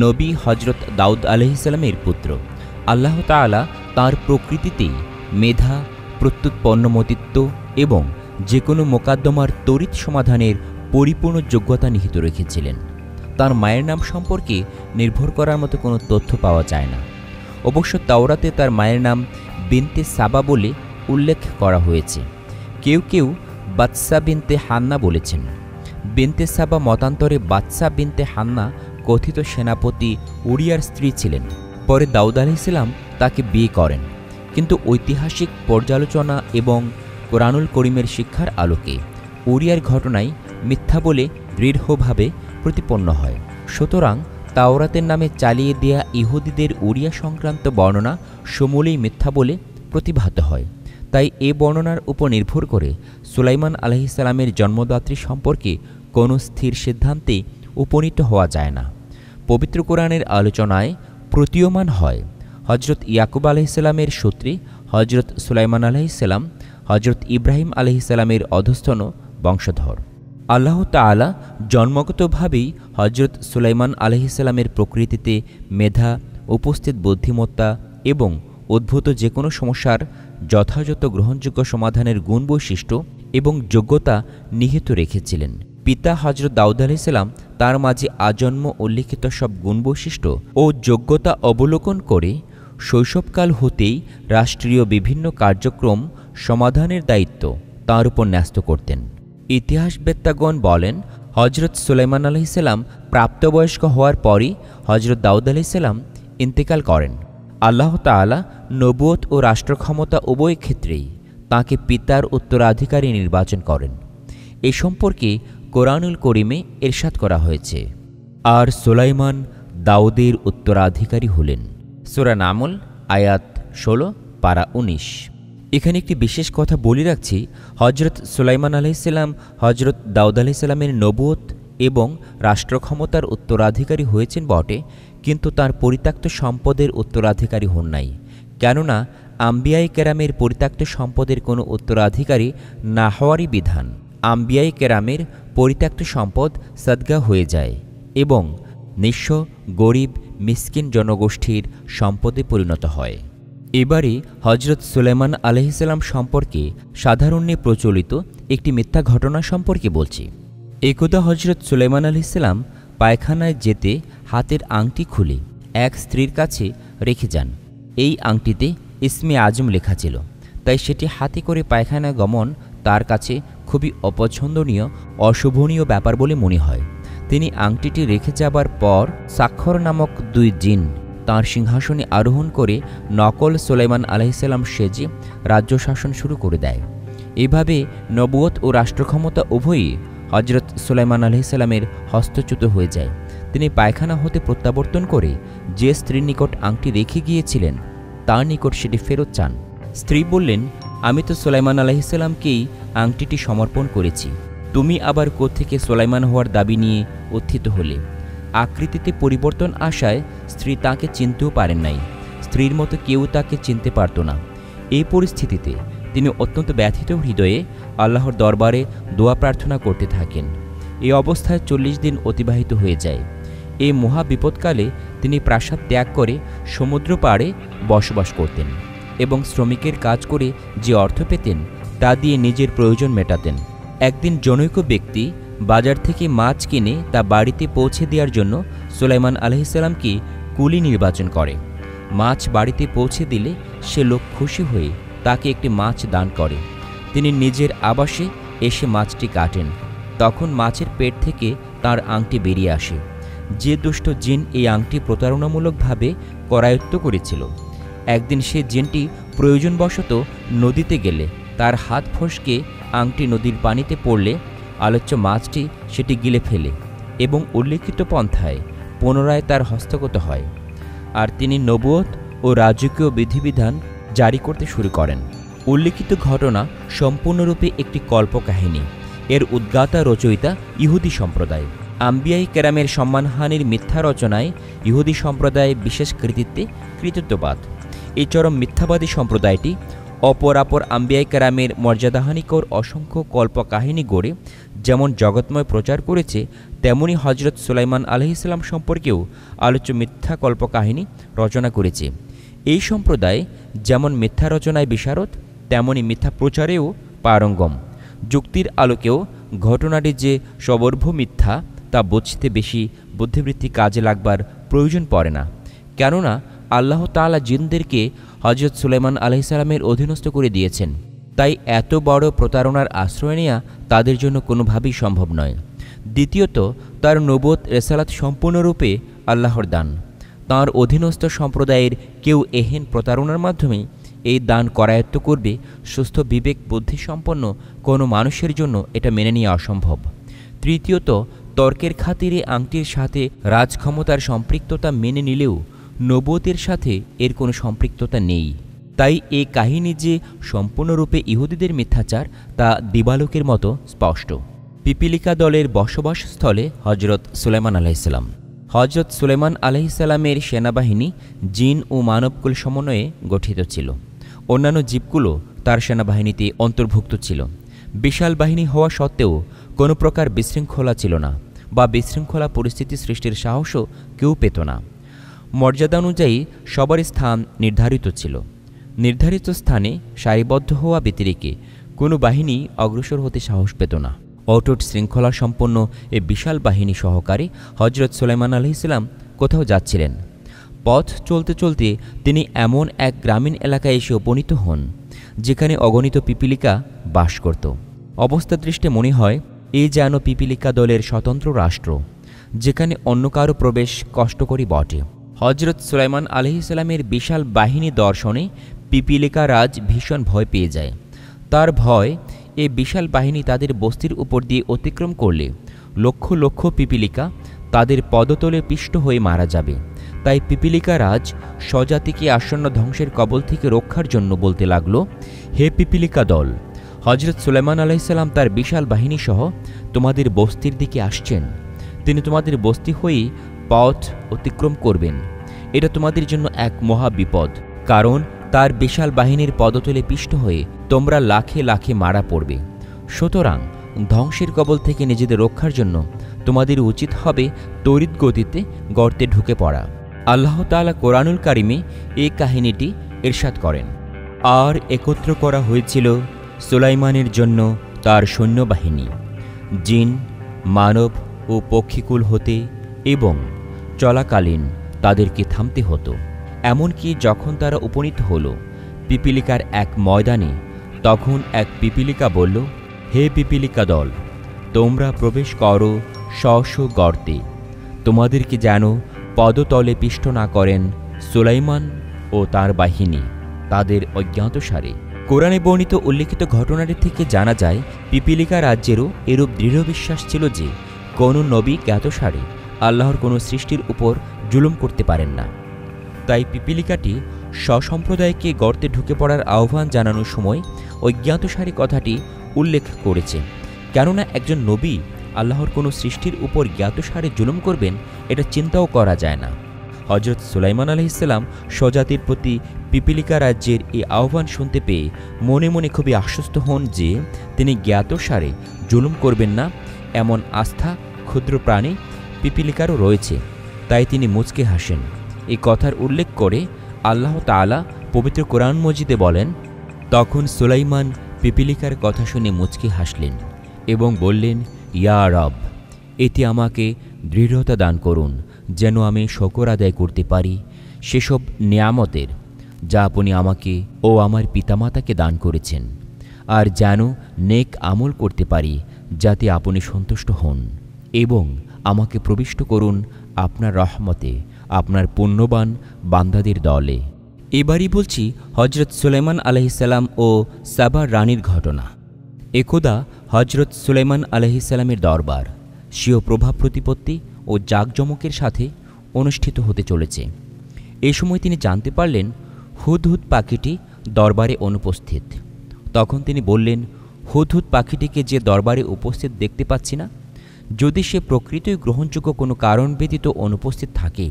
নবী হজরত দাউদ আলাইহিসসালামের পুত্র। আল্লাহ তাআলা তাঁর প্রকৃতিতেই মেধা, প্রত্যুৎপন্নমতিত্ব এবং যে কোনো মোকদ্দমার তড়িৎ সমাধানের পরিপূর্ণ যোগ্যতা নিহিত রেখেছিলেন। তার মায়ের নাম সম্পর্কে নির্ভর করার মতো কোনো তথ্য পাওয়া যায় না। অবশ্য তাওরাতে তার মায়ের নাম বিনতে সাবা বলে উল্লেখ করা হয়েছে। কেউ কেউ বাদশা বিনতে হান্না বলেছেন। বিনতে সাবা মতান্তরে বাদশা বিনতে হান্না কথিত সেনাপতি উরিয়ার স্ত্রী ছিলেন। পরে দাউদ আলাইহিসসালাম তাকে বিয়ে করেন, কিন্তু ঐতিহাসিক পর্যালোচনা এবং কোরআনুল করিমের শিক্ষার আলোকে উরিয়ার ঘটনায় মিথ্যা বলে দৃঢ়ভাবে প্রতিপন্ন হয়। সুতরাং তাওরাতের নামে চালিয়ে দেয়া ইহুদিদের উরিয়া সংক্রান্ত বর্ণনা সমূলেই মিথ্যা বলে প্রতিভাত হয়। তাই এ বর্ণনার উপর নির্ভর করে সুলাইমান আলাইহিসসালামের জন্মদাত্রী সম্পর্কে কোনো স্থির সিদ্ধান্তে উপনীত হওয়া যায় না। পবিত্র কোরআনের আলোচনায় প্রতীয়মান হয় হজরত ইয়াকুব আলাইহিসসালামের সূত্রে হজরত সুলাইমান আলাইহিসসালাম হজরত ইব্রাহিম আলাইহিসসালামের অধস্তন বংশধর। আল্লাহ তাআলা জন্মগতভাবেই হজরত সুলাইমান আলাইহিসসালামের প্রকৃতিতে মেধা, উপস্থিত বুদ্ধিমত্তা এবং উদ্ভূত যে কোনো সমস্যার যথাযথ গ্রহণযোগ্য সমাধানের গুণ বৈশিষ্ট্য এবং যোগ্যতা নিহিত রেখেছিলেন। পিতা হজরত দাউদ আলাইহিসসালাম তার মাঝে আজন্ম উল্লিখিত সব গুণ বৈশিষ্ট্য ও যোগ্যতা অবলোকন করে শৈশবকাল হতেই রাষ্ট্রীয় বিভিন্ন কার্যক্রম সমাধানের দায়িত্ব তাঁর উপর ন্যস্ত করতেন। ইতিহাসবেত্তাগণ বলেন, হজরত সুলাইমান আলাইহিসসালাম প্রাপ্তবয়স্ক হওয়ার পরই হজরত দাউদ আলাইহিসসালাম ইন্তেকাল করেন। আল্লাহ তাআলা নবুয়ত ও রাষ্ট্রক্ষমতা উভয় ক্ষেত্রেই তাঁকে পিতার উত্তরাধিকারী নির্বাচন করেন। এ সম্পর্কে কোরআনুল করিমে ইরশাদ করা হয়েছে, আর সুলাইমান দাউদের উত্তরাধিকারী হলেন। সূরা নামল আয়াত 16 পারা 19। এখানে একটি বিশেষ কথা বলে রাখছি, হজরত সুলাইমান আলাইহিসসালাম হজরত দাউদ আলাইহিসসালামের নবুয়ত এবং রাষ্ট্রক্ষমতার উত্তরাধিকারী হয়েছেন বটে, কিন্তু তার পরিত্যক্ত সম্পদের উত্তরাধিকারী হন নাই। কেননা আম্বিয়ায়ে কেরামের পরিত্যক্ত সম্পদের কোনো উত্তরাধিকারী না হওয়ারই বিধান। আম্বিয়ায়ে কেরামের পরিত্যক্ত সম্পদ সাদগা হয়ে যায় এবং নিঃস্ব, গরিব, মিসকিন জনগোষ্ঠীর সম্পদে পরিণত হয়। এবারে হজরত সুলাইমান আলাইহিসসালাম সম্পর্কে সাধারণে প্রচলিত একটি মিথ্যা ঘটনা সম্পর্কে বলছি। একদা হজরত সুলাইমান আলাইহিসসালাম পায়খানায় যেতে হাতের আংটি খুলে এক স্ত্রীর কাছে রেখে যান। এই আংটিতে ইসমে আজম লেখা ছিল, তাই সেটি হাতে করে পায়খানা গমন তার কাছে খুবই অপছন্দনীয়, অশোভনীয় ব্যাপার বলে মনে হয়। তিনি আংটিটি রেখে যাবার পর সাক্ষর নামক দুই জিন তাঁর সিংহাসনে আরোহণ করে নকল সুলাইমান আলাইহিসসালাম সেজে রাজ্য শাসন শুরু করে দেয়। এভাবে নবুয়ত ও রাষ্ট্রক্ষমতা উভয়ই হজরত সুলাইমান আলাইহিসসালামের হস্তচ্যুত হয়ে যায়। তিনি পায়খানা হতে প্রত্যাবর্তন করে যে স্ত্রীর নিকট আংটি রেখে গিয়েছিলেন তার নিকট সেটি ফেরত চান। স্ত্রী বললেন, আমি তো সুলাইমান আলাইহিসসালামকেই আংটিটি সমর্পণ করেছি, তুমি আবার কোত্থেকে সুলাইমান হওয়ার দাবি নিয়ে উত্থিত হলে। আকৃতিতে পরিবর্তন আসায় স্ত্রী তাকে চিনতেও পারেন নাই। স্ত্রীর মতো কেউ তাকে চিনতে পারত না। এই পরিস্থিতিতে তিনি অত্যন্ত ব্যথিত হৃদয়ে আল্লাহর দরবারে দোয়া প্রার্থনা করতে থাকেন। এই অবস্থায় 40 দিন অতিবাহিত হয়ে যায়। এই মহা বিপদকালে তিনি প্রাসাদ ত্যাগ করে সমুদ্র পাড়ে বসবাস করতেন এবং শ্রমিকের কাজ করে যে অর্থ পেতেন তা দিয়ে নিজের প্রয়োজন মেটাতেন। একদিন জনৈক ব্যক্তি বাজার থেকে মাছ কিনে তা বাড়িতে পৌঁছে দেওয়ার জন্য সুলাইমান আলাইহিসসালামকে কুলি নির্বাচন করে। মাছ বাড়িতে পৌঁছে দিলে সে লোক খুশি হয়ে তাকে একটি মাছ দান করে। তিনি নিজের আবাসে এসে মাছটি কাটেন। তখন মাছের পেট থেকে তার আংটি বেরিয়ে আসে। যে দুষ্ট জিন এই আংটি প্রতারণামূলকভাবে করায়ত্ত করেছিল, একদিন সে জিনটি প্রয়োজনবশত নদীতে গেলে তার হাত ফসকে আংটি নদীর পানিতে পড়লে আলোচ্য মাছটি সেটি গিলে ফেলে এবং উল্লিখিত পন্থায় পুনরায় তার হস্তগত হয়। আর তিনি নবুয়ত ও রাজকীয় বিধিবিধান জারি করতে শুরু করেন। উল্লিখিত ঘটনা সম্পূর্ণরূপে একটি কল্পকাহিনী। এর উদ্গাতা রচয়িতা ইহুদি সম্প্রদায়। আম্বিয়াই কেরামের সম্মানহানির মিথ্যা রচনায় ইহুদি সম্প্রদায় বিশেষ কৃতিত্বে কৃতিত্ববাদ। এই চরম মিথ্যাবাদী সম্প্রদায়টি অপরাপর আম্বিয়াই কেরামের মর্যাদাহানিকর অসংখ্য কল্পকাহিনী গড়ে যেমন জগৎময় প্রচার করেছে, তেমনি হজরত সুলাইমান আলাইহিসসালাম সম্পর্কেও আলোচ্য মিথ্যা কল্পকাহিনী রচনা করেছে। এই সম্প্রদায় যেমন মিথ্যা রচনায় বিশারদ, তেমনি মিথ্যা প্রচারেও পারঙ্গম। যুক্তির আলোকেও ঘটনাটি যে সবর্ভ মিথ্যা তা বুঝতে বেশি বুদ্ধিবৃত্তি কাজে লাগবার প্রয়োজন পড়ে না, কেননা আল্লাহ তাআলা জিনদেরকে হজরত সুলাইমান আলাইহিসসালামের অধীনস্থ করে দিয়েছেন। তাই এত বড় প্রতারণার আশ্রয় নেওয়া তাদের জন্য কোনোভাবেই সম্ভব নয়। দ্বিতীয়ত, তার নবুয়ত রেসালাত সম্পূর্ণরূপে আল্লাহর দান। তাঁর অধীনস্থ সম্প্রদায়ের কেউ এহেন প্রতারণার মাধ্যমে এই দান করায়ত্ত করবে, সুস্থ বিবেক বুদ্ধিসম্পন্ন কোনো মানুষের জন্য এটা মেনে নেওয়া অসম্ভব। তৃতীয়ত, তর্কের খাতিরে আংটির সাথে রাজক্ষমতার সম্পৃক্ততা মেনে নিলেও নবুয়তের সাথে এর কোনো সম্পৃক্ততা নেই। তাই এই কাহিনী যে সম্পূর্ণরূপে ইহুদিদের মিথ্যাচার তা দিবালোকের মতো স্পষ্ট। পিপিলিকা দলের বসবাসস্থলে হজরত সুলাইমান আলাইহিসসালাম। হজরত সুলাইমান আলাইহিসসালামের সেনাবাহিনী জিন ও মানবকুল সমন্বয়ে গঠিত ছিল। অন্যান্য জীবগুলো তার সেনাবাহিনীতে অন্তর্ভুক্ত ছিল। বিশাল বাহিনী হওয়া সত্ত্বেও কোনো প্রকার বিশৃঙ্খলা ছিল না, বা বিশৃঙ্খলা পরিস্থিতি সৃষ্টির সাহসও কেউ পেত না। মর্যাদা অনুযায়ী সবার স্থান নির্ধারিত ছিল। নির্ধারিত স্থানে সারিবদ্ধ হওয়া ব্যতিরেকে কোনো বাহিনী অগ্রসর হতে সাহস পেত না। অটুট শৃঙ্খলা সম্পন্ন এ বিশাল বাহিনী সহকারে হজরত সুলাইমান আলাইহিসসালাম কোথাও যাচ্ছিলেন। পথ চলতে চলতে তিনি এমন এক গ্রামীণ এলাকায় এসে উপনীত হন যেখানে অগণিত পিপিলিকা বাস করত। অবস্থা দৃষ্টে মনে হয় এই যেন পিপিলিকা দলের স্বতন্ত্র রাষ্ট্র, যেখানে অন্য কারো প্রবেশ কষ্টকরই বটে। হজরত সুলাইমান আলাইহিসসালামের বিশাল বাহিনী দর্শনে পিপিলিকা রাজ ভীষণ ভয় পেয়ে যায়। তার ভয়, এই বিশাল বাহিনী তাদের বস্তির উপর দিয়ে অতিক্রম করলে লক্ষ লক্ষ পিপিলিকা তাদের পদতলে পিষ্ট হয়ে মারা যাবে। তাই পিপিলিকা রাজ স্বজাতিকে আসন্ন ধ্বংসের কবল থেকে রক্ষার জন্য বলতে লাগল, হে পিপিলিকা দল, হজরত সুলাইমান আলাইহিসসালাম তার বিশাল বাহিনী সহ তোমাদের বস্তির দিকে আসছেন। তিনি তোমাদের বস্তি হয়েই পথ অতিক্রম করবেন। এটা তোমাদের জন্য এক মহা বিপদ, কারণ তার বিশাল বাহিনীর পদতলে পিষ্ট হয়ে তোমরা লাখে লাখে মারা পড়বে। সুতরাং ধ্বংসের কবল থেকে নিজেদের রক্ষার জন্য তোমাদের উচিত হবে তড়িৎ গতিতে গর্তে ঢুকে পড়া। আল্লাহ তাআলা কোরআনুল কারিমে এই কাহিনীটি ইরশাদ করেন, আর একত্র করা হয়েছিল সুলাইমানের জন্য তার সৈন্যবাহিনী জিন, মানব ও পক্ষীকুল হতে, এবং চলাকালীন তাদেরকে থামতে হতো। এমনকি যখন তারা উপনীত হল পিপিলিকার এক ময়দানে, তখন এক পিপিলিকা বলল, হে পিপিলিকা দল, তোমরা প্রবেশ করো স্ব গর্তে, তোমাদেরকে যেন পদতলে পিষ্ট না করেন সুলাইমান ও তার বাহিনী তাদের অজ্ঞাতসারে। কোরআনে বর্ণিত উল্লেখিত ঘটনাটি থেকে জানা যায়, পিপিলিকা রাজ্যেরও এরূপ দৃঢ় বিশ্বাস ছিল যে কোনো নবী জ্ঞাতসারে আল্লাহর কোনো সৃষ্টির উপর জুলুম করতে পারেন না। তাই পিপিলিকাটি স্বসম্প্রদায়কে গর্তে ঢুকে পড়ার আহ্বান জানানোর সময় অজ্ঞাতসারে কথাটি উল্লেখ করেছে, কেননা একজন নবী আল্লাহর কোনো সৃষ্টির উপর জ্ঞাতসারে জুলুম করবেন এটা চিন্তাও করা যায় না। হজরত সুলাইমান আলাইহিসসালাম স্বজাতির প্রতি পিপিলিকা রাজ্যের এই আহ্বান শুনতে পেয়ে মনে মনে খুবই আশ্বস্ত হন যে তিনি জ্ঞাতসারে জুলুম করবেন না, এমন আস্থা ক্ষুদ্র প্রাণী পিপিলিকারও রয়েছে। তাই তিনি মুচকে হাসেন। এই কথার উল্লেখ করে আল্লাহ তাআলা পবিত্র কোরআন মজিদে বলেন, তখন সুলাইমান পিপিলিকার কথা শুনে মুচকি হাসলেন এবং বললেন, ইয়া রব, এতে আমাকে দৃঢ়তা দান করুন যেন আমি শকর আদায় করতে পারি সেসব নেয়ামতের যা আপনি আমাকে ও আমার পিতামাতাকে দান করেছেন, আর যেন নেক আমল করতে পারি যাতে আপনি সন্তুষ্ট হন, এবং আমাকে প্রবিষ্ট করুন আপনার রহমতে আপনার পুণ্যবান বান্দাদের দলে। এবারই বলছি হজরত সুলাইমান আলাইহিসসালাম ও সাবার রানীর ঘটনা। একদা হজরত সুলাইমান আলাইহিসসালামের দরবার স্বীয় প্রভাব প্রতিপত্তি ও জাঁকজমকের সাথে অনুষ্ঠিত হতে চলেছে। এ সময় তিনি জানতে পারলেন হুদহুদ পাখিটি দরবারে অনুপস্থিত। তখন তিনি বললেন, হুদহুদ পাখিটিকে যে দরবারে উপস্থিত দেখতে পাচ্ছি না, যদি সে প্রকৃতই গ্রহণযোগ্য কোনো কারণ ব্যতীত অনুপস্থিত থাকে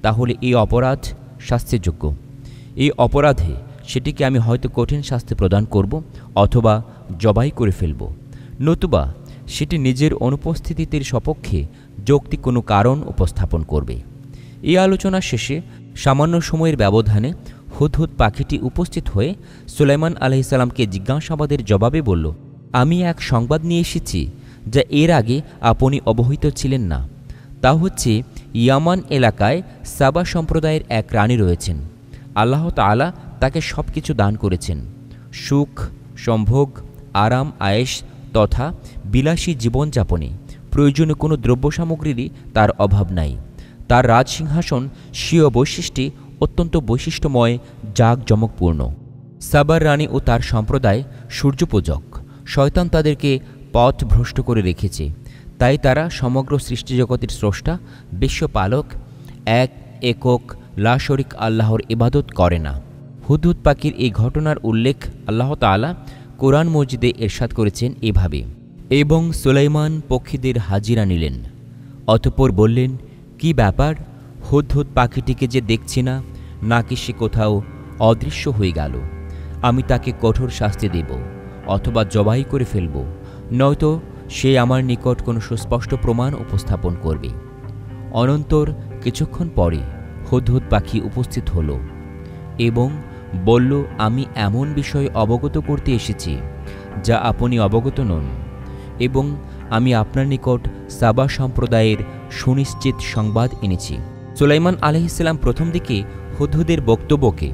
তাহলে এই অপরাধ শাস্তিযোগ্য। এই অপরাধে সেটিকে আমি হয়তো কঠিন শাস্তি প্রদান করব অথবা জবাই করে ফেলব, নতুবা সেটি নিজের অনুপস্থিতির সপক্ষে যৌক্তিক কোনো কারণ উপস্থাপন করবে। এই আলোচনা শেষে সামান্য সময়ের ব্যবধানে হুদহুদ পাখিটি উপস্থিত হয়ে সুলাইমান আলাইহিসসালামকে জিজ্ঞাসাবাদের জবাবে বলল, আমি এক সংবাদ নিয়ে এসেছি যা এর আগে আপনি অবহিত ছিলেন না। তা হচ্ছে ইয়ামান এলাকায় সাবা সম্প্রদায়ের এক রানী রয়েছেন। আল্লাহ তাআলা তাকে সব কিছু দান করেছেন, সুখ, সম্ভোগ, আরাম আয়েশ তথা বিলাসী জীবনযাপনে প্রয়োজনীয় কোনো দ্রব্য সামগ্রীরই তার অভাব নাই। তার রাজসিংহাসন স্বীয় বৈশিষ্ট্যে অত্যন্ত বৈশিষ্ট্যময়, জাঁকজমকপূর্ণ। সাবার রানী ও তার সম্প্রদায় সূর্যপূজক। শয়তান তাদেরকে পথ ভ্রষ্ট করে রেখেছে, তাই তারা সমগ্র সৃষ্টিজগতের স্রষ্টা, বিশ্বপালক এক একক লা শরীক আল্লাহর ইবাদত করে না। হুদহুদ পাখির এই ঘটনার উল্লেখ আল্লাহ তাআলা কোরআন মজিদে ইরশাদ করেছেন এভাবে, এবং সুলাইমান পক্ষীদের হাজিরা নিলেন। অতঃপর বললেন, কি ব্যাপার, হুদহুদ পাখিটিকে যে দেখছি না, নাকি সে কোথাও অদৃশ্য হয়ে গেল? আমি তাকে কঠোর শাস্তি দেব অথবা জবাই করে ফেলব, নয়তো সে আমার নিকট কোনো সুস্পষ্ট প্রমাণ উপস্থাপন করবে। অনন্তর কিছুক্ষণ পরে হুদহুদ পাখি উপস্থিত হল এবং বলল, আমি এমন বিষয় অবগত করতে এসেছি যা আপনি অবগত নন, এবং আমি আপনার নিকট সাবা সম্প্রদায়ের সুনিশ্চিত সংবাদ এনেছি। সুলাইমান আলাইহিসসালাম প্রথম দিকে হুদহুদের বক্তব্যকে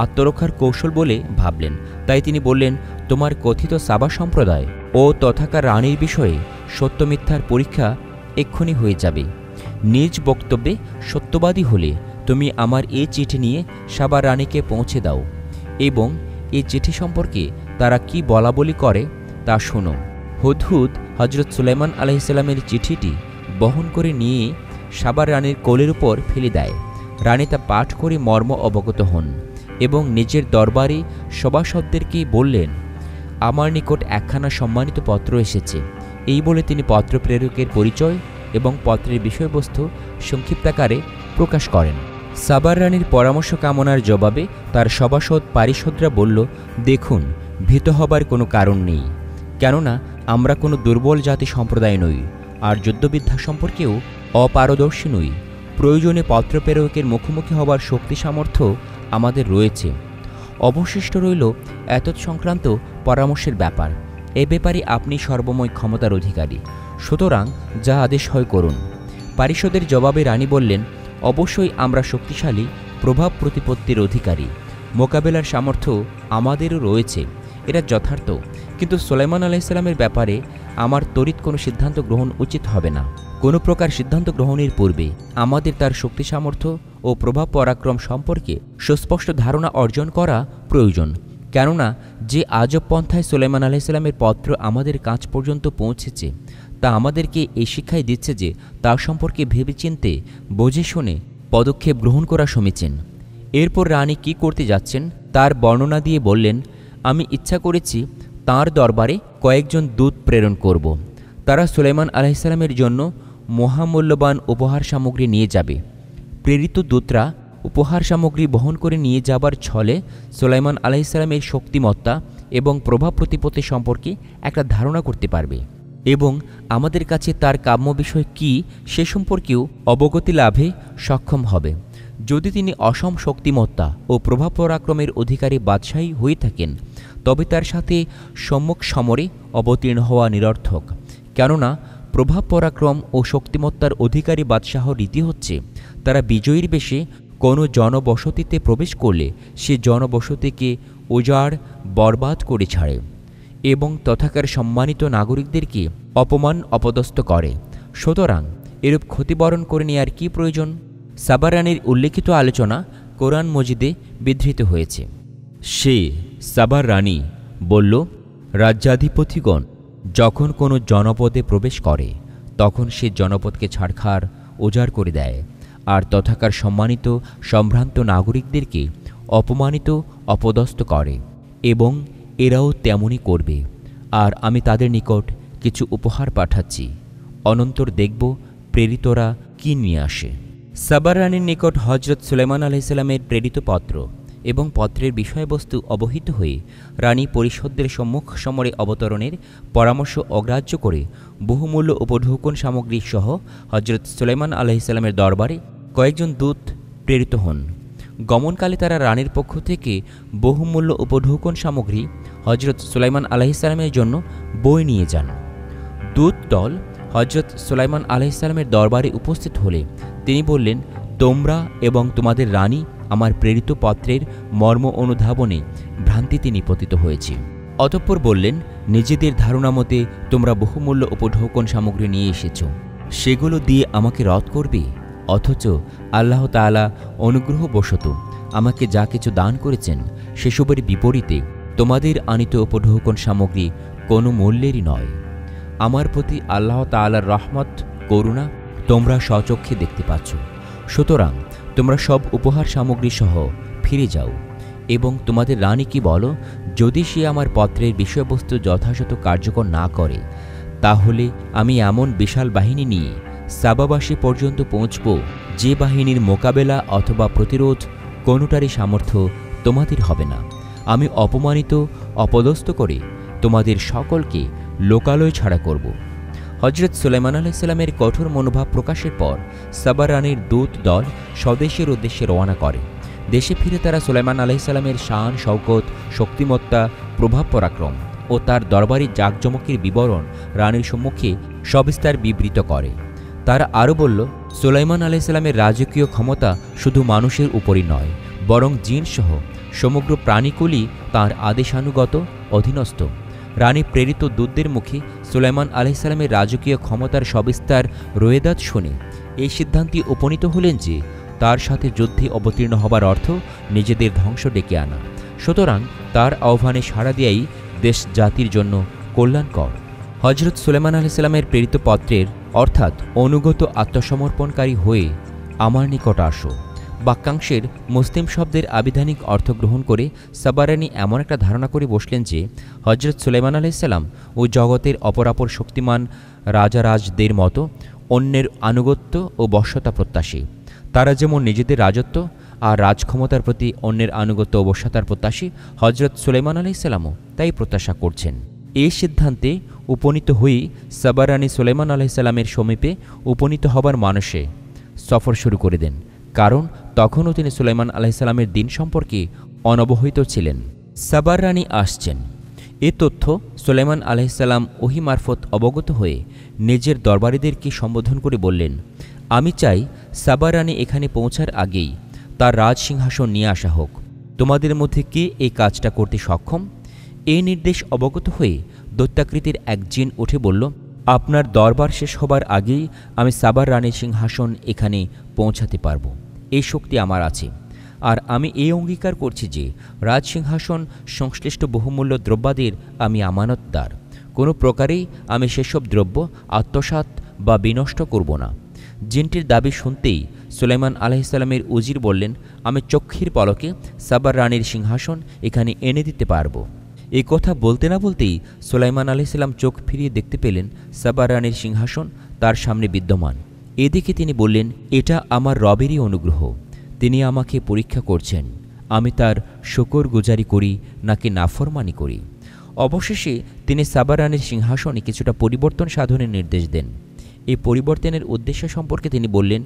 আত্মরক্ষার কৌশল বলে ভাবলেন, তাই তিনি বললেন, তোমার কথিত সাবা সম্প্রদায় ও তথাকার রানীর বিষয়ে সত্য মিথ্যার পরীক্ষা এক্ষুনি হয়ে যাবে। নিজ বক্তব্যে সত্যবাদী হলে তুমি আমার এই চিঠি নিয়ে সাবা রানীকে পৌঁছে দাও, এবং এই চিঠি সম্পর্কে তারা কি বলাবলি করে তা শোনো। হুদহুদ হজরত সুলাইমান আলাইহিসসালামের চিঠিটি বহন করে নিয়ে সাবার রানীর কোলের উপর ফেলে দেয়। রানী তা পাঠ করে মর্ম অবগত হন এবং নিজের দরবারে সভাসদদেরকে বললেন, আমার নিকট একখানা সম্মানিত পত্র এসেছে। এই বলে তিনি পত্র প্রেরকের পরিচয় এবং পত্রের বিষয়বস্তু সংক্ষিপ্তাকারে প্রকাশ করেন। সাবার রানীর পরামর্শ কামনার জবাবে তার সভাসদ পারিষদরা বলল, দেখুন, ভীত হবার কোনো কারণ নেই, কেননা আমরা কোনো দুর্বল জাতি সম্প্রদায় নই, আর যুদ্ধবিদ্যা সম্পর্কেও অপারদর্শী নই। প্রয়োজনে পত্র প্রেরকের মুখোমুখি হবার শক্তি সামর্থ্য আমাদের রয়েছে। অবশিষ্ট রইল এতৎ সংক্রান্ত পরামর্শের ব্যাপার। এ ব্যাপারে আপনি সর্বময় ক্ষমতার অধিকারী, সুতরাং যা আদেশ হয় করুন। পারিষদের জবাবে রানী বললেন, অবশ্যই আমরা শক্তিশালী, প্রভাব প্রতিপত্তির অধিকারী, মোকাবেলার সামর্থ্য আমাদেরও রয়েছে, এটা যথার্থ। কিন্তু সুলাইমান আলাইহিসসালামের ব্যাপারে আমার তড়িৎ কোনো সিদ্ধান্ত গ্রহণ উচিত হবে না। কোনো প্রকার সিদ্ধান্ত গ্রহণের পূর্বে আমাদের তার শক্তি সামর্থ্য ও প্রভাব পরাক্রম সম্পর্কে সুস্পষ্ট ধারণা অর্জন করা প্রয়োজন, কেননা যে আজব পন্থায় সুলাইমান আলাইহিসসালামের পত্র আমাদের কাছ পর্যন্ত পৌঁছেছে তা আমাদেরকে এই শিক্ষাই দিচ্ছে যে তার সম্পর্কে ভেবেচিন্তে বুঝে শুনে পদক্ষেপ গ্রহণ করা সমীচীন। এরপর রানী কি করতে যাচ্ছেন তার বর্ণনা দিয়ে বললেন, আমি ইচ্ছা করেছি তাঁর দরবারে কয়েকজন দূত প্রেরণ করব। তারা সুলাইমান আলাইহিসসালামের জন্য মহামূল্যবান উপহার সামগ্রী নিয়ে যাবে। প্রেরিত দূতরা উপহার সামগ্রী বহন করে নিয়ে যাবার ছলে সুলাইমান আলাইহিসসালামের শক্তিমত্তা এবং প্রভাব প্রতিপত্তি সম্পর্কে একটা ধারণা করতে পারবে এবং আমাদের কাছে তার কাম্য বিষয় কী সে সম্পর্কেও অবগতি লাভে সক্ষম হবে। যদি তিনি অসম শক্তিমত্তা ও প্রভাব পরাক্রমের অধিকারী বাদশাহী হয়ে থাকেন, তবে তার সাথে সম্মুখ সমরে অবতীর্ণ হওয়া নিরর্থক, কেননা প্রভাব পরাক্রম ও শক্তিমত্তার অধিকারী বাদশাহ রীতি হচ্ছে তারা বিজয়ীর বেশে কোনো জনবসতিতে প্রবেশ করলে সে জনবসতিকে উজাড় বরবাদ করে ছাড়ে এবং তথাকার সম্মানিত নাগরিকদেরকে অপমান অপদস্থ করে। সুতরাং এরূপ ক্ষতিবরণ করে নেওয়ার কী প্রয়োজন? সাবা রানীর উল্লেখিত আলোচনা কোরআন মজিদে বিধৃত হয়েছে। সে সাবার রানী বলল, রাজ্যাধিপতিগণ যখন কোনো জনপদে প্রবেশ করে তখন সে জনপদকে ছাড়খাড় উজাড় করে দেয় আর তথাকার সম্মানিত সম্ভ্রান্ত নাগরিকদেরকে অপমানিত অপদস্থ করে এবং এরাও তেমনই করবে। আর আমি তাদের নিকট কিছু উপহার পাঠাচ্ছি, অনন্তর দেখব প্রেরিতরা কি নিয়ে আসে। সাবার রানীর নিকট হজরত সুলাইমান আলাইহিসসালামের প্রেরিত পত্র এবং পত্রের বিষয়বস্তু অবহিত হয়ে রানী পরিষদদের সম্মুখ সমরে অবতরণের পরামর্শ অগ্রাহ্য করে বহুমূল্য উপঢৌকন সামগ্রী সহ হজরত সুলাইমান আলাইহিসসালামের দরবারে কয়েকজন দূত প্রেরিত হন। গমনকালে তারা রানীর পক্ষ থেকে বহুমূল্য উপঢৌকন সামগ্রী হজরত সুলাইমান আলাইহিসসালামের জন্য বয়ে নিয়ে যান। দূত দল হজরত সুলাইমান আলাইহিসসালামের দরবারে উপস্থিত হলে তিনি বললেন, তোমরা এবং তোমাদের রানী আমার প্রেরিত পত্রের মর্ম অনুধাবনে ভ্রান্তিতে নিপতিত হয়েছে। অতঃপর বললেন, নিজেদের ধারণা মতে তোমরা বহুমূল্য উপঢৌকন সামগ্রী নিয়ে এসেছ, সেগুলো দিয়ে আমাকে রদ করবে? অথচ আল্লাহ তাআলা অনুগ্রহবশত আমাকে যা কিছু দান করেছেন সেসবের বিপরীতে তোমাদের আনিত উপঢৌকন সামগ্রী কোনো মূল্যেরই নয়। আমার প্রতি আল্লাহ তাআলার রহমত করুণা তোমরা স্বচক্ষে দেখতে পাচ্ছ। সুতরাং তোমরা সব উপহার সামগ্রী সহ ফিরে যাও এবং তোমাদের রানীকে বলো, যদি সে আমার পত্রের বিষয়বস্তু যথাযথ কার্যকর না করে তাহলে আমি এমন বিশাল বাহিনী নিয়ে সাবাবাসী পর্যন্ত পৌঁছব যে বাহিনীর মোকাবেলা অথবা প্রতিরোধ কোনোটারই সামর্থ্য তোমাদের হবে না। আমি অপমানিত অপদস্থ করে তোমাদের সকলকে লোকালয় ছাড়া করব। হজরত সুলাইমান আলাইহিসসালামের কঠোর মনোভাব প্রকাশের পর সাবা রানীর দূত দল স্বদেশের উদ্দেশ্যে রওনা করে। দেশে ফিরে তারা সুলাইমান আলাইহিসসালামের শান শওকত, শক্তিমত্তা, প্রভাব পরাক্রম ও তার দরবারি জাঁকজমকের বিবরণ রানীর সম্মুখে সবিস্তার বিবৃত করে। তারা আরও বলল, সুলাইমান আলাইহিসসালামের রাজকীয় ক্ষমতা শুধু মানুষের উপরই নয়, বরং জিনসহ সমগ্র প্রাণীকুলই তাঁর আদেশানুগত অধীনস্থ। রানী প্রেরিত দূতদের মুখে সুলাইমান আলাইহিসসালামের রাজকীয় ক্ষমতার সবিস্তার রোয়েদাদ শুনে এই সিদ্ধান্তে উপনীত হলেন যে তার সাথে যুদ্ধে অবতীর্ণ হবার অর্থ নিজেদের ধ্বংস ডেকে আনা। সুতরাং তার আহ্বানে সাড়া দেয়াই দেশ জাতির জন্য কল্যাণকর। হজরত সুলাইমান আলাইহিসসালামের প্রেরিত পত্রের অর্থাৎ অনুগত আত্মসমর্পণকারী হয়ে আমার নিকট আসো বাক্যাংশের মুসলিম শব্দের আবিধানিক অর্থ গ্রহণ করে সাবা রানী এমন একটা ধারণা করে বসলেন যে হজরত সুলাইমান আলাইহিসসালাম ও জগতের অপরাপর শক্তিমান রাজারাজদের মতো অন্যের আনুগত্য ও বশ্যতা প্রত্যাশী। তারা যেমন নিজেদের রাজত্ব আর রাজক্ষমতার প্রতি অন্যের আনুগত্য ও বশ্যতার প্রত্যাশী, হজরত সুলাইমান আলাইহিসসালামও তাই প্রত্যাশা করছেন। এই সিদ্ধান্তে উপনীত হয়েই সাবা রানী সুলাইমান আলাইহিসসালামের সমীপে উপনীত হবার মানসে সফর শুরু করে দেন, কারণ তখনও তিনি সুলাইমান আলাইহিসসালামের দিন সম্পর্কে অনবহিত ছিলেন। সাবার রানী আসছেন এ তথ্য সুলাইমান আলাইহিসসালাম ওহী মারফত অবগত হয়ে নিজের দরবারীদেরকে সম্বোধন করে বললেন, আমি চাই সাবা রানী এখানে পৌঁছার আগেই তার রাজসিংহাসন নিয়ে আসা হোক। তোমাদের মধ্যে কে এই কাজটা করতে সক্ষম? এই নির্দেশ অবগত হয়ে দৈত্যাকৃতির এক জিন উঠে বলল, আপনার দরবার শেষ হবার আগেই আমি সাবার রানীর সিংহাসন এখানে পৌঁছাতে পারব। এই শক্তি আমার আছে। আর আমি এই অঙ্গীকার করছি যে রাজসিংহাসন সংশ্লিষ্ট বহুমূল্য দ্রব্যাদির আমি আমানতদার। কোনো প্রকারেই আমি সেসব দ্রব্য আত্মসাৎ বা বিনষ্ট করব না। জিনটির দাবি শুনতেই সুলাইমান আলাইহিসসালামের উজির বললেন, আমি চক্ষের পলকে সাবার রানীর সিংহাসন এখানে এনে দিতে পারব। এই কথা বলতে না বলতেই সুলাইমান আলাইহিসসালাম চোখ ফিরিয়ে দেখতে পেলেন সাবার রানীর সিংহাসন তার সামনে বিদ্যমান। এদিকে তিনি বললেন, এটা আমার রবেরই অনুগ্রহ। তিনি আমাকে পরীক্ষা করছেন, আমি তার শুকর গুজারি করি নাকি নাফরমানি করি। অবশেষে তিনি সাবা রানীর সিংহাসনে কিছুটা পরিবর্তন সাধনের নির্দেশ দেন। এই পরিবর্তনের উদ্দেশ্য সম্পর্কে তিনি বললেন,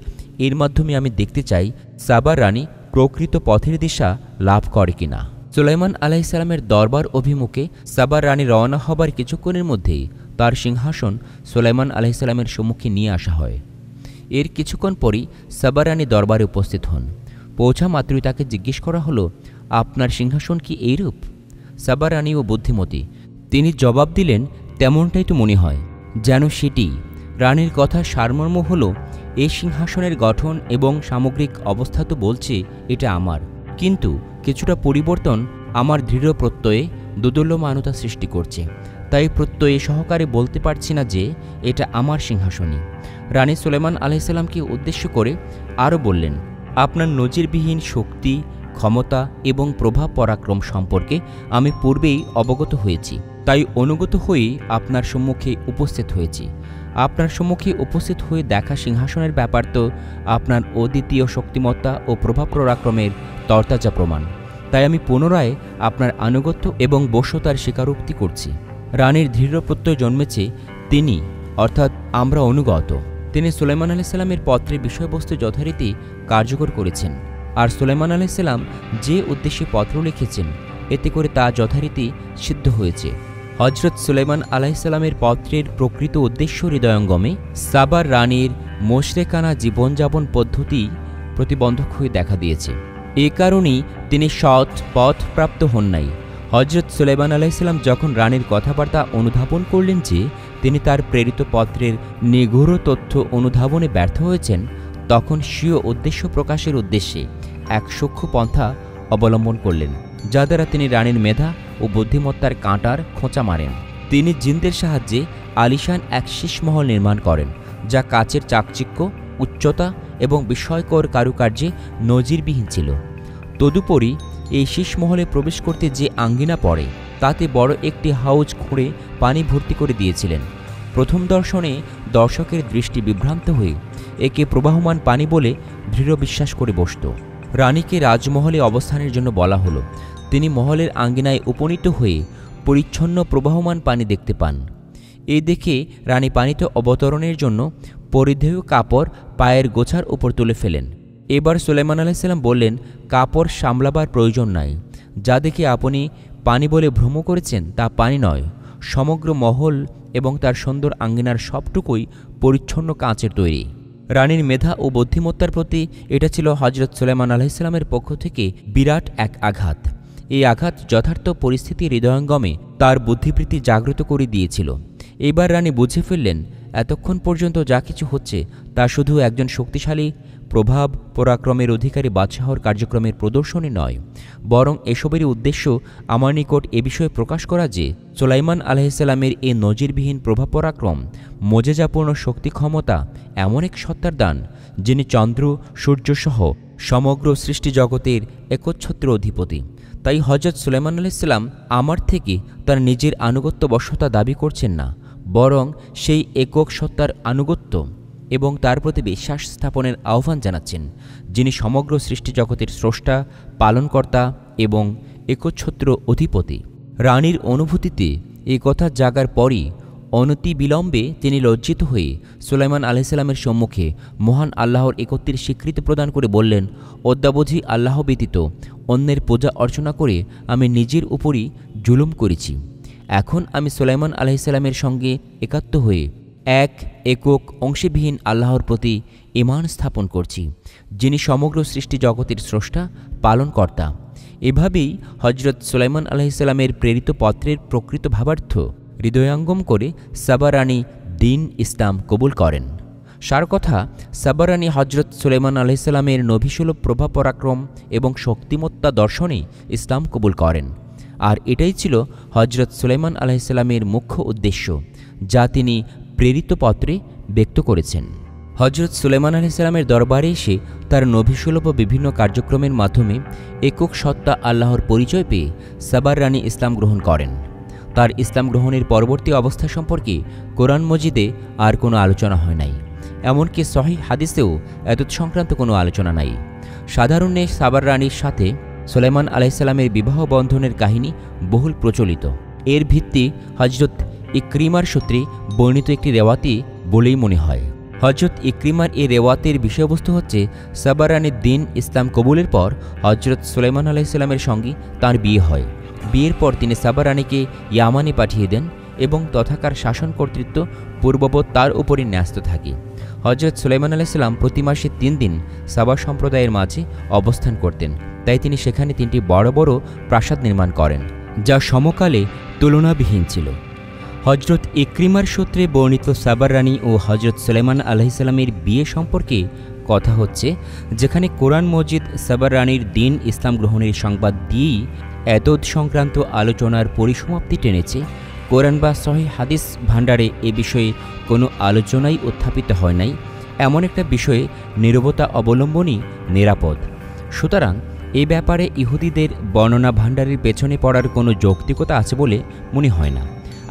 এর মাধ্যমে আমি দেখতে চাই সাবা রানী প্রকৃত পথের দিশা লাভ করে কিনা। সুলাইমান আলাইহিসসালামের দরবার অভিমুখে সাবা রানী রওনা হবার কিছুক্ষণের মধ্যেই তার সিংহাসন সুলাইমান আলাইহিসসালামের সম্মুখে নিয়ে আসা হয়। এর কিছুক্ষণ পরই সাবা রানী দরবারে উপস্থিত হন। পৌঁছা মাত্রই তাকে জিজ্ঞেস করা হলো, আপনার সিংহাসন কি এইরূপ? সাবা রানী ও বুদ্ধিমতী, তিনি জবাব দিলেন, তেমনটাই তো মনে হয়, যেন সেটি। রানীর কথার সারমর্ম হল, এই সিংহাসনের গঠন এবং সামগ্রিক অবস্থা তো বলছে এটা আমার, কিন্তু কিছুটা পরিবর্তন আমার দৃঢ় প্রত্যয়ে দোদুল্যমানতা সৃষ্টি করছে। তাই প্রত্যয়ে সহকারে বলতে পারছি না যে এটা আমার সিংহাসনই। রানী সুলাইমান আলাইহিসসালামকে উদ্দেশ্য করে আরও বললেন, আপনার নজিরবিহীন শক্তি, ক্ষমতা এবং প্রভাব পরাক্রম সম্পর্কে আমি পূর্বেই অবগত হয়েছি, তাই অনুগত হয়েই আপনার সম্মুখে উপস্থিত হয়েছি। আপনার সম্মুখে উপস্থিত হয়ে দেখা সিংহাসনের ব্যাপার তো আপনার অদ্বিতীয় শক্তিমত্তা ও প্রভাব পরাক্রমের তরতাজা প্রমাণ। তাই আমি পুনরায় আপনার আনুগত্য এবং বশ্যতার স্বীকারোক্তি করছি। রানীর দৃঢ় প্রত্যয় জন্মেছে, তিনি অর্থাৎ আমরা অনুগত। তিনি সুলাইমান আলাইহিসসালামের পত্রের বিষয়বস্তু যথারীতি কার্যকর করেছেন, আর সুলাইমান আলাইহিসসালাম যে উদ্দেশ্যে পত্র লিখেছেন এতে করে তা যথারীতি সিদ্ধ হয়েছে। হজরত সুলাইমান আলাইহিসসালামের পত্রের প্রকৃত উদ্দেশ্য হৃদয়ঙ্গমে সাবার রানীর মোশরেকানা জীবনযাপন পদ্ধতি প্রতিবন্ধক হয়ে দেখা দিয়েছে। এ কারণেই তিনি সৎ পথ প্রাপ্ত হন নাই। হজরত সুলাইমান আলাইহিসসালাম যখন রানীর কথাবার্তা অনুধাবন করলেন যে তিনি তার প্রেরিত পত্রের নিগূঢ় তথ্য অনুধাবনে ব্যর্থ হয়েছেন, তখন স্বীয় উদ্দেশ্য প্রকাশের উদ্দেশ্যে এক সূক্ষ্ম পন্থা অবলম্বন করলেন, যা দ্বারা তিনি রানীর মেধা ও বুদ্ধিমত্তার কাঁটার খোঁচা মারেন। তিনি জিনদের সাহায্যে আলিশান এক শীষমহল নির্মাণ করেন, যা কাচের চাকচিক্য, উচ্চতা এবং বিস্ময়কর কারুকার্যে নজিরবিহীন ছিল। তদুপরি এই শীষমহলে প্রবেশ করতে যে আঙ্গিনা পড়ে তাতে বড় একটি হাউজ খুঁড়ে পানি ভর্তি করে দিয়েছিলেন। প্রথম দর্শনে দর্শকের দৃষ্টি বিভ্রান্ত হয়ে একে প্রবাহমান পানি বলে দৃঢ় বিশ্বাস করে বসত। রানীকে রাজমহলে অবস্থানের জন্য বলা হলো। তিনি মহলের আঙ্গিনায় উপনীত হয়ে পরিচ্ছন্ন প্রবাহমান পানি দেখতে পান। এই দেখে রানী পানিতে অবতরণের জন্য পরিধেয় কাপড় পায়ের গোছার উপর তুলে ফেলেন। এবার সুলাইমান আলাইহিসসালাম বললেন, কাপড় সামলাবার প্রয়োজন নাই। যা দেখে আপনি পানি বলে ভ্রম করেছেন তা পানি নয়, সমগ্র মহল এবং তার সুন্দর আঙ্গিনার সবটুকুই পরিচ্ছন্ন কাঁচের তৈরি। রানীর মেধা ও বুদ্ধিমত্তার প্রতি এটা ছিল হজরত সুলাইমান আলাইহিসসালামের পক্ষ থেকে বিরাট এক আঘাত। এই আঘাত যথার্থ পরিস্থিতি হৃদয়ঙ্গমে তার বুদ্ধিবৃত্তি জাগ্রত করে দিয়েছিল। এবার রানী বুঝে ফেললেন, এতক্ষণ পর্যন্ত যা কিছু হচ্ছে তা শুধু একজন শক্তিশালী প্রভাব পরাক্রমের অধিকারী বাদশাহর কার্যক্রমের প্রদর্শনী নয়, বরং এসবেরই উদ্দেশ্য আমার নিকট এ বিষয়ে প্রকাশ করা যে সুলাইমান আলাইহিসসালামের এ নজিরবিহীন প্রভাব পরাক্রম, মোজেজাপূর্ণ শক্তি ক্ষমতা এমন এক সত্তার দান, যিনি চন্দ্র সূর্যসহ সমগ্র সৃষ্টি জগতের একচ্ছত্র অধিপতি। তাই হজরত সুলাইমান আলাইহিসসালাম আমার থেকে তার নিজের আনুগত্য বশ্যতা দাবি করছেন না, বরং সেই একক সত্তার আনুগত্য এবং তার প্রতি বিশ্বাস স্থাপনের আহ্বান জানাচ্ছেন, যিনি সমগ্র সৃষ্টি জগতের স্রষ্টা, পালনকর্তা এবং একচ্ছত্র অধিপতি। রানীর অনুভূতিতে এই কথা জাগার পরই অনতি বিলম্বে তিনি লজ্জিত হয়ে সুলাইমান আলাইহিসসালামের সম্মুখে মহান আল্লাহর একত্বের স্বীকৃতি প্রদান করে বললেন, অদ্যাবধি আল্লাহ ব্যতীত অন্যের পূজা অর্চনা করে আমি নিজের উপরই জুলুম করেছি। এখন আমি সুলাইমান আলাইহিসসালামের সঙ্গে একাত্ম হয়ে এক একক অংশবিহীন আল্লাহর প্রতি ঈমান স্থাপন করছি, যিনি সমগ্র সৃষ্টি জগতের স্রষ্টা, পালনকর্তা। এভাবেই হজরত সুলাইমান আলাইহিসসালামের প্রেরিত পত্রের প্রকৃত ভাবার্থ হৃদয়ঙ্গম করে সাবা রানী দ্বীন ইসলাম কবুল করেন। সার কথা, সাবা রানী হজরত সুলাইমান আলাইহিসসালামের নভিসুলভ প্রভাব পরাক্রম এবং শক্তিমত্তা দর্শনেই ইসলাম কবুল করেন। আর এটাই ছিল হজরত সুলাইমান আলাইহিসসালামের মুখ্য উদ্দেশ্য, যা তিনি প্রেরিত পত্রে ব্যক্ত করেছেন। হজরত সুলাইমান আলাইহিসসালামের দরবারে এসে তার নভিসুলভ বিভিন্ন কার্যক্রমের মাধ্যমে একক সত্তা আল্লাহর পরিচয় পেয়ে সাবার রানী ইসলাম গ্রহণ করেন। তার ইসলাম গ্রহণের পরবর্তী অবস্থা সম্পর্কে কোরআন মজিদে আর কোনো আলোচনা হয় নাই, এমনকি সহিহ হাদিসেও এতদ সংক্রান্ত কোনো আলোচনা নাই। সাধারণে সাবার রানীর সাথে সুলাইমান আলাইহিসসালামের বিবাহ বন্ধনের কাহিনী বহুল প্রচলিত। এর ভিত্তি হজরত ইকরিমার সূত্রে বর্ণিত একটি রেওয়াতি বলেই মনে হয়। হজরত ইকরিমার এই রেওয়াতের বিষয়বস্তু হচ্ছে, সাবা রানীর দ্বীন ইসলাম কবুলের পর হজরত সুলাইমান আলাইহিসসালামের সঙ্গে তাঁর বিয়ে হয়। বিয়ের পর তিনি সাবা রানীকে ইয়ামানে পাঠিয়ে দেন এবং তথাকার শাসন কর্তৃত্ব পূর্ববৎ তার উপরই ন্যস্ত থাকে। হজরত সুলাইমান আলাইহিসসালাম প্রতি মাসে 3 দিন সাবা সম্প্রদায়ের মাঝে অবস্থান করতেন, তাই তিনি সেখানে 3টি বড় বড় প্রাসাদ নির্মাণ করেন, যা সমকালে তুলনাবিহীন ছিল। হজরত ইকরিমার সূত্রে বর্ণিত সাবার রানী ও হজরত সুলাইমান আলাইহিসসালামের বিয়ে সম্পর্কে কথা হচ্ছে, যেখানে কোরআন মজিদ সাবার রানীর দিন ইসলাম গ্রহণের সংবাদ দিয়েই এতদ সংক্রান্ত আলোচনার পরিসমাপ্তি টেনেছে। কোরআন বা সহিহ হাদিস ভাণ্ডারে এ বিষয়ে কোনো আলোচনাই উত্থাপিত হয় নাই। এমন একটা বিষয়ে নীরবতা অবলম্বনই নিরাপদ। সুতরাং এ ব্যাপারে ইহুদিদের বর্ণনা ভাণ্ডারের পেছনে পড়ার কোনো যৌক্তিকতা আছে বলে মনে হয় না,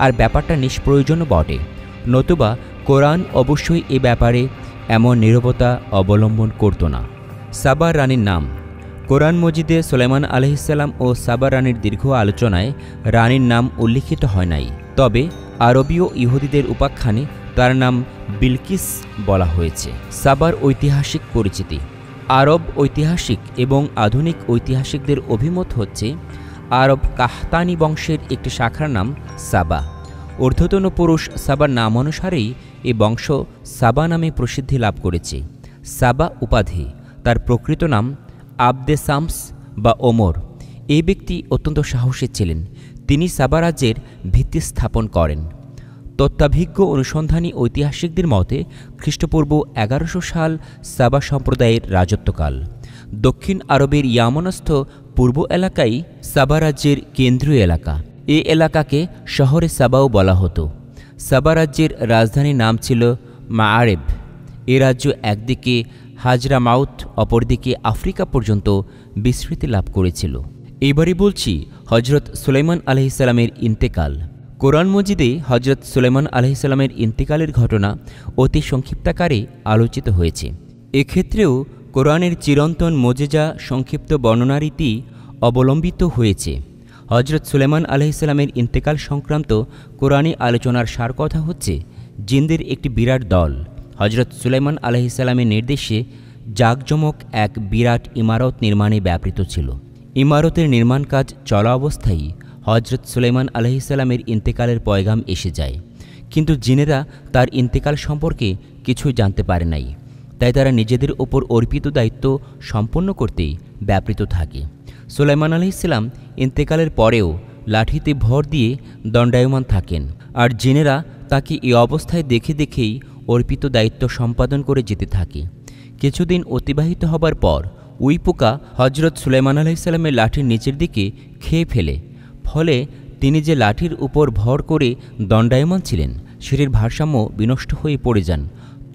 আর ব্যাপারটা নিষ্প্রয়োজনও বটে। নতুবা কোরআন অবশ্যই এ ব্যাপারে এমন নীরবতা অবলম্বন করত না। সাবার রানীর নাম। কোরআন মজিদে সুলাইমান আলাইহিসসালাম ও সাবার রানীর দীর্ঘ আলোচনায় রানীর নাম উল্লিখিত হয় নাই, তবে আরবীয় ইহুদিদের উপাখ্যানে তার নাম বিলকিস বলা হয়েছে। সাবার ঐতিহাসিক পরিচিতি। আরব ঐতিহাসিক এবং আধুনিক ঐতিহাসিকদের অভিমত হচ্ছে, আরব কাহতানি বংশের একটি শাখার নাম সাবা। ঊর্ধ্বতন পুরুষ সাবার নাম অনুসারেই এ বংশ সাবা নামে প্রসিদ্ধি লাভ করেছে। সাবা উপাধি, তার প্রকৃত নাম আবদে শামস বা ওমর। এই ব্যক্তি অত্যন্ত সাহসী ছিলেন। তিনি সাবা রাজ্যের ভিত্তি স্থাপন করেন। তত্ত্বাভিজ্ঞ অনুসন্ধানী ঐতিহাসিকদের মতে খ্রিস্টপূর্ব 1100 সাল সাবা সম্প্রদায়ের রাজত্বকাল। দক্ষিণ আরবের ইয়ামনস্থ পূর্ব এলাকাই সাবা রাজ্যের কেন্দ্রীয় এলাকা। এ এলাকাকে শহরে সাবাও বলা হতো। সাবা রাজ্যের রাজধানীর নাম ছিল মাআরেব। এ রাজ্য একদিকে হাজরামাউত, অপরদিকে আফ্রিকা পর্যন্ত বিস্তৃতি লাভ করেছিল। এবারে বলছি হজরত সুলাইমান আলাইহিসসালামের ইন্তেকাল। কোরআন মজিদে হজরত সুলাইমান আলাইহিসসালামের ইন্তেকালের ঘটনা অতি সংক্ষিপ্তাকারে আলোচিত হয়েছে। এক্ষেত্রেও কোরআনের চিরন্তন মোজেজা সংক্ষিপ্ত বর্ণনারীতি অবলম্বিত হয়েছে। হজরত সুলাইমান আলাইহিসসালামের ইন্তেকাল সংক্রান্ত কোরআনী আলোচনার সার কথা হচ্ছে, জিনদের একটি বিরাট দল হজরত সুলাইমান আলাইহিসসালামের নির্দেশে জাঁকজমক এক বিরাট ইমারত নির্মাণে ব্যাপৃত ছিল। ইমারতের নির্মাণ কাজ চলা অবস্থায় হজরত সুলাইমান আলাইহিসসালামের ইন্তেকালের পয়গাম এসে যায়, কিন্তু জিনেরা তার ইন্তেকাল সম্পর্কে কিছুই জানতে পারে নাই। তাই তারা নিজেদের ওপর অর্পিত দায়িত্ব সম্পন্ন করতেই ব্যাপৃত থাকে। সুলাইমান আলাইহিসসালাম ইন্তেকালের পরেও লাঠিতে ভর দিয়ে দণ্ডায়মান থাকেন, আর জিনেরা তাকে এই অবস্থায় দেখে দেখেই অর্পিত দায়িত্ব সম্পাদন করে যেতে থাকে। কিছুদিন অতিবাহিত হবার পর উই পোকা হজরত সুলাইমান আলাইহিসসালামের লাঠির নিচের দিকে খেয়ে ফেলে। ফলে তিনি যে লাঠির উপর ভর করে দণ্ডায়মান ছিলেন সেটির ভারসাম্য বিনষ্ট হয়ে পড়ে যান।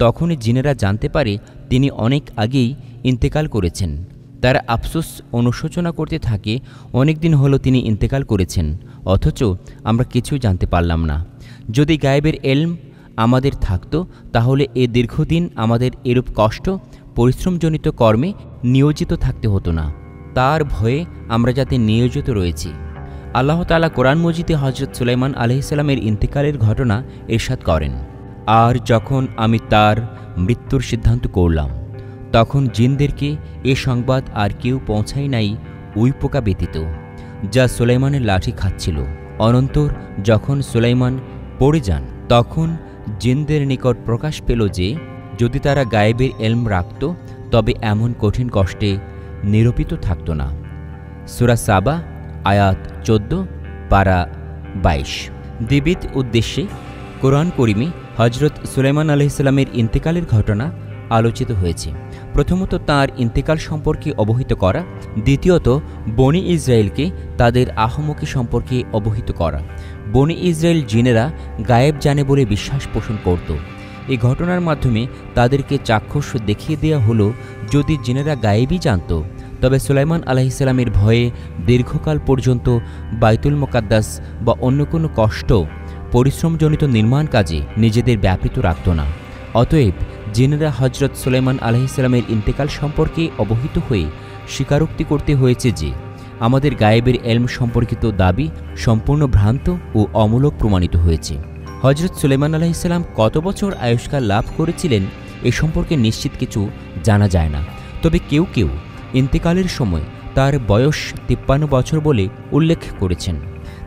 তখনই জিনেরা জানতে পারে তিনি অনেক আগেই ইন্তেকাল করেছেন। তারা আফসোস অনুশোচনা করতে থাকে, অনেক দিন হলো তিনি ইন্তেকাল করেছেন, অথচ আমরা কিছুই জানতে পারলাম না। যদি গায়েবের এলম আমাদের থাকত, তাহলে এ দীর্ঘদিন আমাদের এরূপ কষ্ট পরিশ্রমজনিত কর্মে নিয়োজিত থাকতে হতো না। তার ভয়ে আমরা যাতে নিয়োজিত রয়েছি। আল্লাহ তাআলা কোরআন মজিদে হজরত সুলাইমান আলাইহিসসালামের ইন্তেকালের ঘটনা ইরশাদ করেন, আর যখন আমি তার মৃত্যুর সিদ্ধান্ত করলাম, তখন জিনদেরকে এ সংবাদ আর কেউ পৌঁছায় নাই উই পোকা ব্যতীত, যা সুলাইমানের লাঠি খাচ্ছিল। অনন্তর যখন সুলাইমান পড়ে যান, তখন জিনদের নিকট প্রকাশ পেল যে যদি তারা গায়েবের এলম রাখত, তবে এমন কঠিন কষ্টে নিরূপিত থাকত না। সূরা সাবা আয়াত 14 পারা 22। দ্বিবিধ উদ্দেশ্যে কোরআন করিমে হজরত সুলাইমান আলাইহিসসালামের ইন্তেকালের ঘটনা আলোচিত হয়েছে। প্রথমত তাঁর ইন্তেকাল সম্পর্কে অবহিত করা, দ্বিতীয়ত বনি ইসরায়েলকে তাদের আহমকি সম্পর্কে অবহিত করা। বনি ইসরায়েল জিনেরা গায়েব জানে বলে বিশ্বাস পোষণ করত। এই ঘটনার মাধ্যমে তাদেরকে চাক্ষুষ দেখিয়ে দেওয়া হলো, যদি জিনেরা গায়েবই জানত, তবে সুলাইমান আলাইহিসসালামের ভয়ে দীর্ঘকাল পর্যন্ত বাইতুল মুকাদ্দাস বা অন্য কোনো কষ্ট পরিশ্রমজনিত নির্মাণ কাজে নিজেদের ব্যাপৃত রাখত না। অতএব জিনেরা হজরত সুলাইমান আলাইহিসসালামের ইন্তেকাল সম্পর্কে অবহিত হয়ে স্বীকারোক্তি করতে হয়েছে যে আমাদের গায়েবের এলম সম্পর্কিত দাবি সম্পূর্ণ ভ্রান্ত ও অমূলক প্রমাণিত হয়েছে। হজরত সুলাইমান আলাইহিসসালাম কত বছর আয়ুষ্কাল লাভ করেছিলেন এ সম্পর্কে নিশ্চিত কিছু জানা যায় না। তবে কেউ কেউ ইন্তেকালের সময় তার বয়স 53 বছর বলে উল্লেখ করেছেন।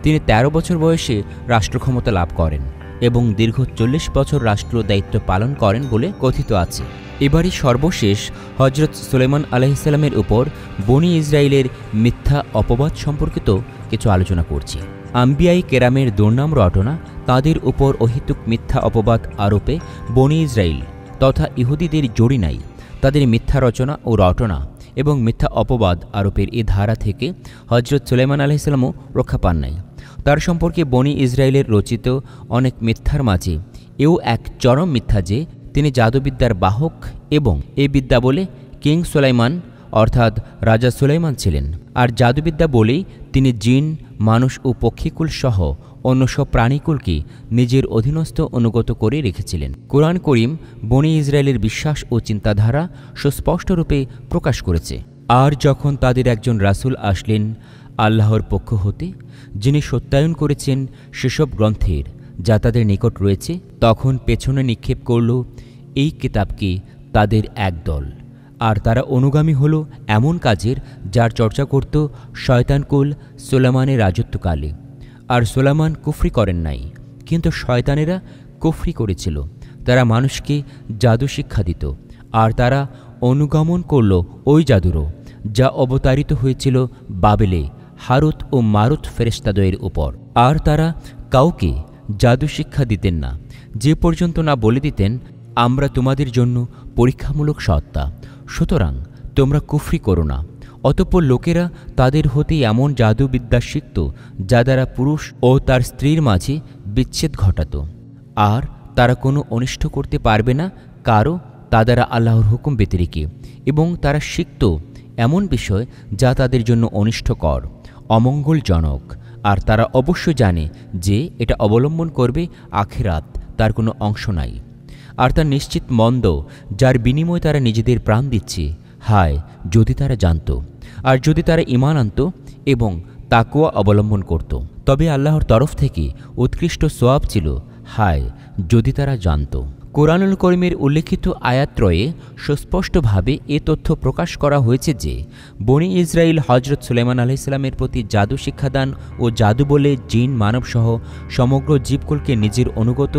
তিনি ১৩ বছর বয়সে রাষ্ট্রক্ষমতা লাভ করেন এবং দীর্ঘ ৪০ বছর রাষ্ট্র দায়িত্ব পালন করেন বলে কথিত আছে। এবারই সর্বশেষ হজরত সুলাইমান আলাইহিসসালামের উপর বনি ইসরায়েলের মিথ্যা অপবাদ সম্পর্কিত কিছু আলোচনা করছি। আম্বিয়াই কেরামের দুর্নাম রটনা, তাঁদের উপর অহেতুক মিথ্যা অপবাদ আরোপে বনি ইসরায়েল তথা ইহুদিদের জড়ি নাই। তাদের মিথ্যা রচনা ও রটনা এবং মিথ্যা অপবাদ আরোপের এ ধারা থেকে হজরত সুলাইমান আলাইহিসসালামও রক্ষা পান নাই। তার সম্পর্কে বনি ইসরায়েলের রচিত অনেক মিথ্যার মাঝে এও এক চরম মিথ্যা যে তিনি জাদুবিদ্যার বাহক এবং এ বিদ্যা বলে কিং সুলাইমান অর্থাৎ রাজা সুলাইমান ছিলেন। আর জাদুবিদ্যা বলেই তিনি জিন, মানুষ ও পক্ষীকুল সহ অন্য সব প্রাণীকুলকে নিজের অধীনস্থ অনুগত করে রেখেছিলেন। কোরআন করিম বনি ইসরায়েলের বিশ্বাস ও চিন্তাধারা সুস্পষ্টরূপে প্রকাশ করেছে। আর যখন তাদের একজন রাসূল আসলেন আল্লাহর পক্ষ হতে, যিনি সত্যায়ন করেছেন সেসব গ্রন্থের যা তাদের নিকট রয়েছে, তখন পেছনে নিক্ষেপ করল এই কিতাবকে তাদের একদল। আর তারা অনুগামী হল এমন কাজের যার চর্চা করত শয়তানকুল সুলাইমানের রাজত্বকালে। আর সুলাইমান কুফরি করেন নাই, কিন্তু শয়তানেরা কুফরি করেছিল। তারা মানুষকে জাদু শিক্ষা দিত, আর তারা অনুগমন করল ওই জাদুরও যা অবতারিত হয়েছিল বাবেলে হারুত ও মারুত ফেরেশতাদ্বয়ের উপর। আর তারা কাউকে জাদু শিক্ষা দিতেন না, যে পর্যন্ত না বলে দিতেন আমরা তোমাদের জন্য পরীক্ষামূলক সত্তা, সুতরাং তোমরা কুফরি করো না। অতঃপর লোকেরা তাদের হতে এমন জাদুবিদ্যা শিখত যা দ্বারা পুরুষ ও তার স্ত্রীর মাঝে বিচ্ছেদ ঘটাত। আর তারা কোনো অনিষ্ট করতে পারবে না কারও তা দ্বারা আল্লাহর হুকুম ব্যতিরেকে, এবং তারা শিখত এমন বিষয় যা তাদের জন্য অনিষ্টকর, অমঙ্গলজনক। আর তারা অবশ্য জানে যে এটা অবলম্বন করবে আখিরাত, তার কোনো অংশ নাই। আর তার নিশ্চিত মন্দ, যার বিনিময়ে তারা নিজেদের প্রাণ দিচ্ছে। হায় যদি তারা জানত, আর যদি তারা ঈমান আনত এবং তাকওয়া অবলম্বন করত, তবে আল্লাহর তরফ থেকে উৎকৃষ্ট সওয়াব ছিল। হায় যদি তারা জানত। কোরআনুল করিমের উল্লেখিত আয়াতত্রয়ে সুস্পষ্টভাবে এ তথ্য প্রকাশ করা হয়েছে যে বনি ইসরায়েল হজরত সুলাইমান আলাইহিসসালামের প্রতি জাদু শিক্ষাদান ও জাদু বলে জিন, মানবসহ সমগ্র জীবকুলকে নিজের অনুগত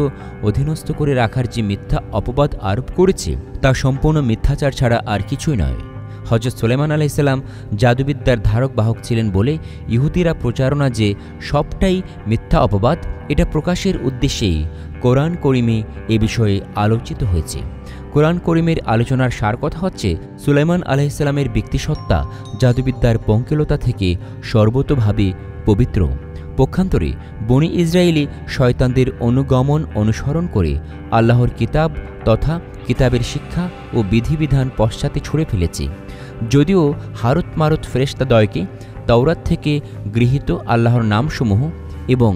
অধীনস্থ করে রাখার যে মিথ্যা অপবাদ আরোপ করেছে তা সম্পূর্ণ মিথ্যাচার ছাড়া আর কিছুই নয়। হজরত সুলাইমান আলাইহিসসালাম জাদুবিদ্যার ধারক বাহক ছিলেন বলে ইহুদিরা প্রচারণা যে সবটাই মিথ্যা অপবাদ, এটা প্রকাশের উদ্দেশ্যেই কোরআন করিমে এ বিষয়ে আলোচিত হয়েছে। কোরআন করিমের আলোচনার সার কথা হচ্ছে সুলাইমান আলাইহিসসালামের ব্যক্তিসত্তা জাদুবিদ্যার পঙ্কিলতা থেকে সর্বতোভাবে পবিত্র। পক্ষান্তরে বনি ইসরায়েলি শয়তানদের অনুগমন অনুসরণ করে আল্লাহর কিতাব তথা কিতাবের শিক্ষা ও বিধিবিধান পশ্চাতে ছুঁড়ে ফেলেছে। যদিও হারুত মারুত ফেরেশতাদ্বয়কে তাওরাত থেকে গৃহীত আল্লাহর নামসমূহ এবং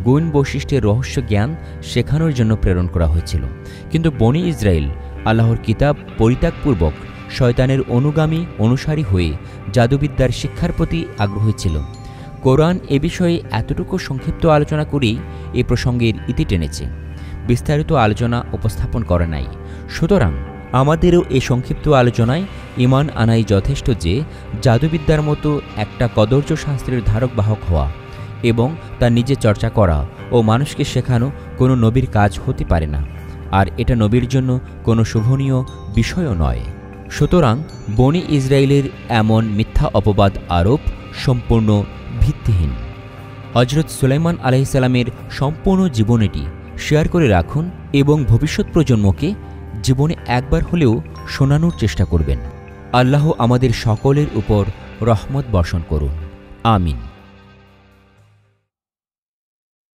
গুণ বৈশিষ্ট্যের রহস্য জ্ঞান শেখানোর জন্য প্রেরণ করা হয়েছিল, কিন্তু বনি ইসরায়েল আল্লাহর কিতাব পরিত্যাগপূর্বক শয়তানের অনুগামী অনুসারী হয়ে জাদুবিদ্যার শিক্ষার প্রতি আগ্রহী ছিল। কোরআন এ বিষয়ে এতটুকু সংক্ষিপ্ত আলোচনা করেই এ প্রসঙ্গের ইতি টেনেছে, বিস্তারিত আলোচনা উপস্থাপন করে নাই। সুতরাং আমাদেরও এ সংক্ষিপ্ত আলোচনায় ঈমান আনাই যথেষ্ট যে জাদুবিদ্যার মতো একটা কদর্য শাস্ত্রের ধারক বাহক হওয়া এবং তা নিজে চর্চা করা ও মানুষকে শেখানো কোনো নবীর কাজ হতে পারে না, আর এটা নবীর জন্য কোনো শোভনীয় বিষয়ও নয়। সুতরাং বনি ইসরায়েলের এমন মিথ্যা অপবাদ আরোপ সম্পূর্ণ ভিত্তিহীন। হজরত সুলাইমান আলাইহিসসালামের সম্পূর্ণ জীবনীটি শেয়ার করে রাখুন এবং ভবিষ্যৎ প্রজন্মকে জীবনে একবার হলেও শোনানোর চেষ্টা করবেন। আল্লাহ আমাদের সকলের উপর রহমত বর্ষণ করুন। আমিন।